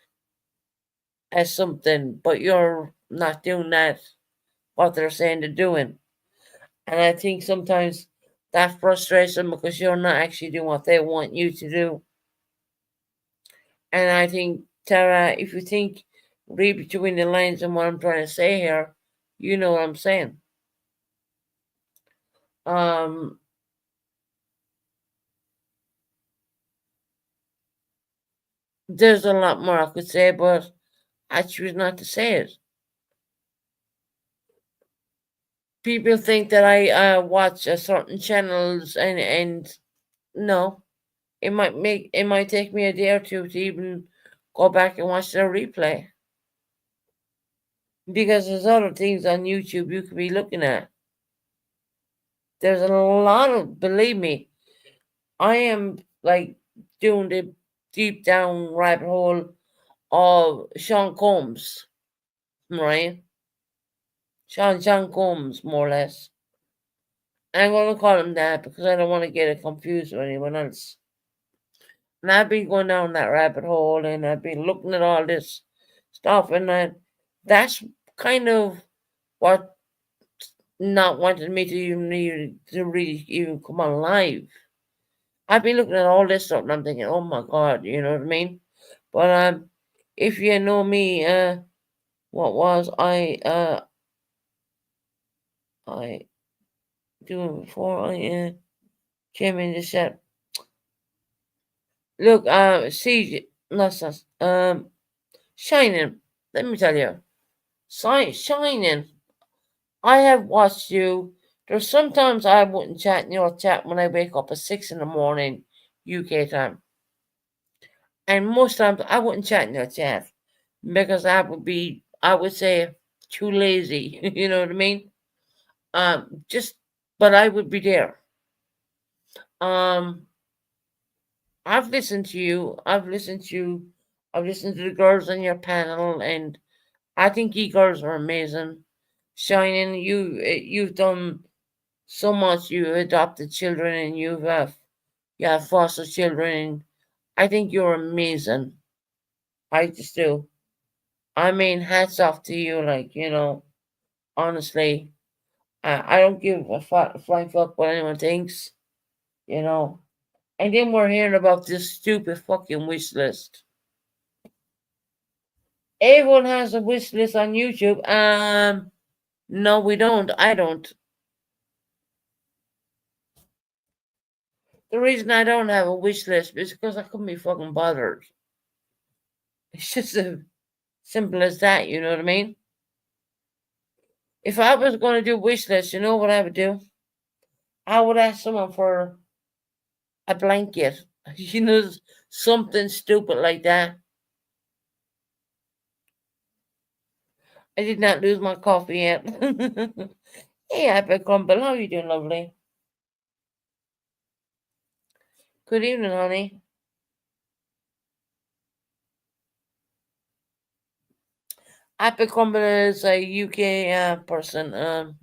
[SPEAKER 1] as something, but you're not doing that. What they're saying they're doing. And I think sometimes that frustrates them because you're not actually doing what they want you to do. And I think, Tara, if you think, read between the lines and what I'm trying to say here, you know what I'm saying. Um, there's a lot more I could say, but I choose not to say it. People think that I watch certain channels, and no, it might take me a day or two to even go back and watch the replay because there's other things on YouTube you could be looking at. There's a lot of, believe me, I am like doing the deep down rabbit hole of Sean Combs, right? Sean Combs, more or less. I'm going to call him that because I don't want to get it confused with anyone else. And I've been going down that rabbit hole, and I've been looking at all this stuff, and that's kind of what not wanted me to to really even come on live. I've been looking at all this stuff, and I'm thinking, oh my god, you know what I mean? But if you know me, what was I doing before I came in the set? Look, see, not Shining. Let me tell you, Shining. I have watched you. There's sometimes I wouldn't chat in your chat when I wake up at 6 in the morning, UK time. And most times I wouldn't chat in your chat because I would say, too lazy. You know what I mean? Just, but I would be there. Um, I've listened to you. I've listened to you. I've listened to the girls on your panel, and I think you girls are amazing. Shining, you've done so much. You adopted children, and you have foster children. I think you're amazing. I just do. I mean, hats off to you. Like, honestly, I don't give a flying fuck what anyone thinks, you know. And then we're hearing about this stupid fucking wish list. Everyone has a wish list on YouTube. No, we don't. I don't. The reason I don't have a wish list is because I couldn't be fucking bothered. It's just as simple as that, you know what I mean? If I was going to do wish list, you know what I would do? I would ask someone for a blanket. Something stupid like that. I did not lose my coffee yet. Hey, Happy Crumble, how are you doing, lovely? Good evening, honey. Happy Crumble is a UK person. And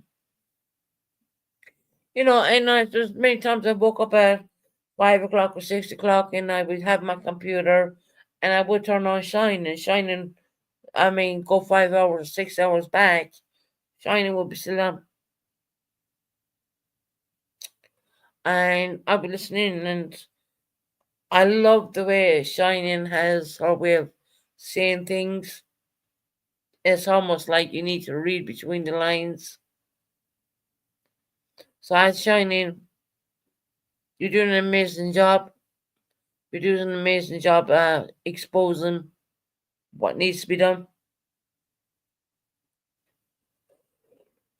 [SPEAKER 1] there's many times I woke up at 5 o'clock or 6 o'clock, and I would have my computer, and I would turn on Shining. I mean, go 5 hours, 6 hours back. Shining would be still on, and I'll be listening, and I love the way Shining has her way of saying things. It's almost like you need to read between the lines. So I Shining, you're doing an amazing job. You're doing an amazing job exposing what needs to be done.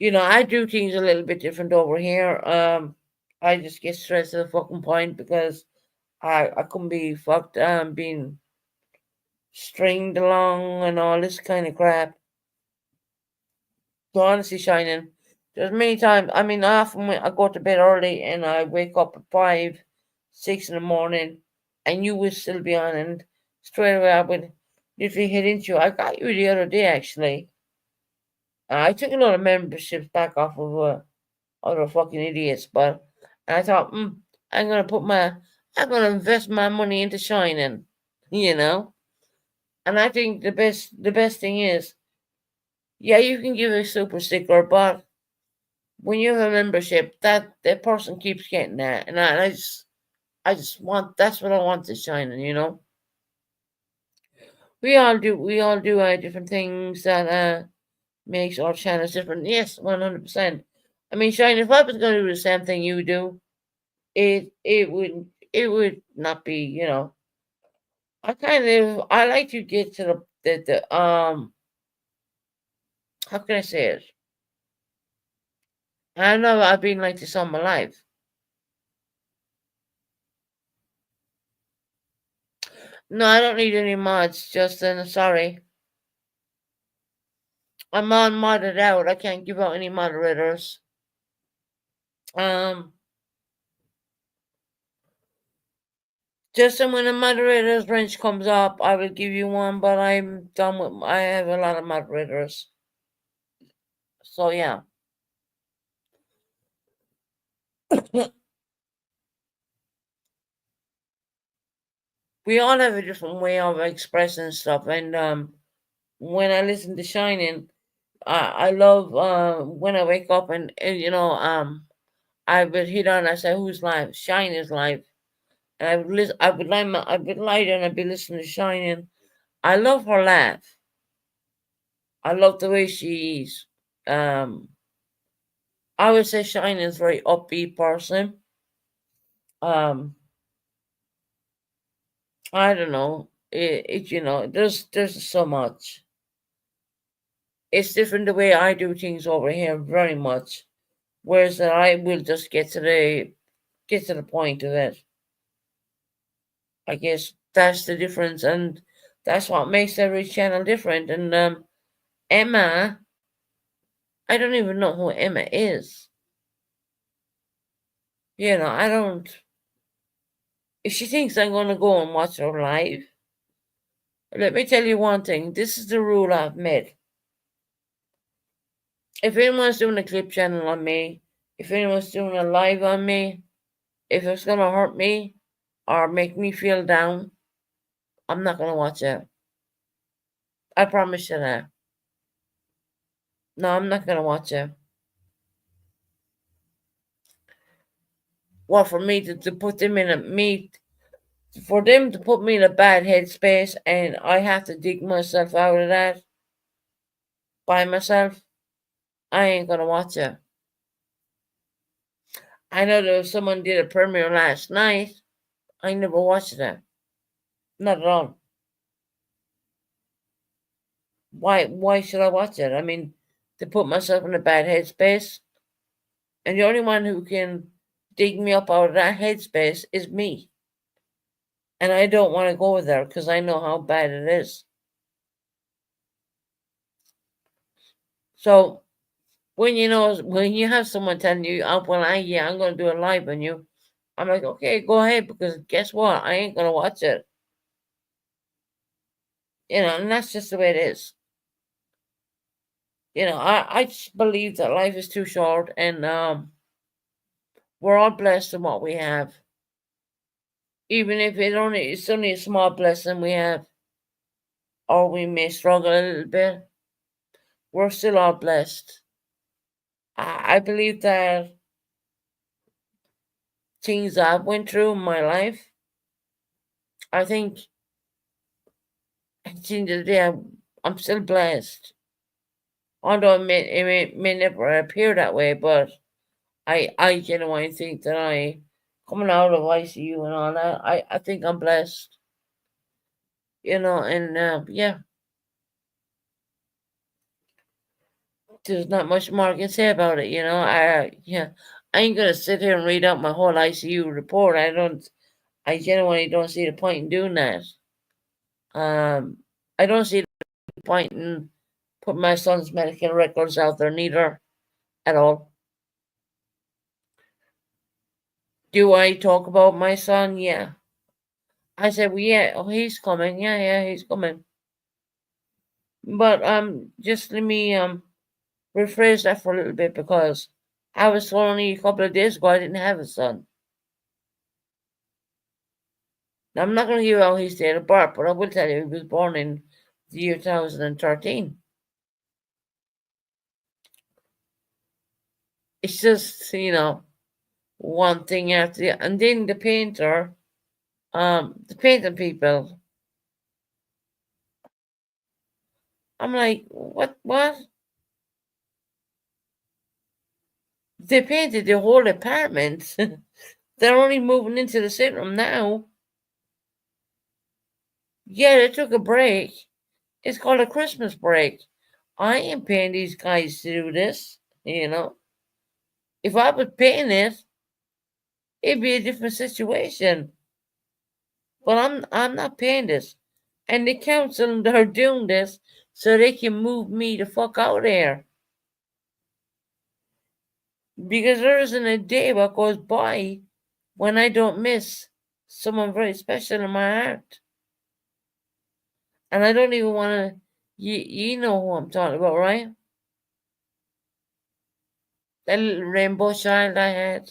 [SPEAKER 1] I do things a little bit different over here. I just get straight to the fucking point because I couldn't be fucked being stringed along and all this kind of crap. So honestly, Shining, there's many times. I mean, I go to bed early and I wake up at 5, 6 in the morning, and you will still be on, and straight away I would literally hit into you. I got you the other day actually. I took a lot of memberships back off of other fucking idiots, but I thought, I'm gonna invest my money into Shining, you know. And I think the best thing is, yeah, you can give a super sticker, but when you have a membership, that person keeps getting that, and I just want that's what I want to Shining. We all do different things that makes our channels different. Yes, 100%. I mean, Shine, if I was going to do the same thing you do, it would not be. I like to get to the how can I say it? I know I've been like this all my life. No, I don't need any mods, Justin. Sorry. I'm on modded out. I can't give out any moderators. Um, Justin, when the moderator's range comes up, I will give you one, but I'm done with. I have a lot of moderators. So yeah. We all have a different way of expressing stuff, and when I listen to Shining, I love when I wake up and I would hit on. I say, "Who's live? Shining's live," and I would listen. I would lie down and be listening to Shining. I love her laugh. I love the way she's. I would say Shining's a very upbeat person. Um, I don't know. There's so much. It's different the way I do things over here, very much. Whereas that I will just get to the point of it. I guess that's the difference, and that's what makes every channel different. And Emma, I don't even know who Emma is. I don't. If she thinks I'm gonna go and watch her live, let me tell you one thing. This is the rule I've made. If anyone's doing a clip channel on me, if anyone's doing a live on me, if it's gonna hurt me or make me feel down, I'm not gonna watch it. I promise you that. No, I'm not gonna watch it. Well, for me to put them in for them to put me in a bad headspace, and I have to dig myself out of that by myself, I ain't gonna watch it. I know that someone did a premiere last night. I never watched it. Not at all. Why should I watch it? I mean, to put myself in a bad headspace. And the only one who can dig me up out of that headspace is me. And I don't want to go there because I know how bad it is. So when you have someone telling you, oh well, I'm gonna do a live on you, I'm like, okay, go ahead, because guess what? I ain't gonna watch it. And that's just the way it is. I just believe that life is too short, and we're all blessed in what we have. Even if it's only a small blessing we have, or we may struggle a little bit, we're still all blessed. I believe that things I've went through in my life, I think at the end of the day, I'm still blessed. Although it may never appear that way, but I genuinely think that coming out of ICU and all that, I think I'm blessed. And yeah, there's not much more I can say about it. I ain't gonna sit here and read out my whole ICU report. I genuinely don't see the point in doing that. I don't see the point in putting my son's medical records out there neither, at all. Do I talk about my son? Yeah. I said, well, yeah, oh, he's coming. Yeah, he's coming. But just let me rephrase that for a little bit, because I was told only a couple of days ago I didn't have a son. Now, I'm not going to give out his date of birth, but I will tell you he was born in the year 2013. It's just, one thing after the other. And then the painting people, I'm like, what? They painted the whole apartment. They're only moving into the sitting room now. Yeah, they took a break. It's called a Christmas break. I ain't paying these guys to do this, If I was paying it, it'd be a different situation. But I'm not paying this. And the council are doing this so they can move me the fuck out of there. Because there isn't a day that goes by when I don't miss someone very special in my heart. And I don't even want to, you know who I'm talking about, right? That little rainbow child I had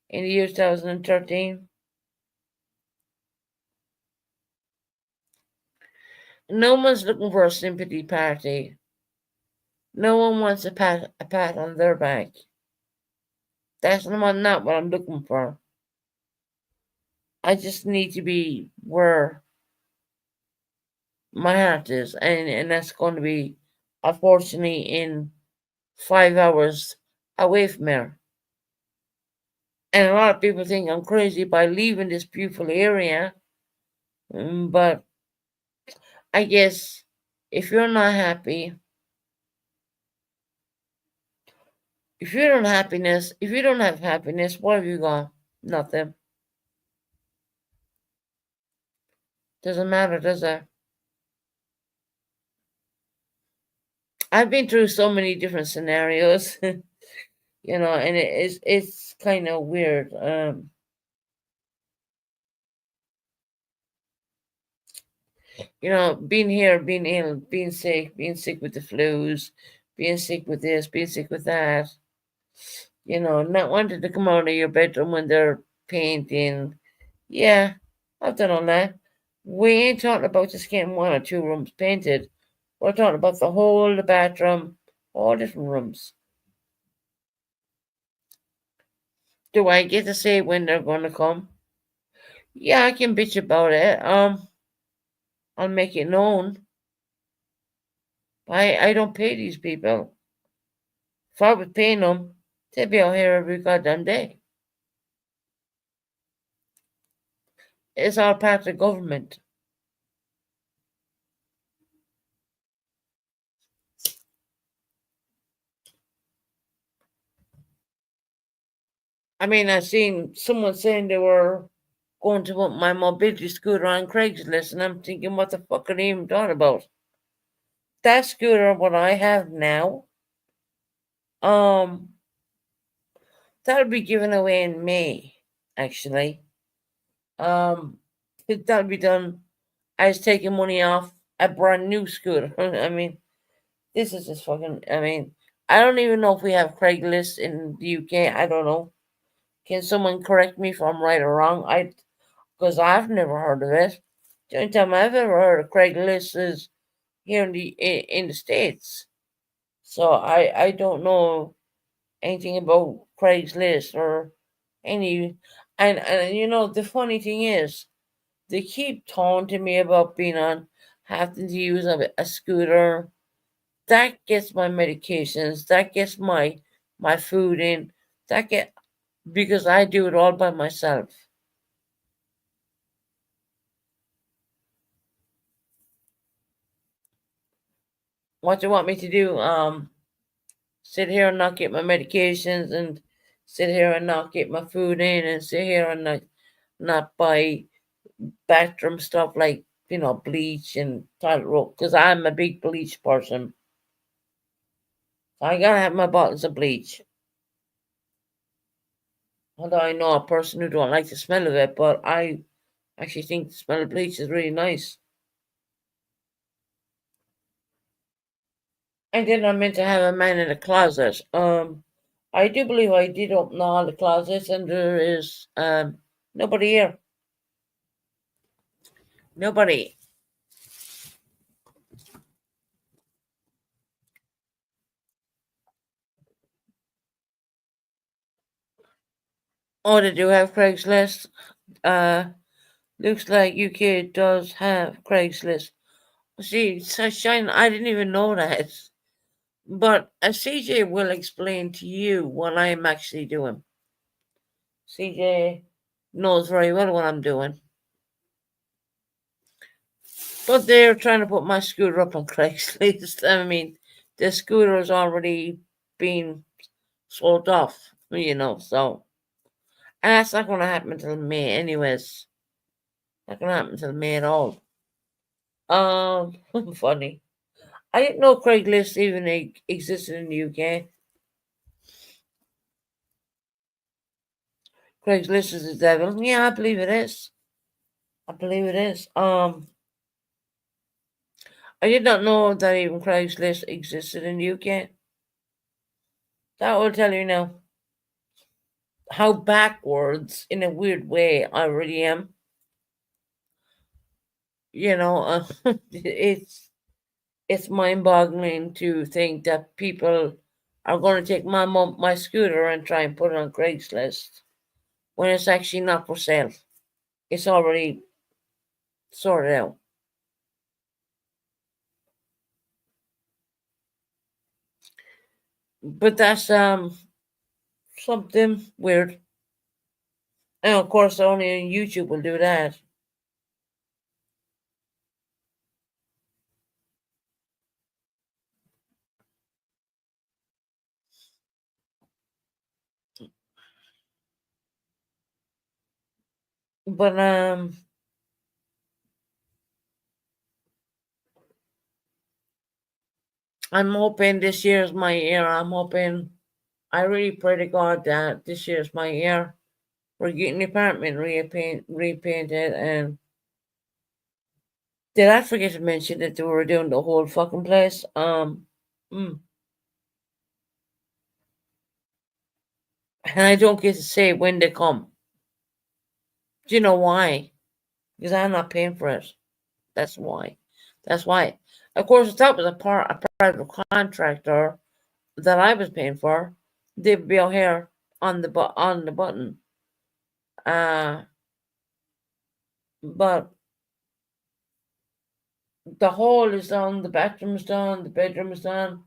[SPEAKER 1] in the year 2013. No one's looking for a sympathy party. No one wants a pat on their back. That's not what I'm looking for. I just need to be where my heart is, and that's going to be, unfortunately, in 5 hours away from here. And a lot of people think I'm crazy by leaving this beautiful area, but I guess if you're not happy, if you don't have happiness, what have you got? Nothing. Doesn't matter, does it? I've been through so many different scenarios, and it's kind of weird. Being here, being ill, being sick with the flus, being sick with this, being sick with that. Not wanting to come out of your bedroom when they're painting. Yeah, I've done all that. We ain't talking about just getting 1 or 2 rooms painted. We're talking about the bathroom, all different rooms. Do I get to say when they're gonna come? Yeah, I can bitch about it. I'll make it known. I don't pay these people. If I was paying them, they'd be out here every goddamn day. It's all part of the government. I mean, I seen someone saying they were going to put my mobility scooter on Craigslist, and I'm thinking, what the fuck are they even talking about? That scooter, what I have now, um, that'll be given away in May, actually. That'll be done. I was taking money off a brand new scooter. I mean, this is just fucking. I mean, I don't even know if we have Craigslist in the UK. I don't know. Can someone correct me if I'm right or wrong? Because I've never heard of it. The only time I've ever heard of Craigslist is here in the States. So I don't know anything about Craigslist or any and you know the funny thing is they keep taunting me about being on having to use a scooter. That gets my medications, that gets my food in, that get because I do it all by myself. What do you want me to do? Sit here and not get my medications and sit here and not get my food in and sit here and not buy bathroom stuff like bleach and toilet roll because I'm a big bleach person. I gotta have my bottles of bleach. Although I know a person who don't like the smell of it, but I actually think the smell of bleach is really nice. And then I meant to have a man in the closet. I do believe I did open all the closets, and there is nobody here. Nobody. Oh, they do have Craigslist. Uh, looks like UK does have Craigslist. See, Sunshine, I didn't even know that. But CJ will explain to you what I'm actually doing. CJ knows very well what I'm doing. But they're trying to put my scooter up on Craigslist. I mean, the scooter has already been sold off, so. And that's not going to happen until May, anyways. Not going to happen until May at all. Funny. I didn't know Craigslist even existed in the UK. Craigslist is the devil. Yeah, I believe it is. I believe it is. I did not know that even Craigslist existed in the UK. That will tell you now how backwards, in a weird way, I really am. It's mind-boggling to think that people are going to take my scooter and try and put it on Craigslist when it's actually not for sale. It's already sorted out. But that's something weird. And of course only YouTube will do that. But I'm hoping this year's my year. I really pray to God that this year's my year. We're getting the apartment repainted, and did I forget to mention that they were doing the whole fucking place? And I don't get to say when they come. Do you know why? Because I'm not paying for it. That's why. That's why. Of course, if that was a private contractor that I was paying for, they'd be out here on the button. But the hall is done, the bathroom is done, the bedroom is done.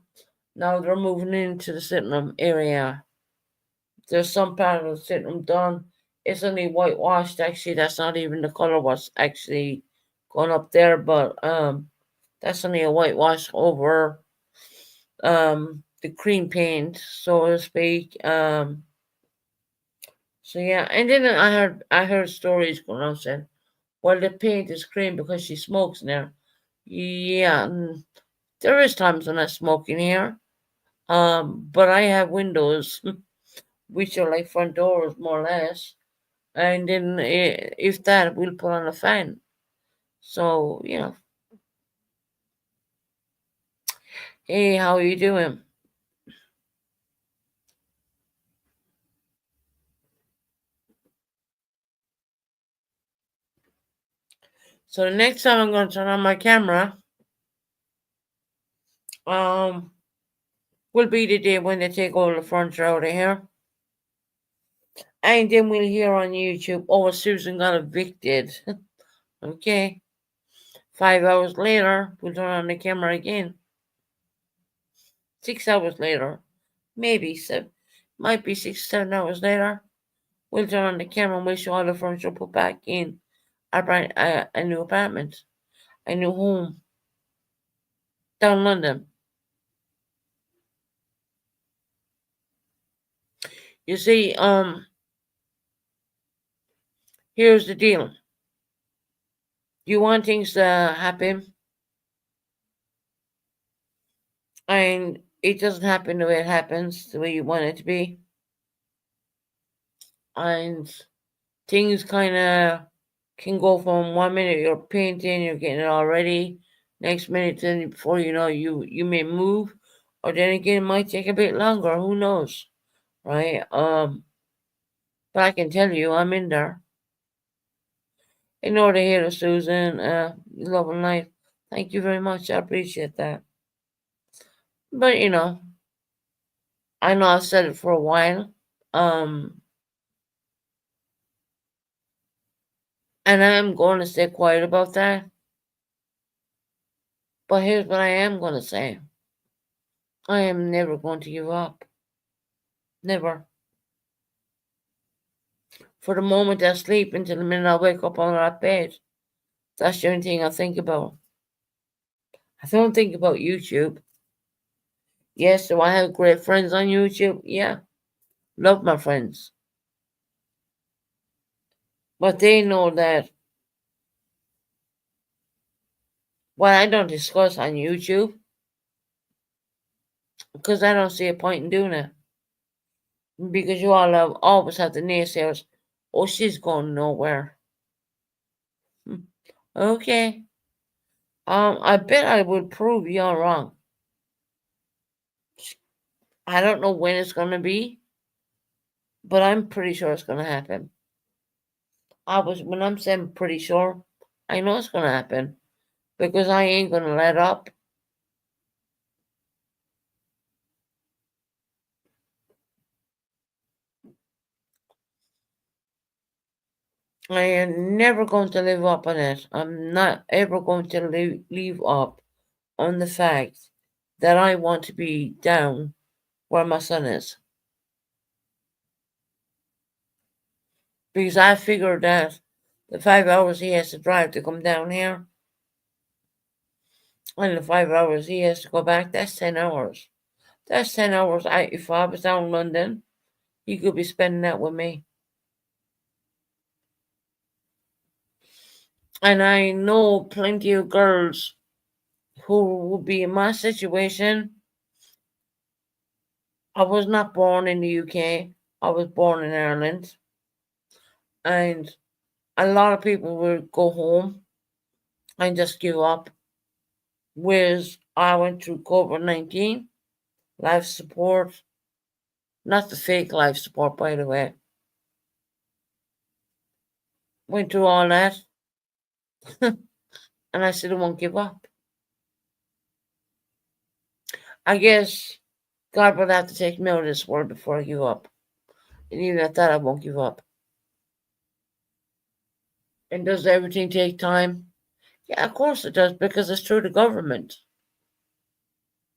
[SPEAKER 1] Now they're moving into the sitting room area. There's some part of the sitting room done. It's only whitewashed. Actually, that's not even the color what's actually going up there, but that's only a whitewash over the cream paint, so to speak. So yeah, and then I heard stories going on saying, well, the paint is cream because she smokes in there. Yeah, there is times when I smoke in here. But I have windows, which are like front doors more or less, and then if that, we'll put on a fan. So yeah. Hey, how are you doing? So the next time I'm going to turn on my camera, will be the day when they take all the furniture out of here. And then we'll hear on YouTube, oh, Susan got evicted. Okay. 5 hours later, we'll turn on the camera again. 6 hours later, maybe seven, might be 6, 7 hours later, we'll turn on the camera and we'll show all the furniture put back in a new apartment, a new home down London. You see, here's the deal. You want things to happen, and it doesn't happen the way it happens, the way you want it to be. And things kind of can go from 1 minute you're painting, you're getting it all ready. Next minute, then before you know, you may move, or then again, it might take a bit longer. Who knows, right? But I can tell you, I'm in there. In order to hear Susan, love and life. Thank you very much. I appreciate that. But I know I've said it for a while. And I am going to stay quiet about that. But here's what I am going to say. I am never going to give up. Never. For the moment I sleep until the minute I wake up on that bed. That's the only thing I think about. I don't think about YouTube. Yes, do I have great friends on YouTube? Yeah. Love my friends. But they know that what I don't discuss on YouTube, because I don't see a point in doing it. Because you all always have the naysayers. Oh, she's going nowhere. Okay. I bet I would prove you're wrong. I don't know when it's gonna be, but I'm pretty sure it's gonna happen. When I'm saying pretty sure, I know it's gonna happen because I ain't gonna let up. I am never going to live up on it. I'm not ever going to leave up on the fact that I want to be down where my son is. Because I figured that the 5 hours he has to drive to come down here, and the 5 hours he has to go back, that's 10 hours. That's 10 hours. If I was down in London, he could be spending that with me. And I know plenty of girls who will be in my situation. I was not born in the UK. I was born in Ireland. And a lot of people will go home and just give up. Whereas I went through COVID-19, life support, not the fake life support, by the way. Went through all that. And I still won't give up. I guess God will have to take me out of this world before I give up. And even at that, I won't give up. And does everything take time? Yeah, of course it does, because it's through the government.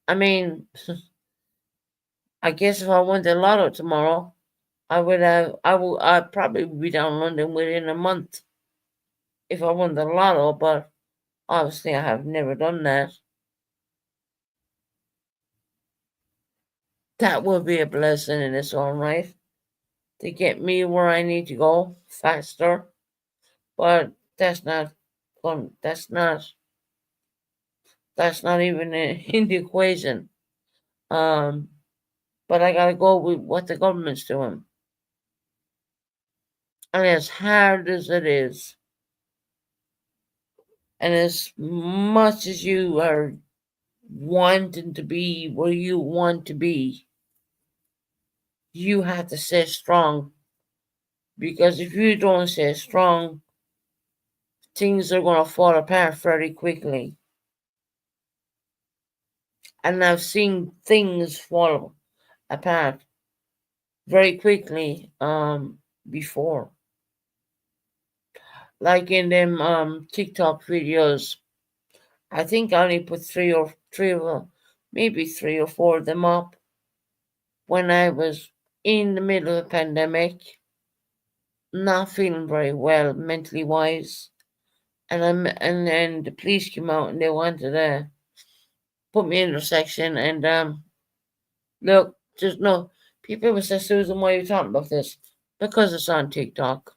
[SPEAKER 1] I mean, I guess if I won the lotto tomorrow, I'd probably be down London within a month if I won the lotto, but obviously I have never done that. That would be a blessing in its own right to get me where I need to go faster. But that's not fun. That's not even in the equation. But I gotta go with what the government's doing. And as hard as it is, and as much as you are wanting to be where you want to be, you have to stay strong. Because if you don't stay strong, things are going to fall apart very quickly. And I've seen things fall apart very quickly before. Like in them TikTok videos, I think I only put three of them, maybe 3 or 4 of them up when I was in the middle of the pandemic, not feeling very well mentally wise, and then the police came out and they wanted to put me in their section. And look, just no people would say, Susan, why are you talking about this? Because it's on TikTok.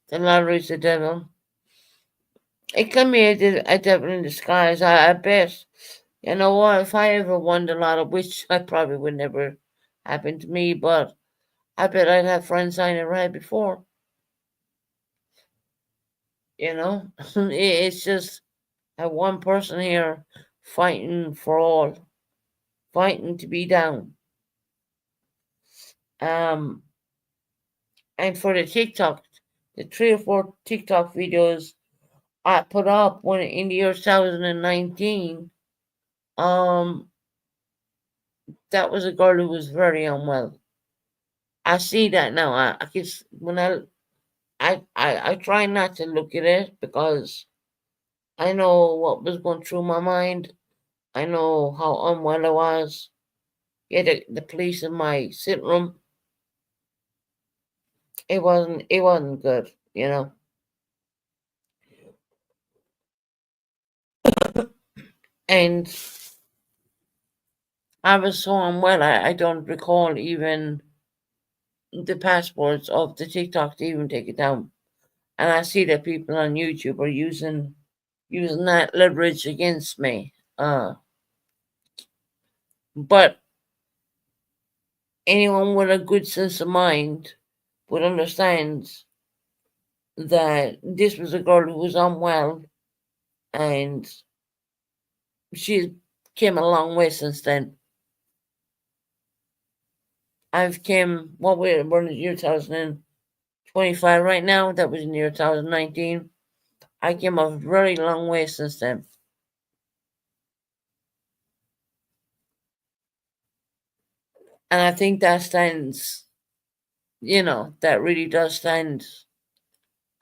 [SPEAKER 1] The lottery's the devil. It can be a devil in disguise. I bet. You know what? If I ever won the lotto, which I probably would never happen to me, but I bet I'd have friends sign it right before. You know, it's just that one person here fighting for all, fighting to be down. And for the TikTok, the 3 or 4 TikTok videos I put up when in the year 2019, that was a girl who was very unwell. I see that now. I guess when I try not to look at it because I know what was going through my mind. I know how unwell I was. Yeah, the police in my sitting room. It wasn't good, you know. And I was so unwell. I don't recall even the passports of the TikTok to even take it down. And I see that people on YouTube are using that leverage against me. But anyone with a good sense of mind would understand that this was a girl who was unwell, and she came a long way since then. I've came we're in the year 2025 right now. That was in the year 2019. I came a very long way since then. And I think that stands, that really does stand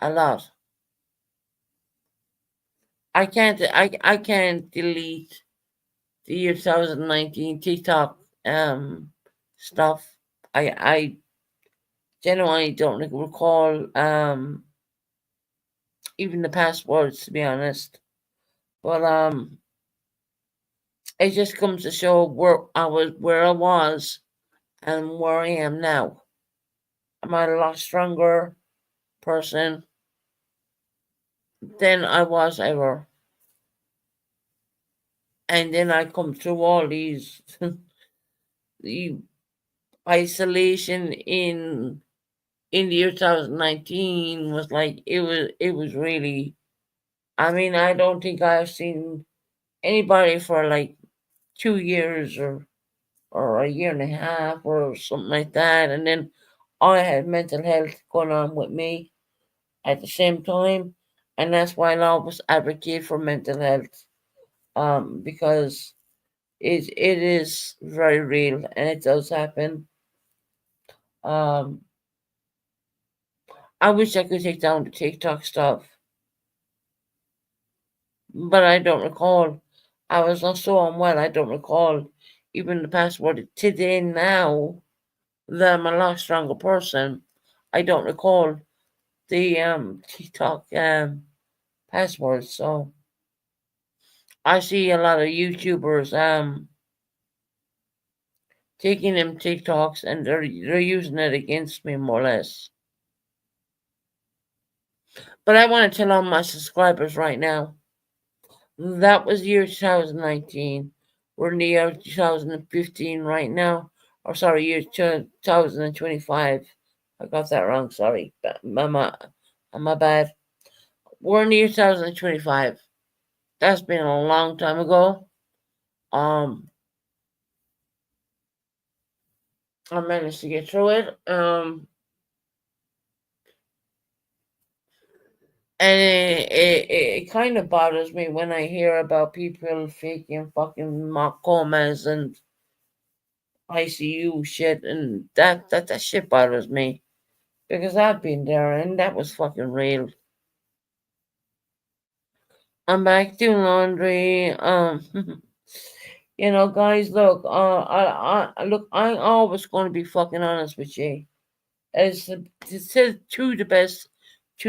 [SPEAKER 1] a lot. I can't delete the year 2019 TikTok stuff. I genuinely don't recall even the passwords, to be honest. But it just comes to show where I was and where I am now. I'm a lot stronger person than I was ever. And then I come through all these the isolation in the year 2019 was like it was really, I mean, I don't think I've seen anybody for like 2 years or a year and a half or something like that. And then I had mental health going on with me at the same time. And that's why I always advocate for mental health. Because it is very real and it does happen. Um, I wish I could take down the TikTok stuff, but I don't recall. I was not so unwell. I don't recall even the password today. Now that I'm a lot stronger person, I don't recall the TikTok password. So I see a lot of YouTubers taking them TikToks and they're using it against me more or less. But I want to tell all my subscribers right now. That was year 2019. We're in the year 2015 right now. Or sorry, year 2025. I got that wrong. Sorry. My bad. We're in the year 2025. That's been a long time ago. I managed to get through it. And it kind of bothers me when I hear about people faking fucking mock comas and ICU shit, and that shit bothers me because I've been there and that was fucking real. I'm back doing laundry. Guys, look, look, I'm always going to be fucking honest with you. As to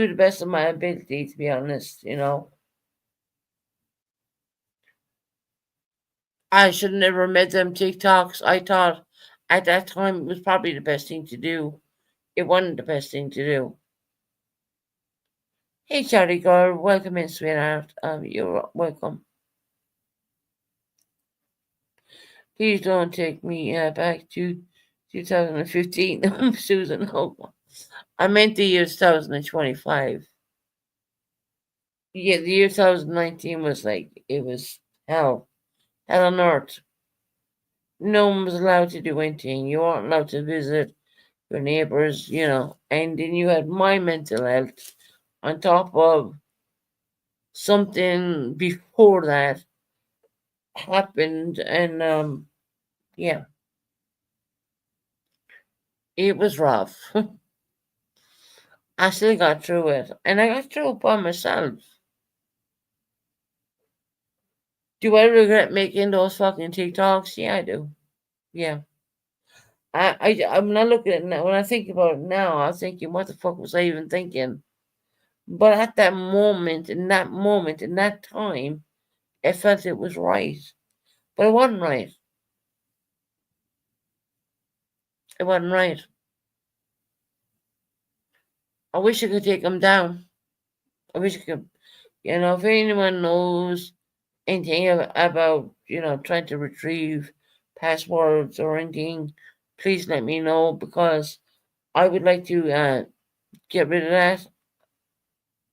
[SPEAKER 1] the best of my ability, to be honest. I should have never made them TikToks. I thought at that time it was probably the best thing to do. It wasn't the best thing to do. Hey, Charlie girl, welcome in, sweetheart. You're welcome. Please don't take me back to 2015. Susan, I meant the year 2025. Yeah, the year 2019 was like, it was hell. Hell on earth. No one was allowed to do anything. You weren't allowed to visit your neighbors, and then you had my mental health on top of something before that happened, and yeah, it was rough. I still got through it, and I got through it by myself. Do I regret making those fucking TikToks? Yeah, I do. Yeah. I'm not looking at it now. When I think about it now, I'm thinking, what the fuck was I even thinking? But at that moment, in that time, I felt it was right. But it wasn't right. It wasn't right. I wish I could take them down. I wish I could. If anyone knows anything about, trying to retrieve passwords or anything, please let me know because I would like to get rid of that.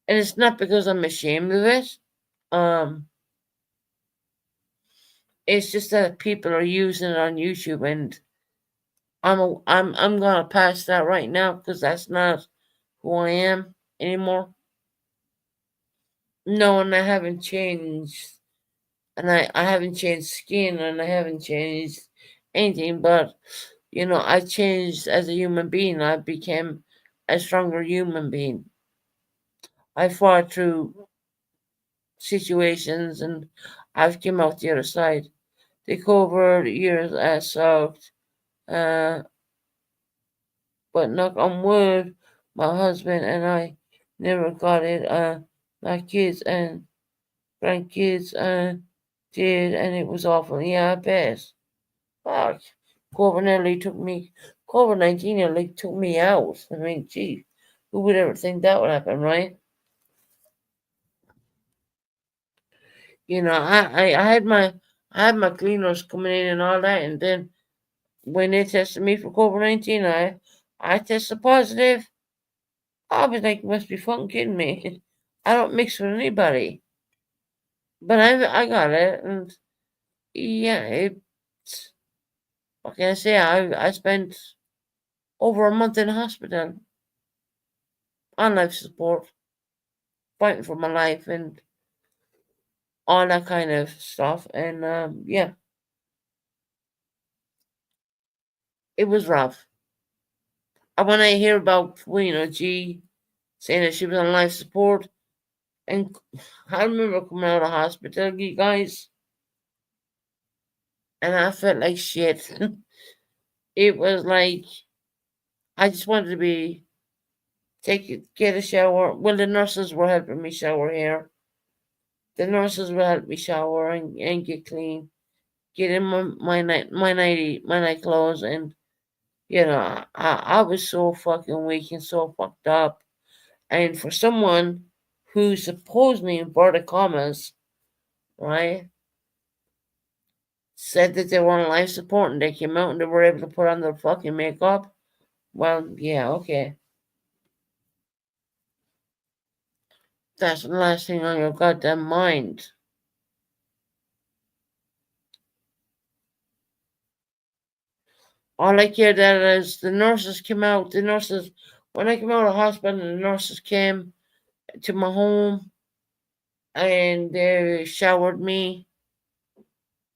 [SPEAKER 1] And it's not because I'm ashamed of it. Um, it's just that people are using it on YouTube, and I'm gonna pass that right now because that's not who I am anymore. No, and I haven't changed, and I haven't changed skin, and I haven't changed anything. But I changed as a human being. I became a stronger human being. I fought through situations, and I've come out the other side. The COVID years I sucked, uh, but knock on wood, my husband and I never got it. My kids and grandkids did, and it was awful. Yeah, I bet. Fuck. COVID-19 nearly took me out. I mean, gee, who would ever think that would happen, right? I had my cleaners coming in and all that, and then when they tested me for COVID-19, I tested positive. I was like, you must be fucking kidding me. I don't mix with anybody. But I got it, and yeah, what can I say? I spent over a month in hospital on life support fighting for my life and all that kind of stuff. And yeah, it was rough. And when I hear about G saying that she was on life support, and I remember coming out of hospital, you guys, and I felt like shit. It was like I just wanted to get a shower. Well, the nurses were helping me shower here. The nurses would help me shower and get clean, get in my night clothes, and I was so fucking weak and so fucked up. And for someone who supposedly, in inverted commas, right, said that they were on life support and they came out and they were able to put on their fucking makeup, well, yeah, okay. That's the last thing on your goddamn mind. All I cared that is the nurses came out. The nurses, when I came out of the hospital, the nurses came to my home and they showered me.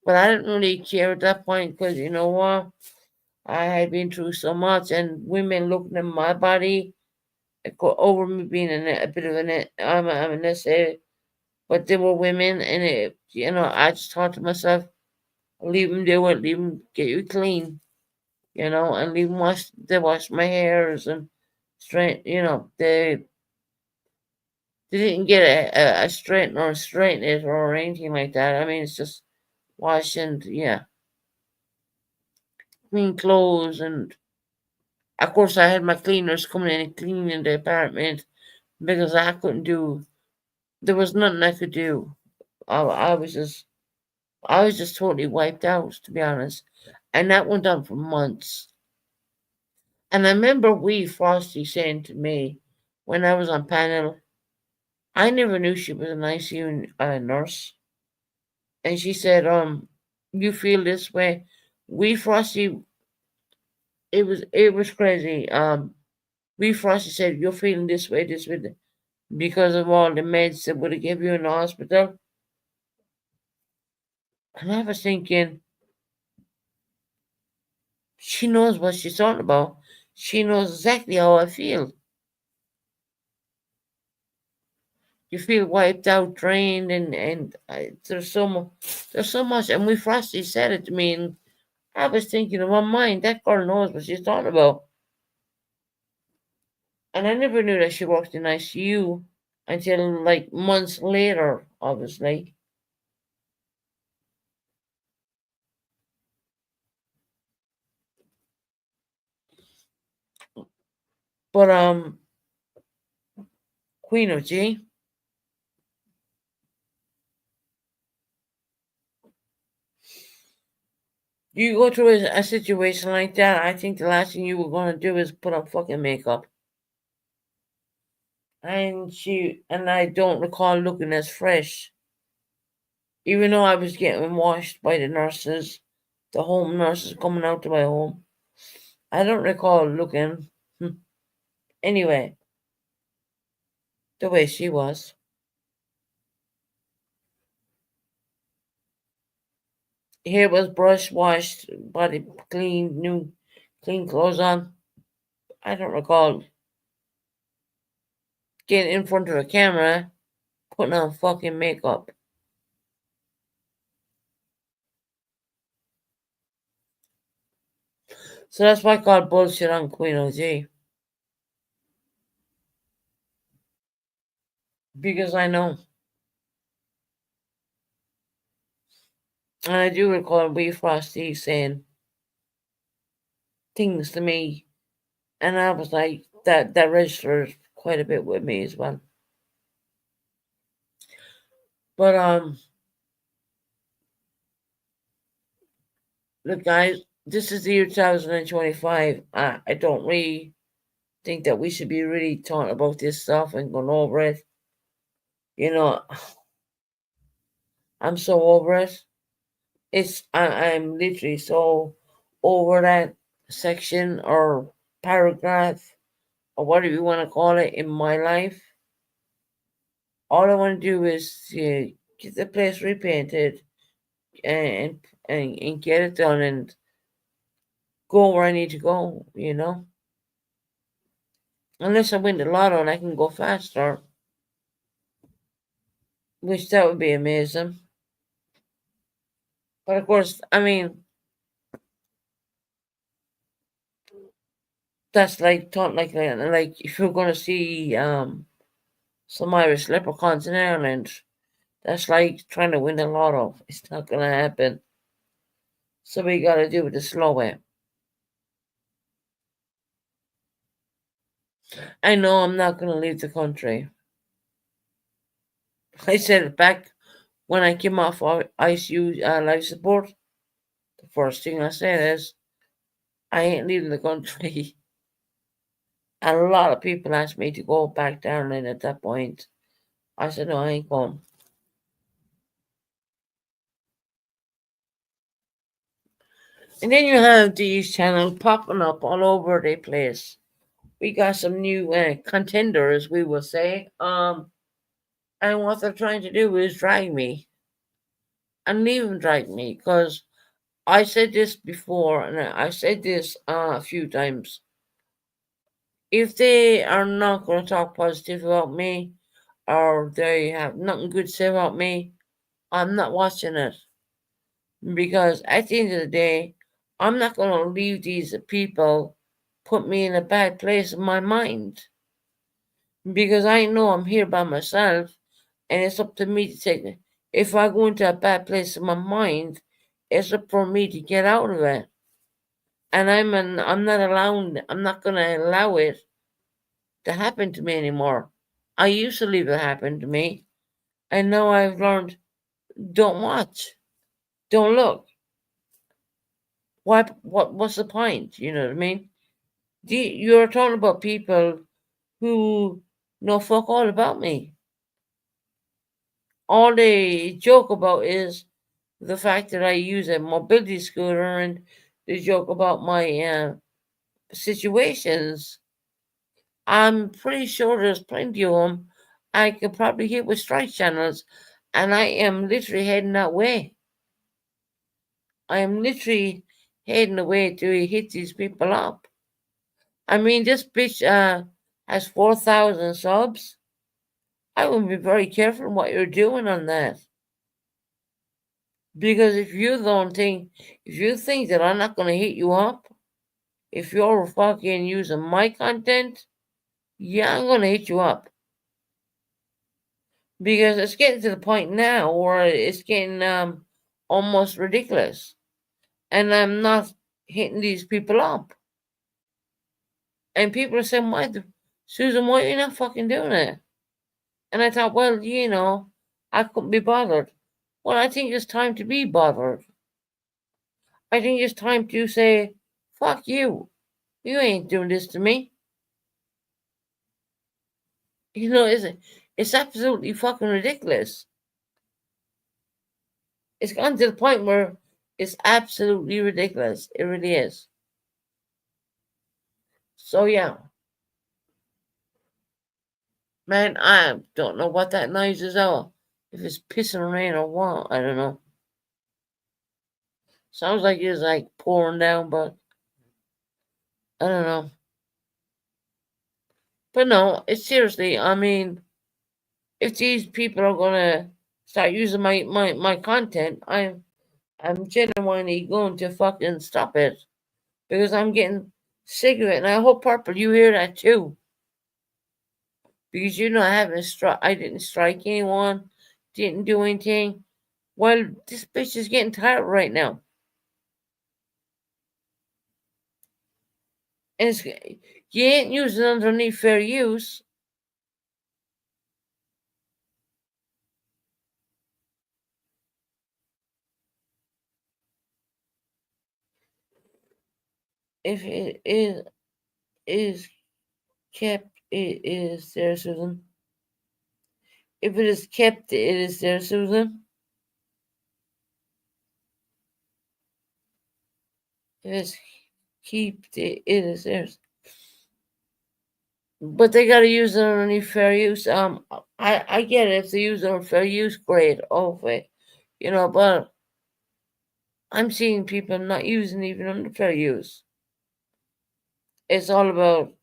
[SPEAKER 1] But I didn't really care at that point because you know what? I had been through so much, and women looking at my body over me being a bit of I'm an essay, but they were women, and I just thought to myself, leave them do it, leave them get you clean, and leave them wash my hairs and straight, they didn't get a straighten or straighten it or anything like that. I mean, it's just wash and yeah, clean clothes, and of course I had my cleaners coming in and cleaning the apartment because I couldn't do. There was nothing I could do. I was just totally wiped out, to be honest, and that went on for months. And I remember wee Frosty saying to me when I was on panel, I never knew she was an ICU nurse. And she said, you feel this way. Wee Frosty, it was crazy. Wee Frosty said, you're feeling this way, because of all the meds that would have given you in the hospital. And I was thinking, she knows what she's talking about. She knows exactly how I feel. You feel wiped out, drained, and there's so much. And we Frosty said it to me, and I was thinking in my mind, that girl knows what she's talking about. And I never knew that she worked in ICU until like months later, obviously. But Queen of G, you go through a situation like that, I think the last thing you were gonna do is put on fucking makeup. And I don't recall looking as fresh. Even though I was getting washed by the nurses, the home nurses coming out to my home. I don't recall looking anyway the way she was. Hair was brushed, washed, body clean, new clean clothes on. I don't recall getting in front of a camera, putting on fucking makeup. So that's why I call bullshit on Queen OG. Because I know. And I do recall Wee Frosty saying things to me. And I was like, that registers quite a bit with me as well. But look guys, this is the year 2025. I don't really think that we should be really talking about this stuff and going over it. I'm so over it. I'm literally so over that section or paragraph or whatever you want to call it in my life. All I want to do is get the place repainted and, and get it done and go where I need to go, you know? Unless I win the lotto and I can go faster, which that would be amazing. But of course, I mean, that's like like if you're gonna see some Irish leprechauns in Ireland, that's like trying to win the lotto. It's not gonna happen. So we gotta do it the slow way. I know I'm not gonna leave the country. I said it back when I came off ICU life support. The first thing I said is, I ain't leaving the country. And a lot of people asked me to go back down, and at that point, I said, no, I ain't going. And then you have these channels popping up all over the place. We got some new contenders, we will say. And what they're trying to do is drag me. And leave them drag me, because I said this before, and I said this a few times. If they are not going to talk positive about me, or they have nothing good to say about me, I'm not watching it. Because at the end of the day, I'm not going to leave these people put me in a bad place in my mind. Because I know I'm here by myself, and it's up to me to take it. If I go into a bad place in my mind, it's up for me to get out of it. And I'm not gonna allow it to happen to me anymore. I used to leave it happen to me, and now I've learned, don't watch, don't look. What's the point? You know what I mean? You're talking about people who know fuck all about me. All they joke about is the fact that I use a mobility scooter, and they joke about my situations. I'm pretty sure there's plenty of them I could probably hit with strike channels, and I am literally heading that way. I am literally heading away to hit these people up. I mean, this bitch has 4,000 subs. I would be very careful what you're doing on that. Because if you think that I'm not going to hit you up, if you're fucking using my content, yeah, I'm going to hit you up. Because it's getting to the point now where it's getting almost ridiculous. And I'm not hitting these people up. And people are saying, Susan, why are you not fucking doing it? And I thought, well, I couldn't be bothered. Well, I think it's time to be bothered. I think it's time to say, fuck you. You ain't doing this to me. It's absolutely fucking ridiculous. It's gotten to the point where it's absolutely ridiculous. It really is. So yeah. Man, I don't know what that noise is about. If it's pissing rain or what, I don't know. Sounds like it's like pouring down, but I don't know. But no, it's seriously, I mean, if these people are gonna start using my content, I'm genuinely going to fucking stop it. Because I'm getting sick of it. And I hope, Purple, you hear that too. Because I didn't strike anyone, didn't do anything. Well, this bitch is getting tired right now. And you ain't using underneath fair use. If it is kept, it is there, Susan. If it is kept, it is there, Susan. If it's kept, it is there. But they gotta use it underneath fair use. I get it if they use it on fair use, great, okay. But I'm seeing people not using even under fair use. It's all about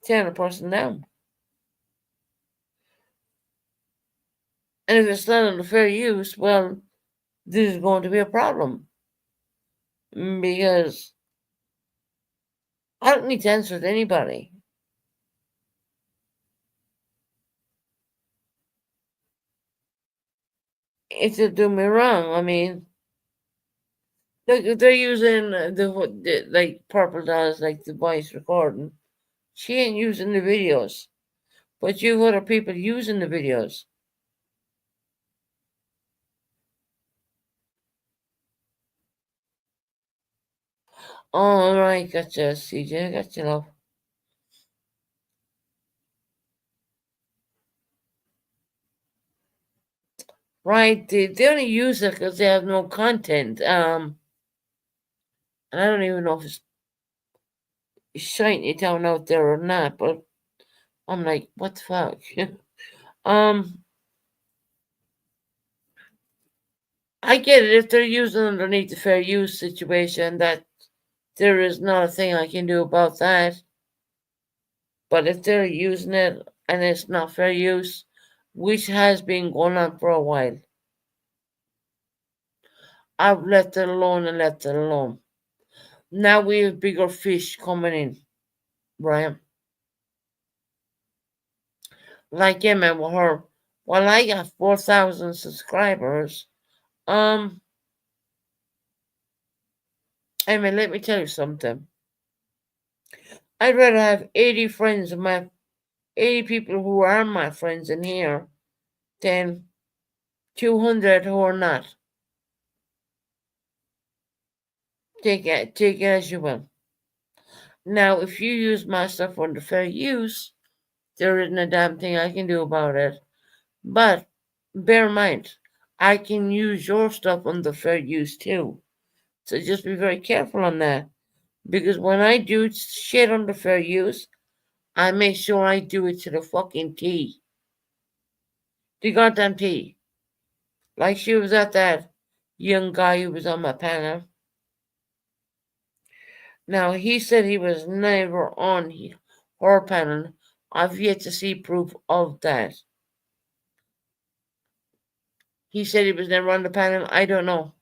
[SPEAKER 1] tearing a person down. And if it's not under fair use, well, this is going to be a problem. Because I don't need to answer to anybody. If they do me wrong, I mean, look, they're using the like Purple does, like the voice recording. She ain't using the videos, but you have other people using the videos. All right, gotcha, CJ, gotcha, love. Right, they only use it because they have no content. And I don't even know if it's shiny down out there or not, but I'm like, what the fuck? um, I get it if they're using underneath the fair use situation, that there is not a thing I can do about that. But if they're using it and it's not fair use, which has been going on for a while, I've left it alone and left it alone. Now we have bigger fish coming in, right? Like Emma with her. Well, I got 4,000 subscribers. Emma, let me tell you something. I'd rather have 80 friends of my 80 people who are my friends in here than 200 who are not. Take it as you will. Now, if you use my stuff under fair use, there isn't a damn thing I can do about it. But bear in mind, I can use your stuff under fair use too. So just be very careful on that. Because when I do shit under fair use, I make sure I do it to the fucking T. The goddamn T. Like she was at that young guy who was on my panel. Now, he said he was never on her panel. I've yet to see proof of that. He said he was never on the panel. I don't know.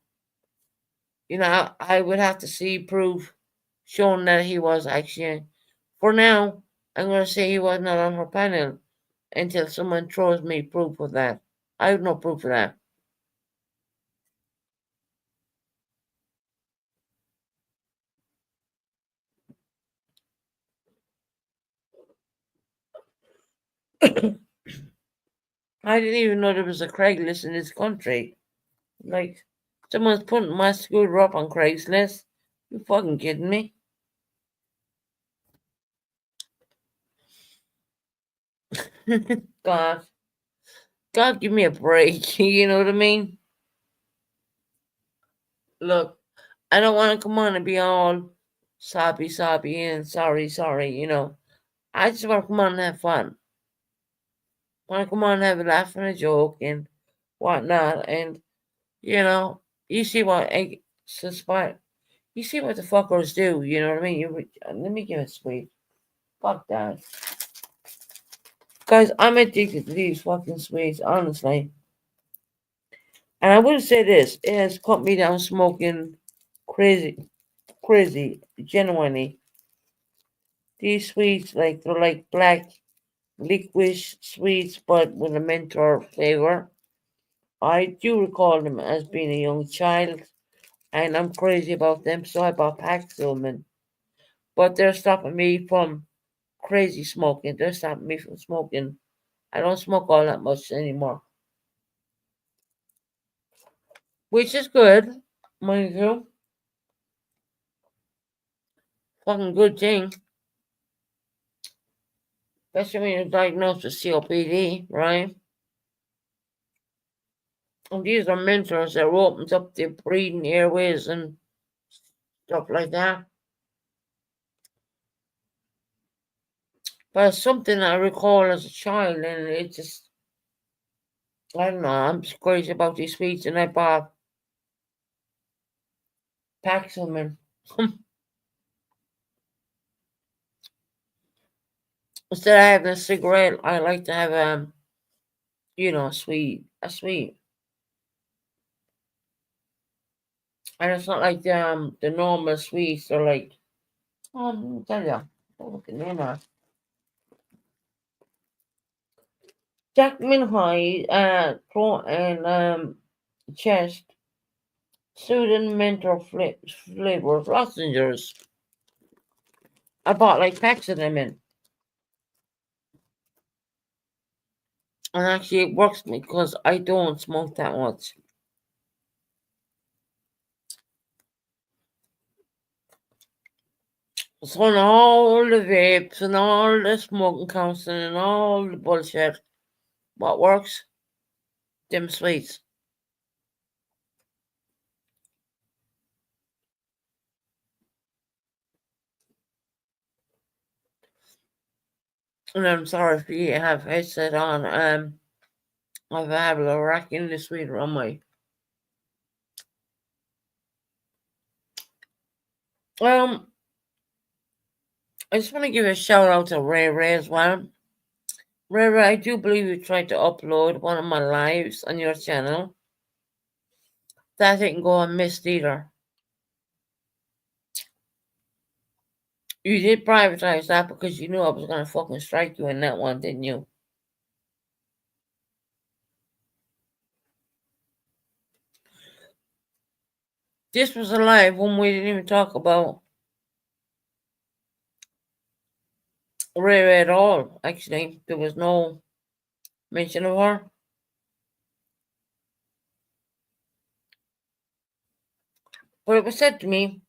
[SPEAKER 1] I would have to see proof showing that he was actually. For now, I'm going to say he was not on her panel until someone throws me proof of that. I have no proof of that. I didn't even know there was a Craigslist in this country. Like, someone's putting my scooter up on Craigslist. You fucking kidding me? God. God, give me a break. You know what I mean? Look, I don't want to come on and be all sobby and sorry. I just want to come on and have fun. Want to come on and have a laugh and a joke and whatnot. And, you see what suspect. You see what the fuckers do, you know what I mean? Let me give it sweet. Fuck that. Guys, I'm addicted to these fucking sweets, honestly. And I would say this, it has cut me down smoking crazy, genuinely. These sweets, like, they're like black licorice sweets, but with a menthol flavor. I do recall them as being a young child, and I'm crazy about them, so I bought packs of them. But they're stopping me from crazy smoking. They're stopping me from smoking. I don't smoke all that much anymore, which is good, mind you. Fucking good thing, especially when you're diagnosed with COPD, right? And these are mentors that opens up the breathing airways and stuff like that. But it's something I recall as a child, and it just, I don't know, I'm just crazy about these sweets, and I bought packs of them. Instead of having a cigarette, I like to have, a sweet. And it's not like the normal sweets, or like, let me tell you, look at me now. Jackman High, and chest, soothing mental flavor lozenges. I bought like packs of them in. And actually, it works me because I don't smoke that much. So, in all the vapes and all the smoking counseling and all the bullshit, what works? Them sweets. And I'm sorry if you have headset on. I've had a rack in the sweet on my. I just want to give a shout out to Ray Ray as well. Ray Ray, I do believe you tried to upload one of my lives on your channel. That didn't go unmissed either. You did privatize that because you knew I was gonna fucking strike you in that one, didn't you? This was a live when we didn't even talk about Ray Ray at all. Actually, there was no mention of her. But it was said to me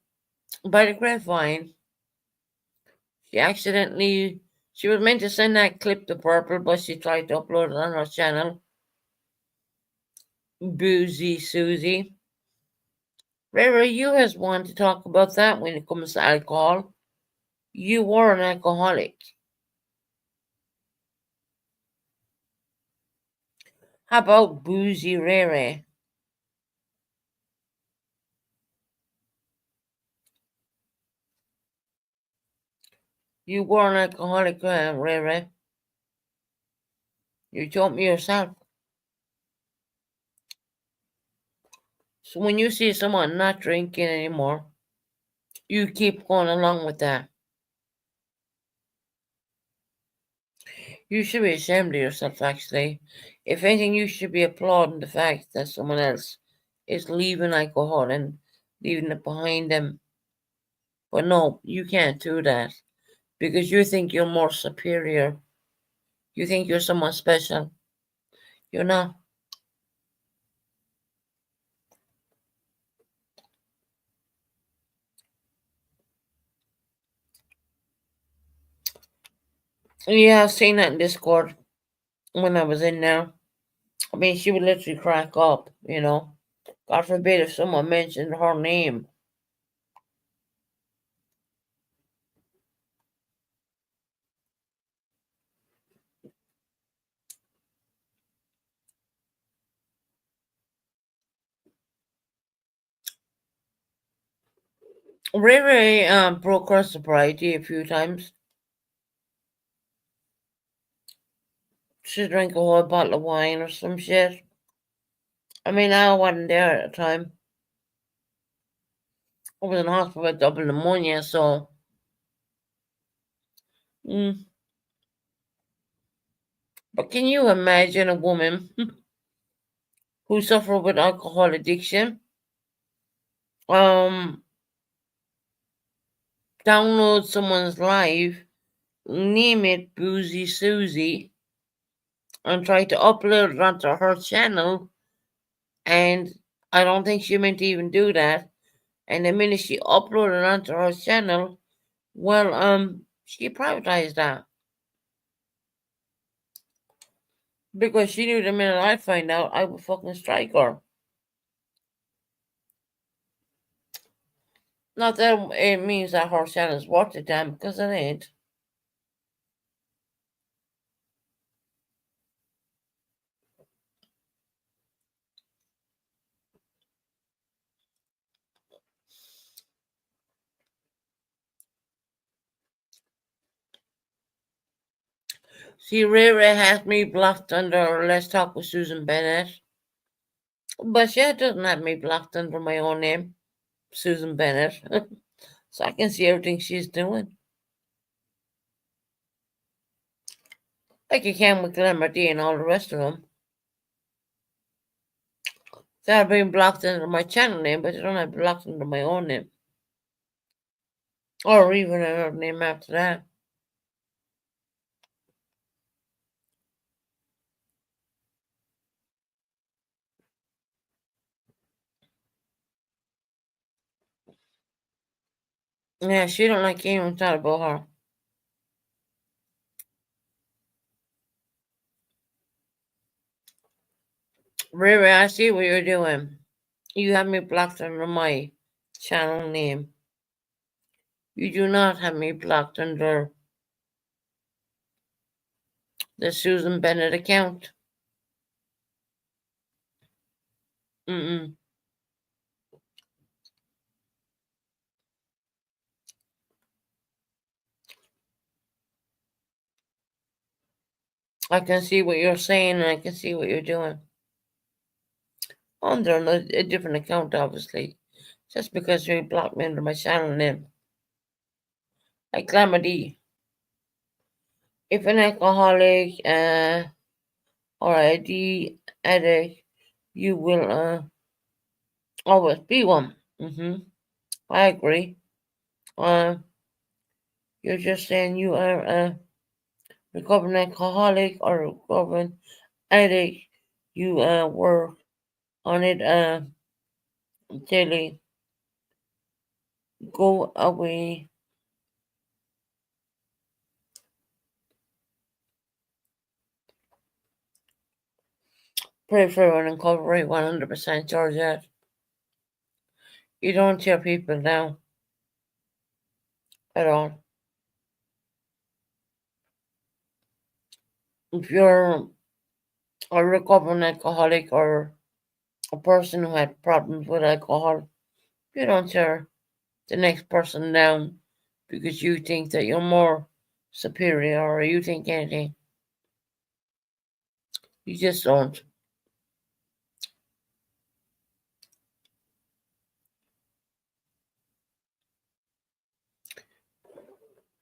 [SPEAKER 1] by the grapevine. She was meant to send that clip to Purple, but she tried to upload it on her channel. Boozy Susie. Ray Ray, you has one to talk about that when it comes to alcohol. You were an alcoholic. How about Boozy Ray Ray? You were an alcoholic, Ray Ray. You told me yourself. So when you see someone not drinking anymore, you keep going along with that. You should be ashamed of yourself, actually. If anything, you should be applauding the fact that someone else is leaving alcohol and leaving it behind them. But no, you can't do that because you think you're more superior. You think you're someone special. You're not. Yeah, I've seen that in Discord when I was in there. I mean, she would literally crack up, you know. God forbid if someone mentioned her name. Ray Ray broke her sobriety a few times. She drank a whole bottle of wine or some shit. I mean, I wasn't there at the time. I was in hospital with double pneumonia, so. Mm. But can you imagine a woman who suffered with alcohol addiction? Download someone's live, name it Boozy Susie, and try to upload it onto her channel. And I don't think she meant to even do that. And the minute she uploaded it onto her channel, well, she privatized that. Because she knew the minute I find out, I would fucking strike her. Not that it means that her channel is worth it, damn, because it ain't. See, Ray Ray has me blocked under Let's Talk with Susan Bennett. But she doesn't have me blocked under my own name, Susan Bennett. So I can see everything she's doing. Like you can with Glamour D and all the rest of them. They're being blocked under my channel name, but they don't have blocked under my own name. Or even another name after that. Yeah, she don't like anyone talk about her. Riri, I see what you're doing. You have me blocked under my channel name. You do not have me blocked under the Susan Bennett account. Mm-mm. I can see what you're saying and I can see what you're doing. Under a different account, obviously. Just because you blocked me under my channel name. Like Glamour D. If an alcoholic or a D addict, you will always be one. I agree. You're just saying you are a recovering alcoholic or a recovering addict. You work on it daily. Go away. Pray for an recovery 100%, Georgette. You don't tear people down at all. If you're a recovering alcoholic or a person who had problems with alcohol, you don't tear the next person down because you think that you're more superior or you think anything. You just don't.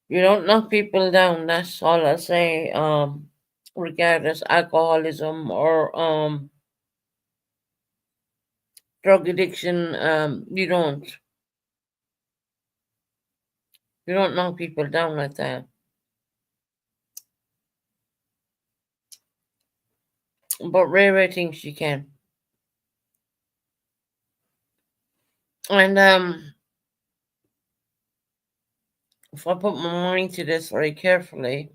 [SPEAKER 1] You don't knock people down, that's all I say. Regardless alcoholism or drug addiction, you don't knock people down like that. But Ray thinks you can. And if I put my mind to this very carefully,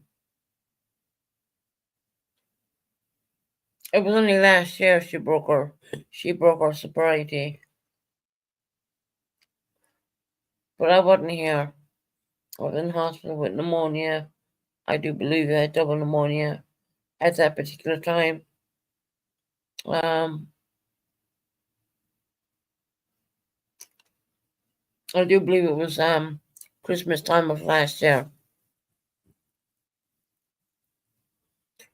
[SPEAKER 1] it was only last year she broke her sobriety. But I wasn't here. I was in hospital with pneumonia. I do believe I had double pneumonia at that particular time. I do believe it was Christmas time of last year.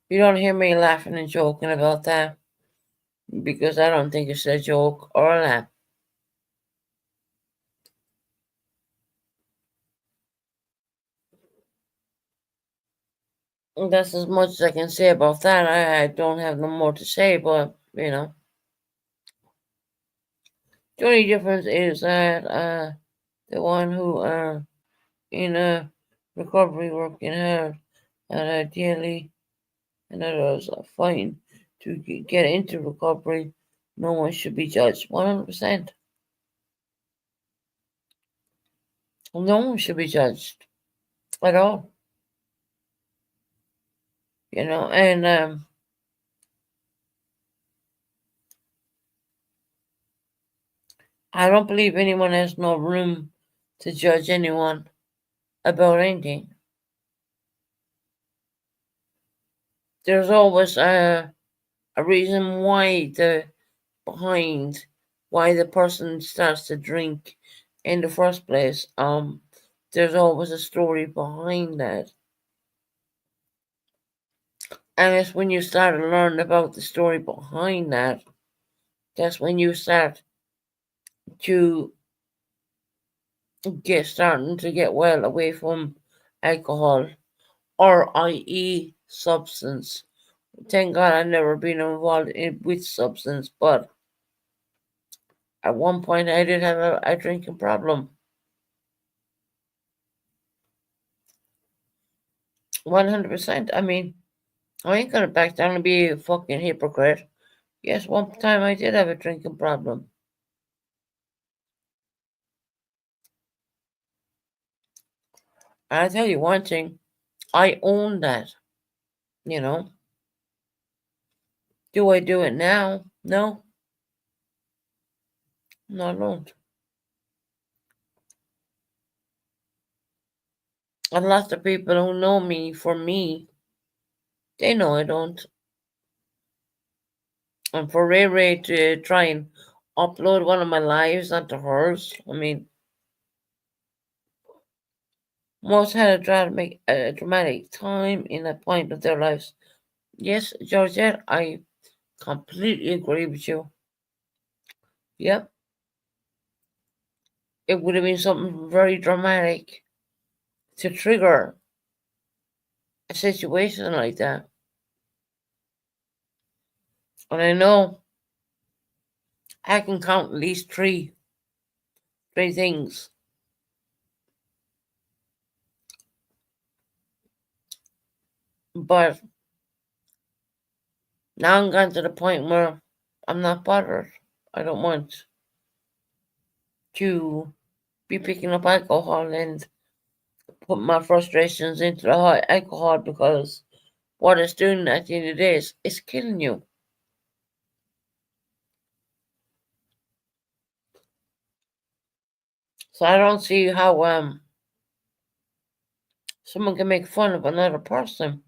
[SPEAKER 1] You don't hear me laughing and joking about that because I don't think it's a joke or a laugh. That's as much as I can say about that. I don't have no more to say, but you know. The only difference is that the one who in a recovery working hard and ideally and others are fighting to get into recovery, no one should be judged 100%. No one should be judged at all. You know, and I don't believe anyone has no room to judge anyone about anything. There's always a reason why the person starts to drink in the first place. There's always a story behind that. And it's when you start to learn about the story behind that, that's when you start to starting to get well away from alcohol, or i.e. substance. Thank God I've never been involved with substance, but at one point I did have a drinking problem. 100%. I mean, I ain't gonna back down and be a fucking hypocrite. Yes, one time I did have a drinking problem. And I tell you one thing, I own that, you know. Do I do it now? No. No, I don't. And lots of people who know me for me, they know I don't. And for Ray Ray to try and upload one of my lives onto hers, I mean, most had a dramatic time in a point of their lives. Yes, Georgette, I completely agree with you. Yep, it would have been something very dramatic to trigger a situation like that. And I know I can count at least three things. But now I'm gone to the point where I'm not bothered. I don't want to be picking up alcohol and put my frustrations into the alcohol, because what it's doing at the end of the day is it's killing you. So I don't see how someone can make fun of another person.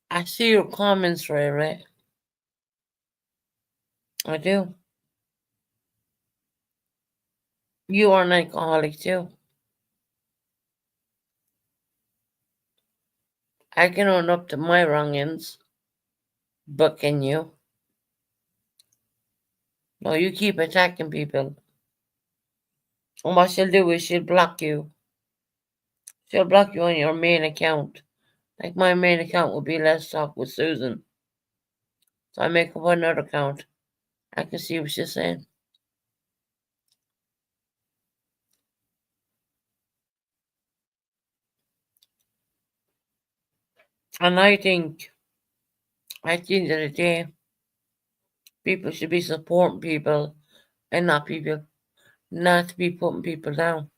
[SPEAKER 1] I see your comments, Ray Ray. I do. You are an alcoholic too. I can own up to my wrongings, but can you? No, you keep attacking people. And what she'll do is she'll block you. She'll block you on your main account. Like my main account would be Let's Talk with Susan. So I make up another account. I can see what she's saying. And I think at the end of the day, people should be supporting people and not to be putting people down.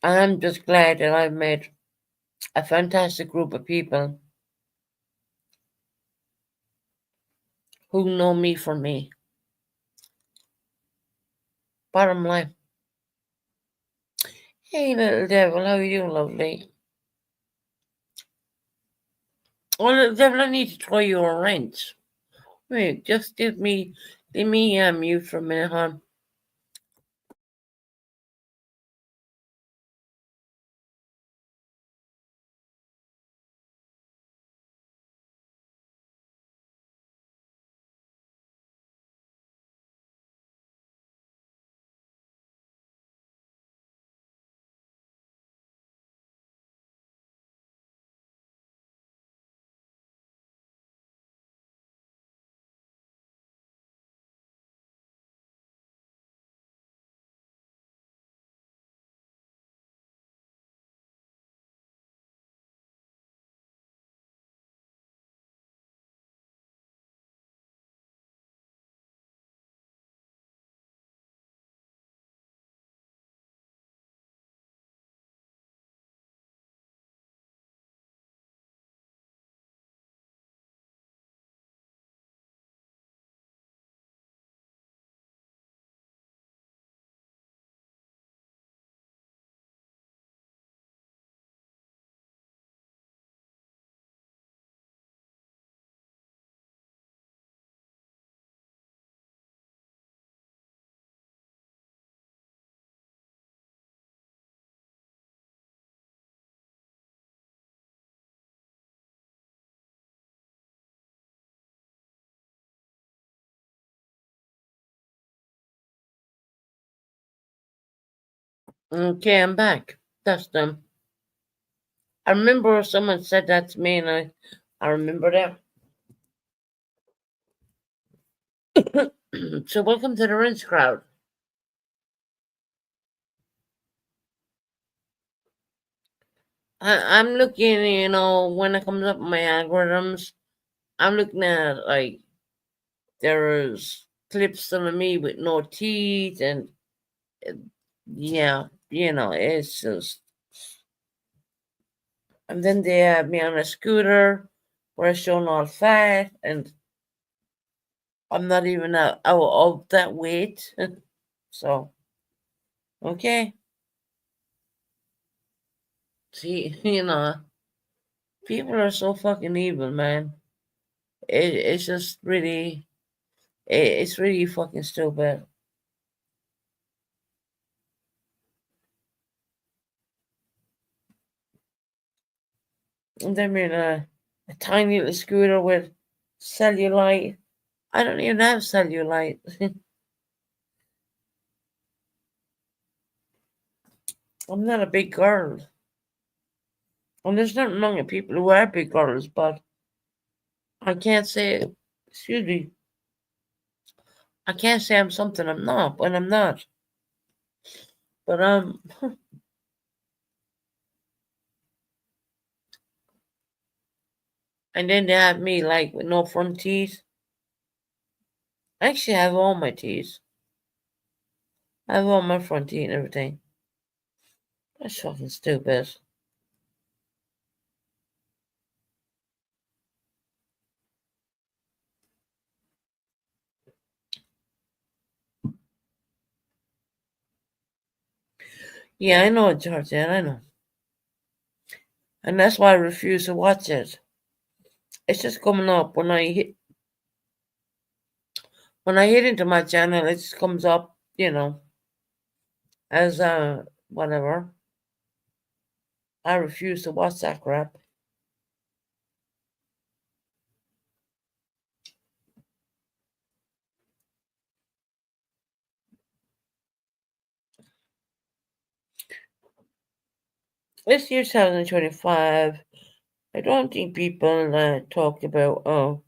[SPEAKER 1] And I'm just glad that I've met a fantastic group of people who know me for me. Bottom line. Hey, little devil, how are you, lovely? Oh, little devil, I need to throw you a wrench. Wait, just let me mute for a minute, hon. Okay, I'm back. That's them. I remember someone said that to me, and I remember that. So welcome to the Rinse crowd. I'm looking, when it comes up in my algorithms, I'm looking at like there's clips of me with no teeth, and uh, yeah, it's just. And then they have me on a scooter where I'm showing all fat, and I'm not even out of that weight. So, okay. See, people are so fucking evil, man. It's just really, it's really fucking stupid. And then we're in a tiny little scooter with cellulite. I don't even have cellulite. I'm not a big girl. And there's nothing wrong with people who are big girls, but I can't say, excuse me, I can't say I'm something I'm not when I'm not. But and then they have me like with no front teeth. I actually have all my teeth. I have all my front teeth and everything. That's fucking stupid. Yeah, I know it's hard, I know. And that's why I refuse to watch it. It's just coming up when I hit into my channel, it just comes up, as whatever. I refuse to watch that crap. This year 2025, I don't think people talk about how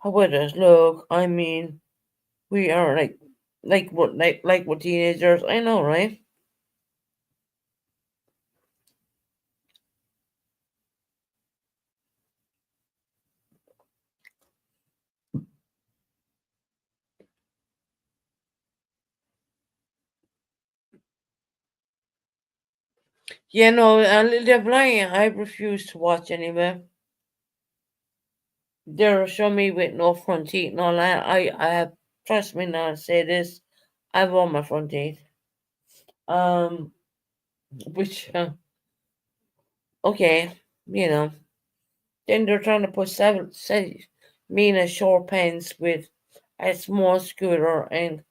[SPEAKER 1] others look. I mean, we are like what teenagers. I know, right? Yeah, no, they're lying. I refuse to watch anyway. They'll show me with no front teeth and all that. I have, trust me now, I say this. I have all my front teeth. Um, which, okay, you know. Then they're trying to put me in a short pants with a small scooter and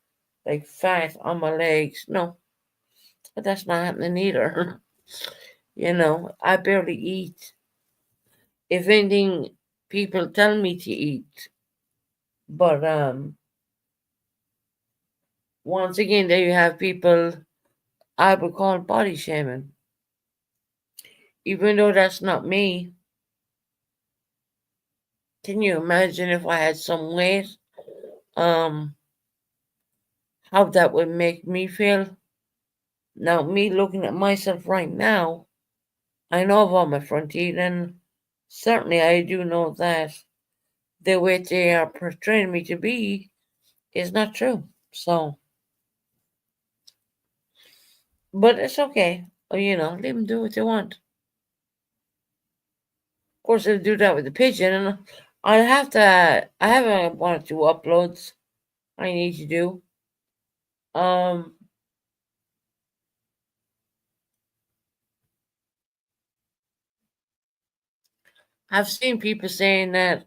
[SPEAKER 1] like fat on my legs. No, but that's not happening either. I barely eat. If anything, people tell me to eat. But once again, there you have people I would call body shaming. Even though that's not me. Can you imagine if I had some weight? Um, how that would make me feel? Now, me looking at myself right now, I know about my front teeth, and certainly I do know that the way they are portraying me to be is not true. So, but it's okay. Let them do what they want. Of course, they'll do that with the pigeon, and I have one or two uploads I need to do. Um, I've seen people saying that,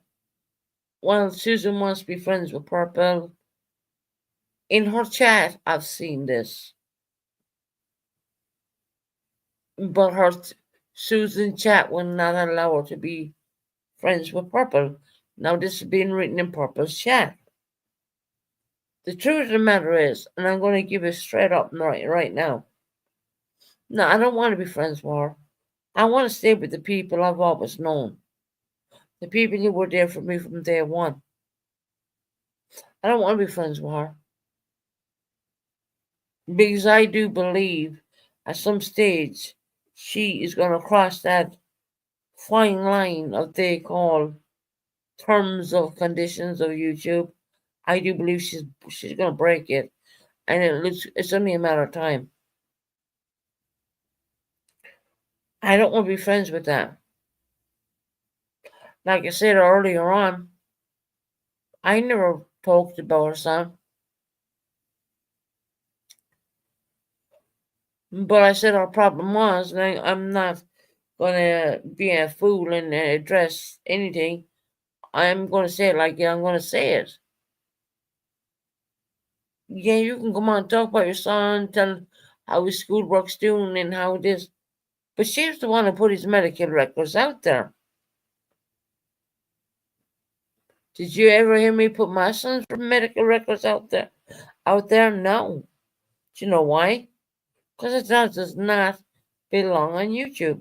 [SPEAKER 1] well, Susan wants to be friends with Purple. In her chat, I've seen this. But Susan chat will not allow her to be friends with Purple. Now, this is being written in Purple's chat. The truth of the matter is, and I'm going to give it straight up right now. No, I don't want to be friends with her. I want to stay with the people I've always known. The people who were there for me from day one. I don't want to be friends with her. Because I do believe at some stage she is going to cross that fine line of they call terms of conditions of YouTube. I do believe she's going to break it, and it's only a matter of time. I don't want to be friends with that. Like I said earlier on, I never talked about her son. But I said our problem was, and I'm not going to be a fool and address anything. I'm going to say it like I'm going to say it. Yeah, you can come on and talk about your son, tell how his schoolwork's doing and how it is. But she's the one who put his medical records out there. Did you ever hear me put my son's medical records out there? Out there? No. Do you know why? Because it does not belong on YouTube.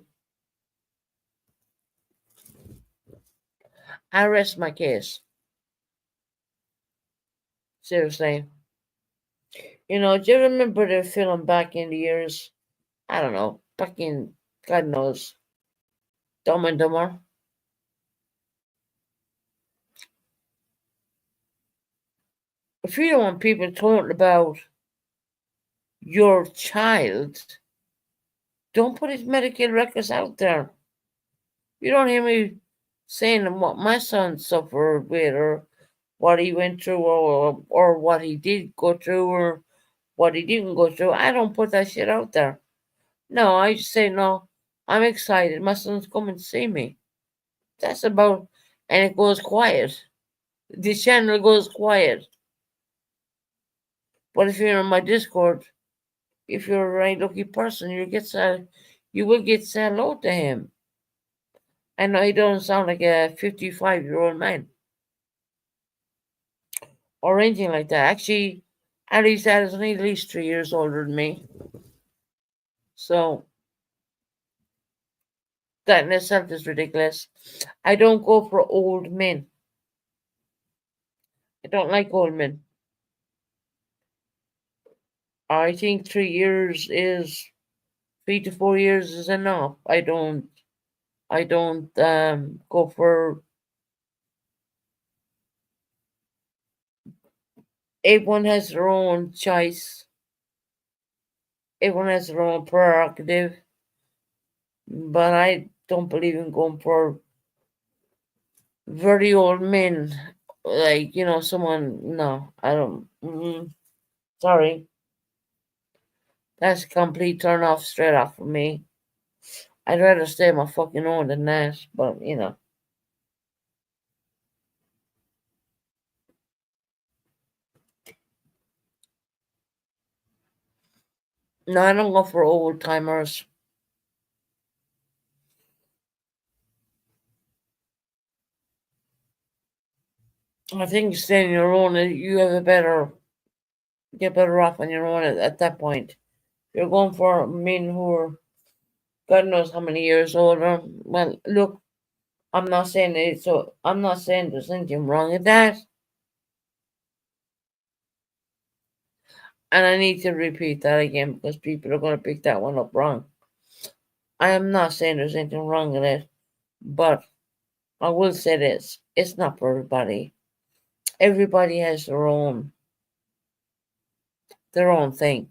[SPEAKER 1] I rest my case. Seriously. Do you remember the film back in the years? I don't know, back in, God knows, Dumb and Dumber? If you don't want people talking about your child, don't put his medical records out there. You don't hear me saying what my son suffered with, or what he went through, or what he did go through, or what he didn't go through. I don't put that shit out there. No, I just say, no, I'm excited. My son's coming to see me. That's about, and it goes quiet. The channel goes quiet. But if you're in my Discord, if you're a right lucky person, you will get said hello to him. I know he doesn't sound like a 55-year-old man or anything like that. Actually, at least that is only at least 3 years older than me. So that in itself is ridiculous. I don't go for old men. I don't like old men. I think 3 years is 3 to 4 years is enough. I don't go for. Everyone has their own choice. Everyone has their own prerogative. But I don't believe in going for very old men. Like, someone. No, I don't. Sorry. That's a complete turn off straight off for me. I'd rather stay my fucking own than that. But, No, I don't go for old timers. I think staying your own, you get better off on your own at that point. You're going for men who are God knows how many years older. Well, look, I'm not saying it, so I'm not saying there's anything wrong with that. And I need to repeat that again because people are going to pick that one up wrong. I am not saying there's anything wrong with it, but I will say this: it's not for everybody. Everybody has their own thing.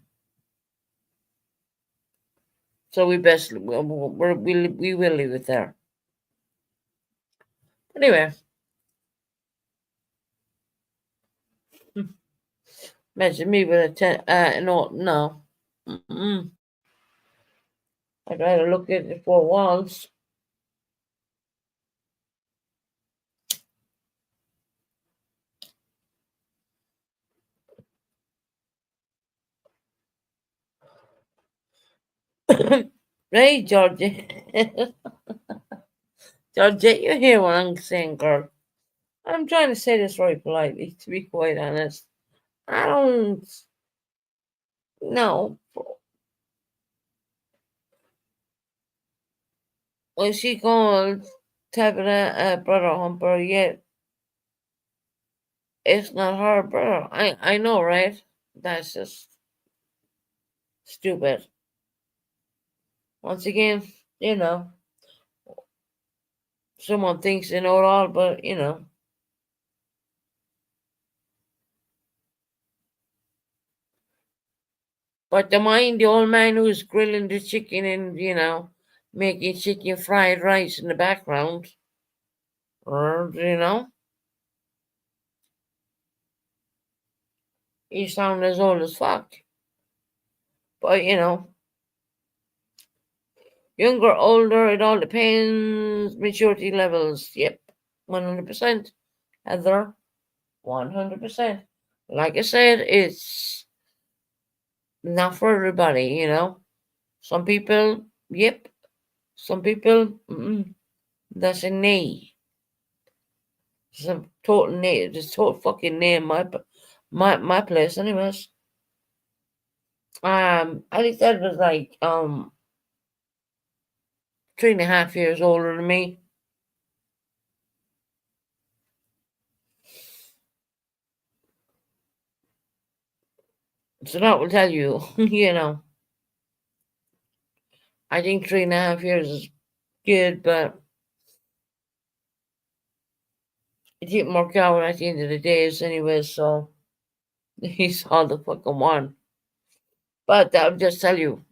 [SPEAKER 1] So we will leave it there. Anyway, imagine me with a 10. No. I'd rather look at the four walls. Hey, Georgie. Georgie, you hear what I'm saying, girl? I'm trying to say this right politely, to be quite honest. I don't know. Was she called tapping a brother humper yet? It's not her brother. I know, right? That's just stupid. Once again, you know, someone thinks they know it all, but you know. But the mind the old man who's grilling the chicken and, you know, making chicken fried rice in the background. Or, you know, he sounds as old as fuck. But, you know, younger, older, it all depends. Maturity levels, yep, 100%. Heather, 100%. Like I said, it's not for everybody, you know. Some people, yep. Some people, that's a nay. It's a total nay. It's a total fucking nay in my place, anyways. I think that was like 3.5 years older than me. So that will tell you, you know. I think 3.5 years is good, but it didn't work out at the end of the days anyway, so he's all the fucking one. But I'll just tell you.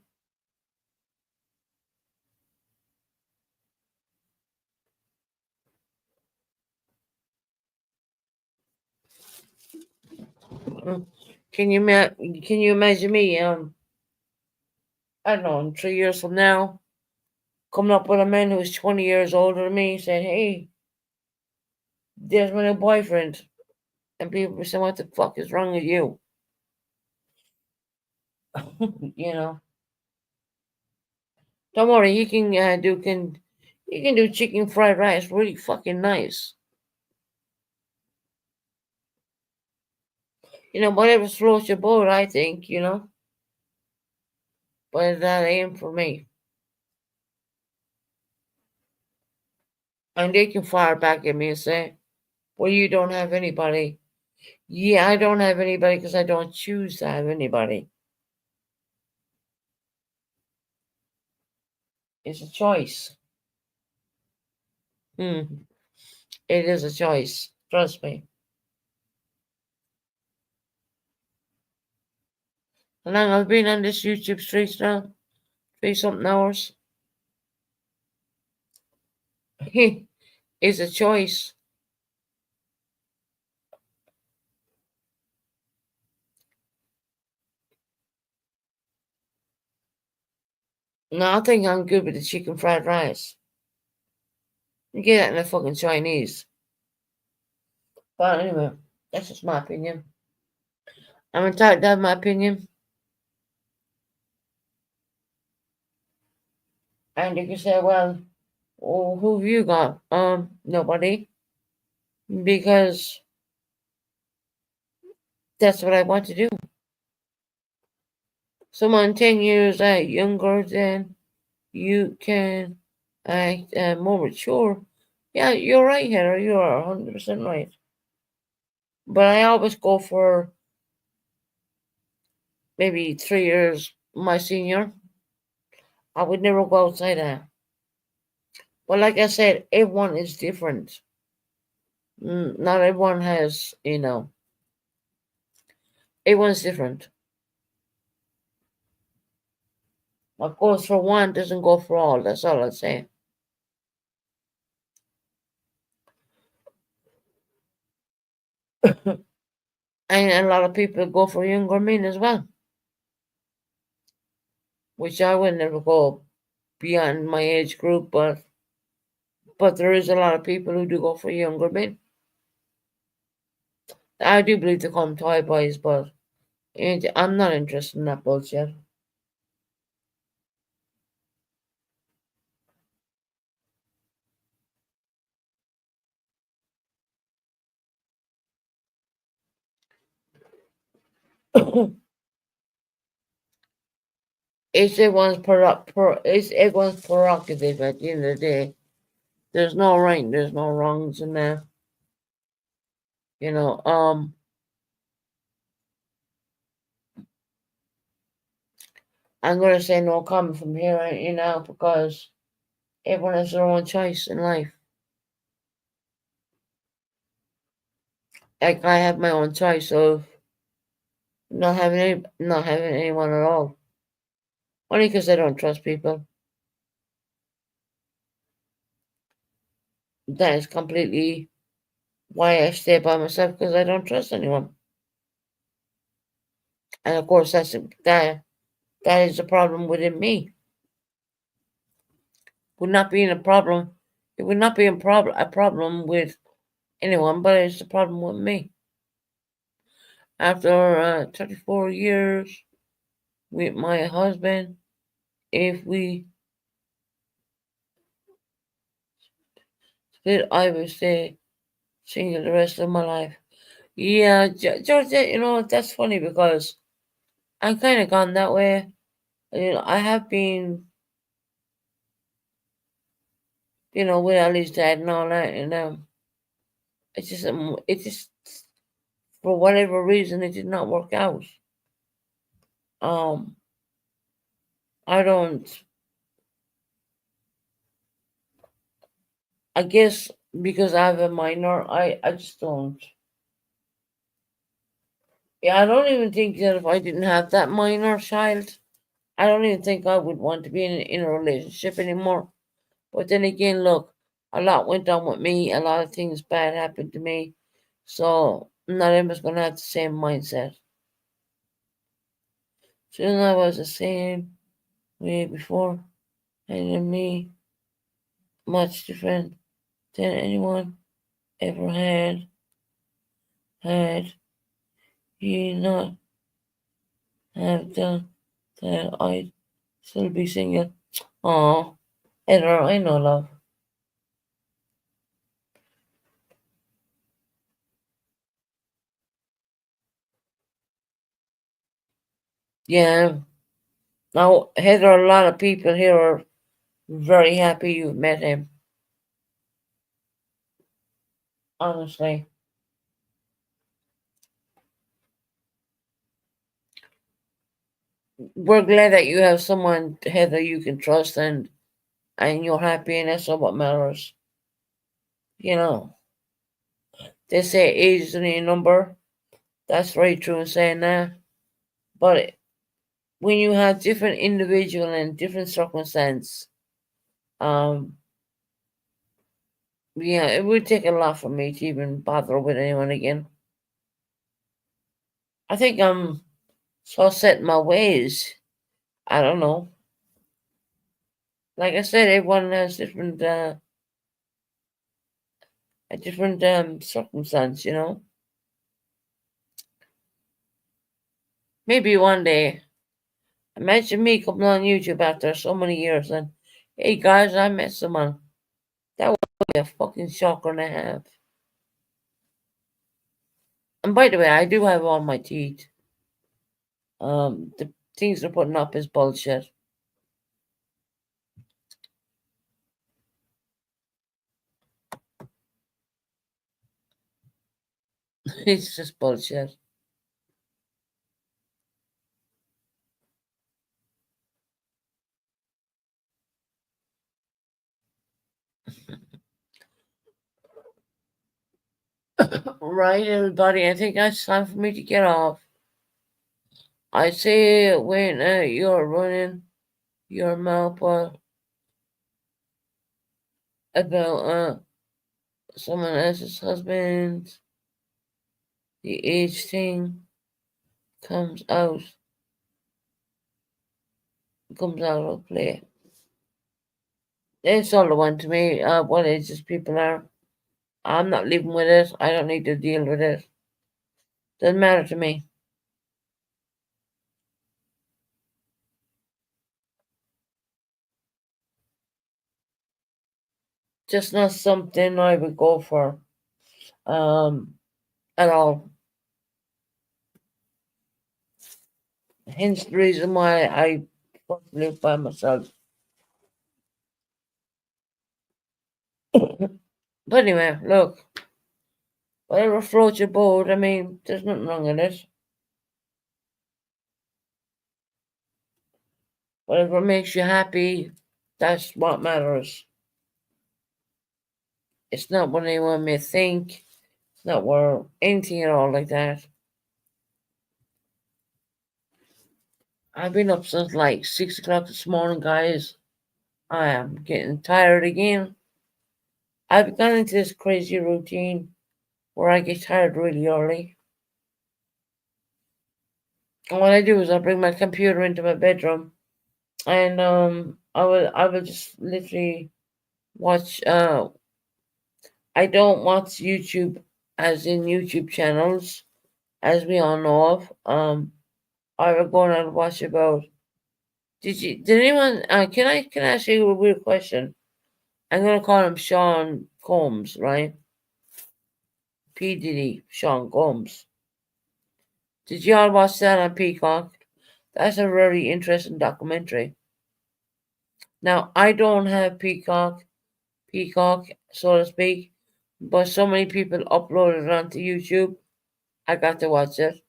[SPEAKER 1] Can you imagine me I don't know, in 3 years from now, coming up with a man who's 20 years older than me saying, hey, there's my new boyfriend. And people will say, what the fuck is wrong with you? You know. Don't worry, he can do chicken fried rice really fucking nice. You know, whatever floats your boat, I think, you know. But that ain't for me. And they can fire back at me and say, well, you don't have anybody. Yeah, I don't have anybody because I don't choose to have anybody. It's a choice. It is a choice. Trust me. How long I've been on this YouTube streets now? 3 something hours. It's a choice. No, I think I'm good with the chicken fried rice. You get that in the fucking Chinese. But anyway, that's just my opinion. I'm entitled to have my opinion. And you can say, well, who have you got? Nobody. Because that's what I want to do. Someone 10 years younger than you can act more mature. Yeah, you're right, Heather. You are 100% right. But I always go for maybe 3 years my senior. I would never go outside that. But like I said, everyone is different. Not everyone has, you know, everyone's different. What goes for one doesn't go for all. That's all I'd say. And a lot of people go for younger men as well, which I would never go beyond my age group, but there is a lot of people who do go for younger men. I do believe they call them toy boys, but I'm not interested in that bullshit. it's everyone's prerogative at the end of the day. There's no right and there's no wrongs in there. You know, I'm gonna say no comment from here right now because everyone has their own choice in life. Like I have my own choice of not having anyone at all. Only because I don't trust people. That is completely why I stay by myself because I don't trust anyone. And of course, that is a problem within me. Would not be a problem. It would not be a problem with anyone, but it's a problem with me. After 34 years with my husband, if we split, I would stay single the rest of my life. Yeah, Georgia, that's funny because I'm kind of gone that way. I have been, with Ali's dad and all that, and it just for whatever reason it did not work out. Um, I don't. I guess because I have a minor, I just don't. Yeah, I don't even think that if I didn't have that minor child, I don't even think I would want to be in a relationship anymore. But then again, look, a lot went on with me. A lot of things bad happened to me. So not everyone's gonna have the same mindset. Soon I was the same way before, and in me, much different than anyone ever had. Had you not have done that, I'd still be single. Aw, Heather, I know, love. Yeah. Now, Heather, a lot of people here are very happy you've met him. Honestly, we're glad that you have someone, Heather, you can trust and you're happy, and that's all what matters. You know, they say age isn't a number. That's very true in saying that. But when you have different individual and different circumstance, um, yeah, it would take a lot for me to even bother with anyone again. I think I'm so set in my ways. I don't know. Like I said, everyone has different circumstance. Maybe one day. Imagine me coming on YouTube after so many years and, hey guys, I met someone. That would be a fucking shocker and a half. And by the way, I do have all my teeth. The things they're putting up is bullshit. It's just bullshit. Right, everybody. I think it's time for me to get off. I say when you're running your mouth about someone else's husband, the age thing comes out of play. It's all the one to me. What ages people are. I'm not living with it. I don't need to deal with it. Doesn't matter to me. Just not something I would go for. Um, at all. Hence the reason why I live by myself. But anyway, look, whatever floats your boat, I mean, there's nothing wrong in it. Whatever makes you happy, that's what matters. It's not what anyone may think. It's not what anything at all like that. I've been up since like 6 o'clock this morning, guys. I am getting tired again. I've gone into this crazy routine where I get tired really early. And what I do is I bring my computer into my bedroom, and I will just literally watch. I don't watch YouTube, as in YouTube channels, as we all know of. I will go and watch about. Did anyone? Can I ask you a weird question? I'm gonna call him Sean Combs, right? P Diddy, Sean Combs. Did you all watch that on Peacock? That's a very interesting documentary. Now I don't have Peacock, so to speak, but so many people uploaded it onto YouTube. I got to watch it.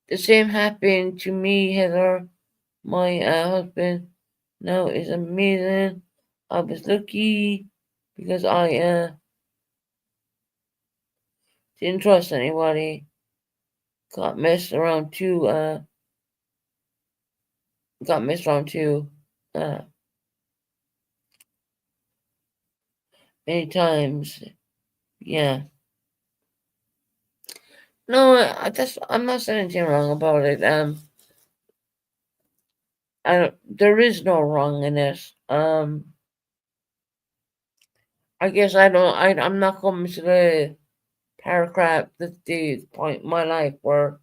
[SPEAKER 1] The same happened to me, Heather. My husband now is amazing. I was lucky because I didn't trust anybody. Got messed around too. Got messed around too. Many times. Yeah. No, I'm not saying anything wrong about it. There is no wrong in it. I guess I'm not coming to the paragraph, the point in my life where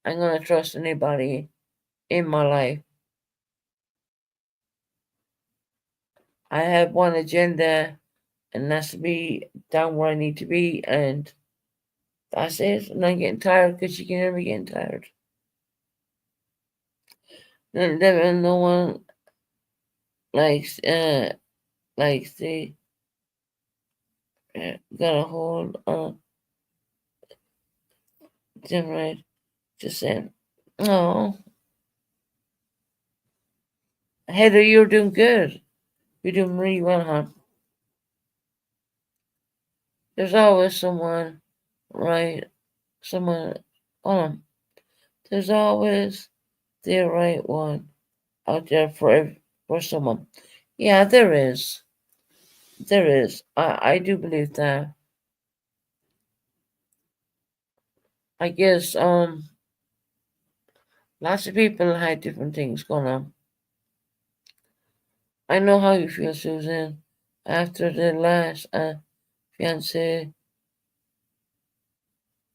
[SPEAKER 1] I'm gonna trust anybody in my life. I have one agenda, and that's to be down where I need to be, and that's it. And I'm getting tired because you can never get tired. No one likes the got a hold right. Just saying. Oh, Heather, you're doing good. You're doing really well, huh? There's always someone, right? Someone, there's always the right one out there for someone. Yeah, there is. There is. I do believe that. I guess lots of people had different things going on. I know how you feel, Susan. After the last fiance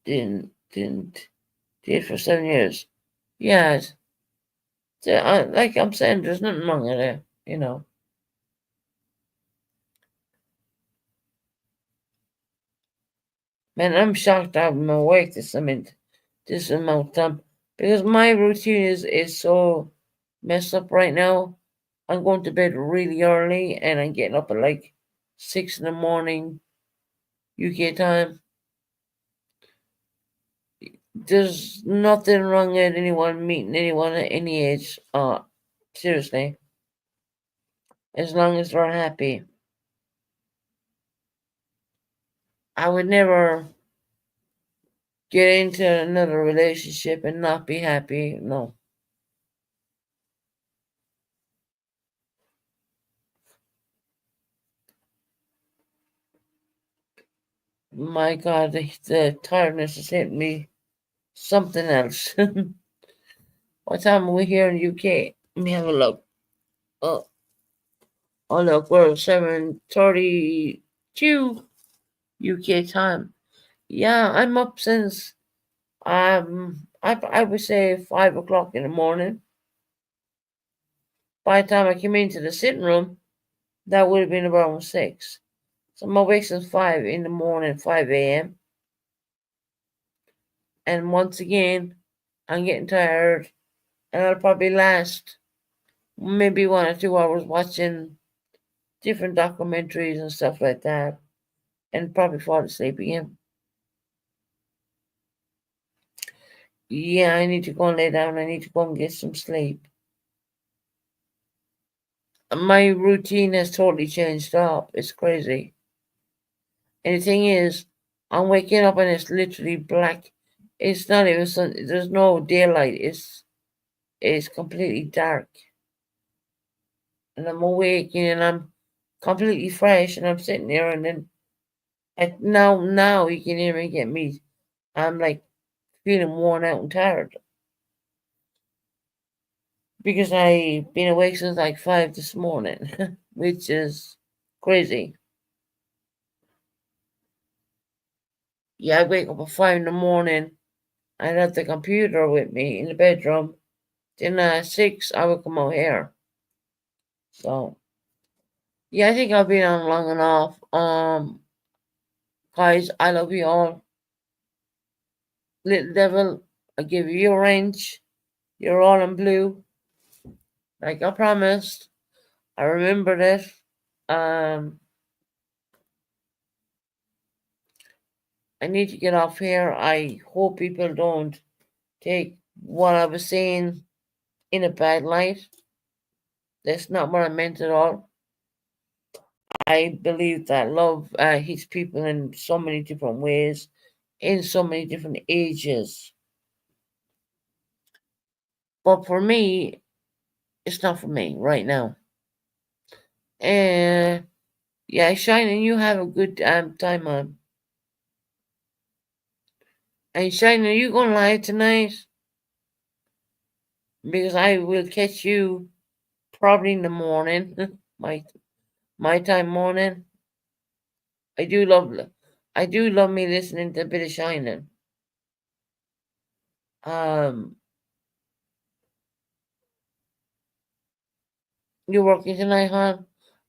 [SPEAKER 1] didn't did for 7 years. Yeah, like I'm saying, there's nothing wrong with it, you know. Man, I'm shocked I'm awake this amount of time because my routine is so messed up right now. I'm going to bed really early and I'm getting up at like 6 in the morning UK time. There's nothing wrong with anyone meeting anyone at any age. Seriously. As long as they're happy. I would never get into another relationship and not be happy. No. My God, the tiredness has hit me something else. What time are we here in the UK? Let me have a look. Oh, look, we're 7:32 UK time. Yeah, I'm up since I would say 5 o'clock in the morning. By the time I came into the sitting room, that would have been around 6. So I'm awake since 5 in the morning, 5 a.m. And once again, I'm getting tired, and I'll probably last maybe 1 or 2 hours watching different documentaries and stuff like that, and probably fall asleep again. Yeah, I need to go and lay down. I need to go and get some sleep. My routine has totally changed up. It's crazy. And the thing is, I'm waking up and it's literally black. It's not even sun. There's no daylight. It's completely dark. And I'm awake and I'm completely fresh and I'm sitting there and then now you can even get me. I'm like feeling worn out and tired because I've been awake since like 5 this morning, which is crazy. Yeah, I wake up at 5 in the morning. I'd have the computer with me in the bedroom. Then at 6, I would come out here. So, yeah, I think I've been on long enough. Guys, I love you all. Little devil, I give you your range. You're all in blue, like I promised. I remembered it. Um, I need to get off here. I hope people don't take what I was saying in a bad light. That's not what I meant at all. I believe that love hits people in so many different ways, in so many different ages. But for me, it's not for me right now. And yeah, Shining, you have a good time on. And Shining, are you going live tonight? Because I will catch you probably in the morning, my time morning. I do love I do love me listening to a bit of Shining. Um, you're working tonight, huh?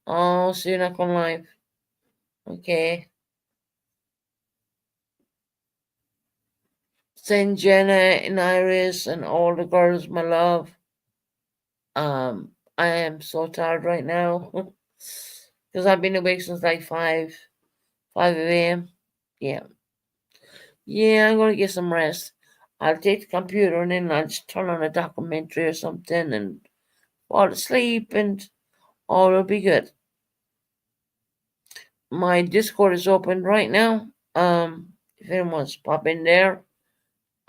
[SPEAKER 1] Oh, so you're not going live. Okay. Send Jenna and Iris and all the girls my love. I am so tired right now because I've been awake since like 5 a.m. Yeah. Yeah, I'm gonna get some rest. I'll take the computer and then I'll just turn on a documentary or something and fall asleep and all will be good. My Discord is open right now. If anyone wants to pop in there,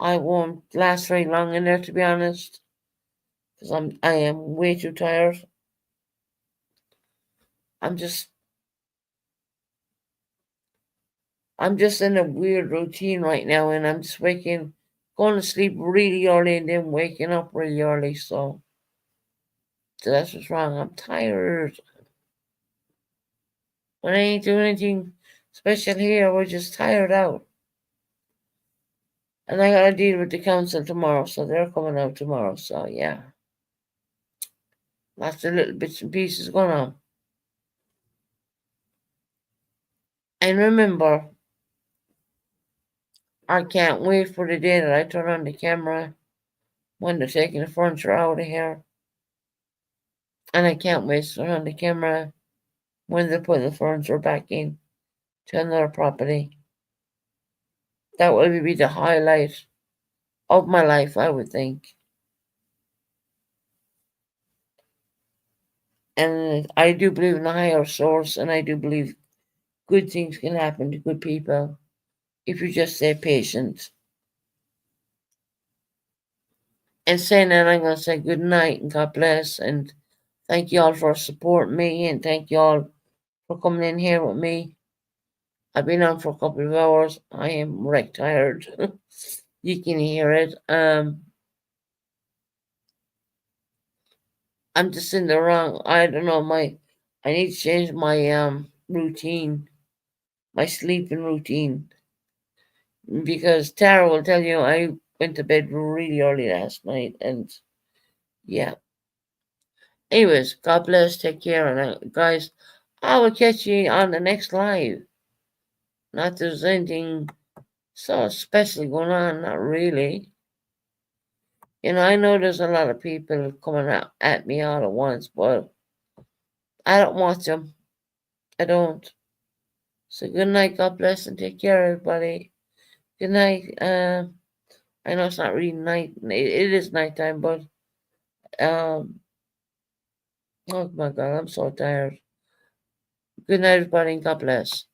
[SPEAKER 1] I won't last very long in there to be honest, because I am way too tired. I'm just I'm just in a weird routine right now, and I'm just going to sleep really early, and then waking up really early. So that's what's wrong. I'm tired. But I ain't doing anything special here. We're just tired out. And I gotta deal with the council tomorrow, so they're coming out tomorrow. So yeah, lots of little bits and pieces going on. And remember, I can't wait for the day that I turn on the camera when they're taking the furniture out of here. And I can't wait to turn on the camera when they're putting the furniture back in to another property. That will be the highlight of my life, I would think. And I do believe in a higher source, and I do believe good things can happen to good people if you just stay patient. And saying that, I'm going to say good night and God bless. And thank you all for supporting me. And thank you all for coming in here with me. I've been on for a couple of hours. I am wrecked tired. You can hear it. I'm just in the wrong. I don't know. I need to change my routine, my sleeping routine, because Tara will tell you I went to bed really early last night, and yeah. Anyways, God bless. Take care, and guys, I will catch you on the next live. Not there's anything so especially going on, not really. I know there's a lot of people coming out at me all at once, but I don't want them. I don't. So good night, God bless, and take care, everybody. Good night. I know it's not really night. It is nighttime, but oh my God, I'm so tired. Good night, everybody, and God bless.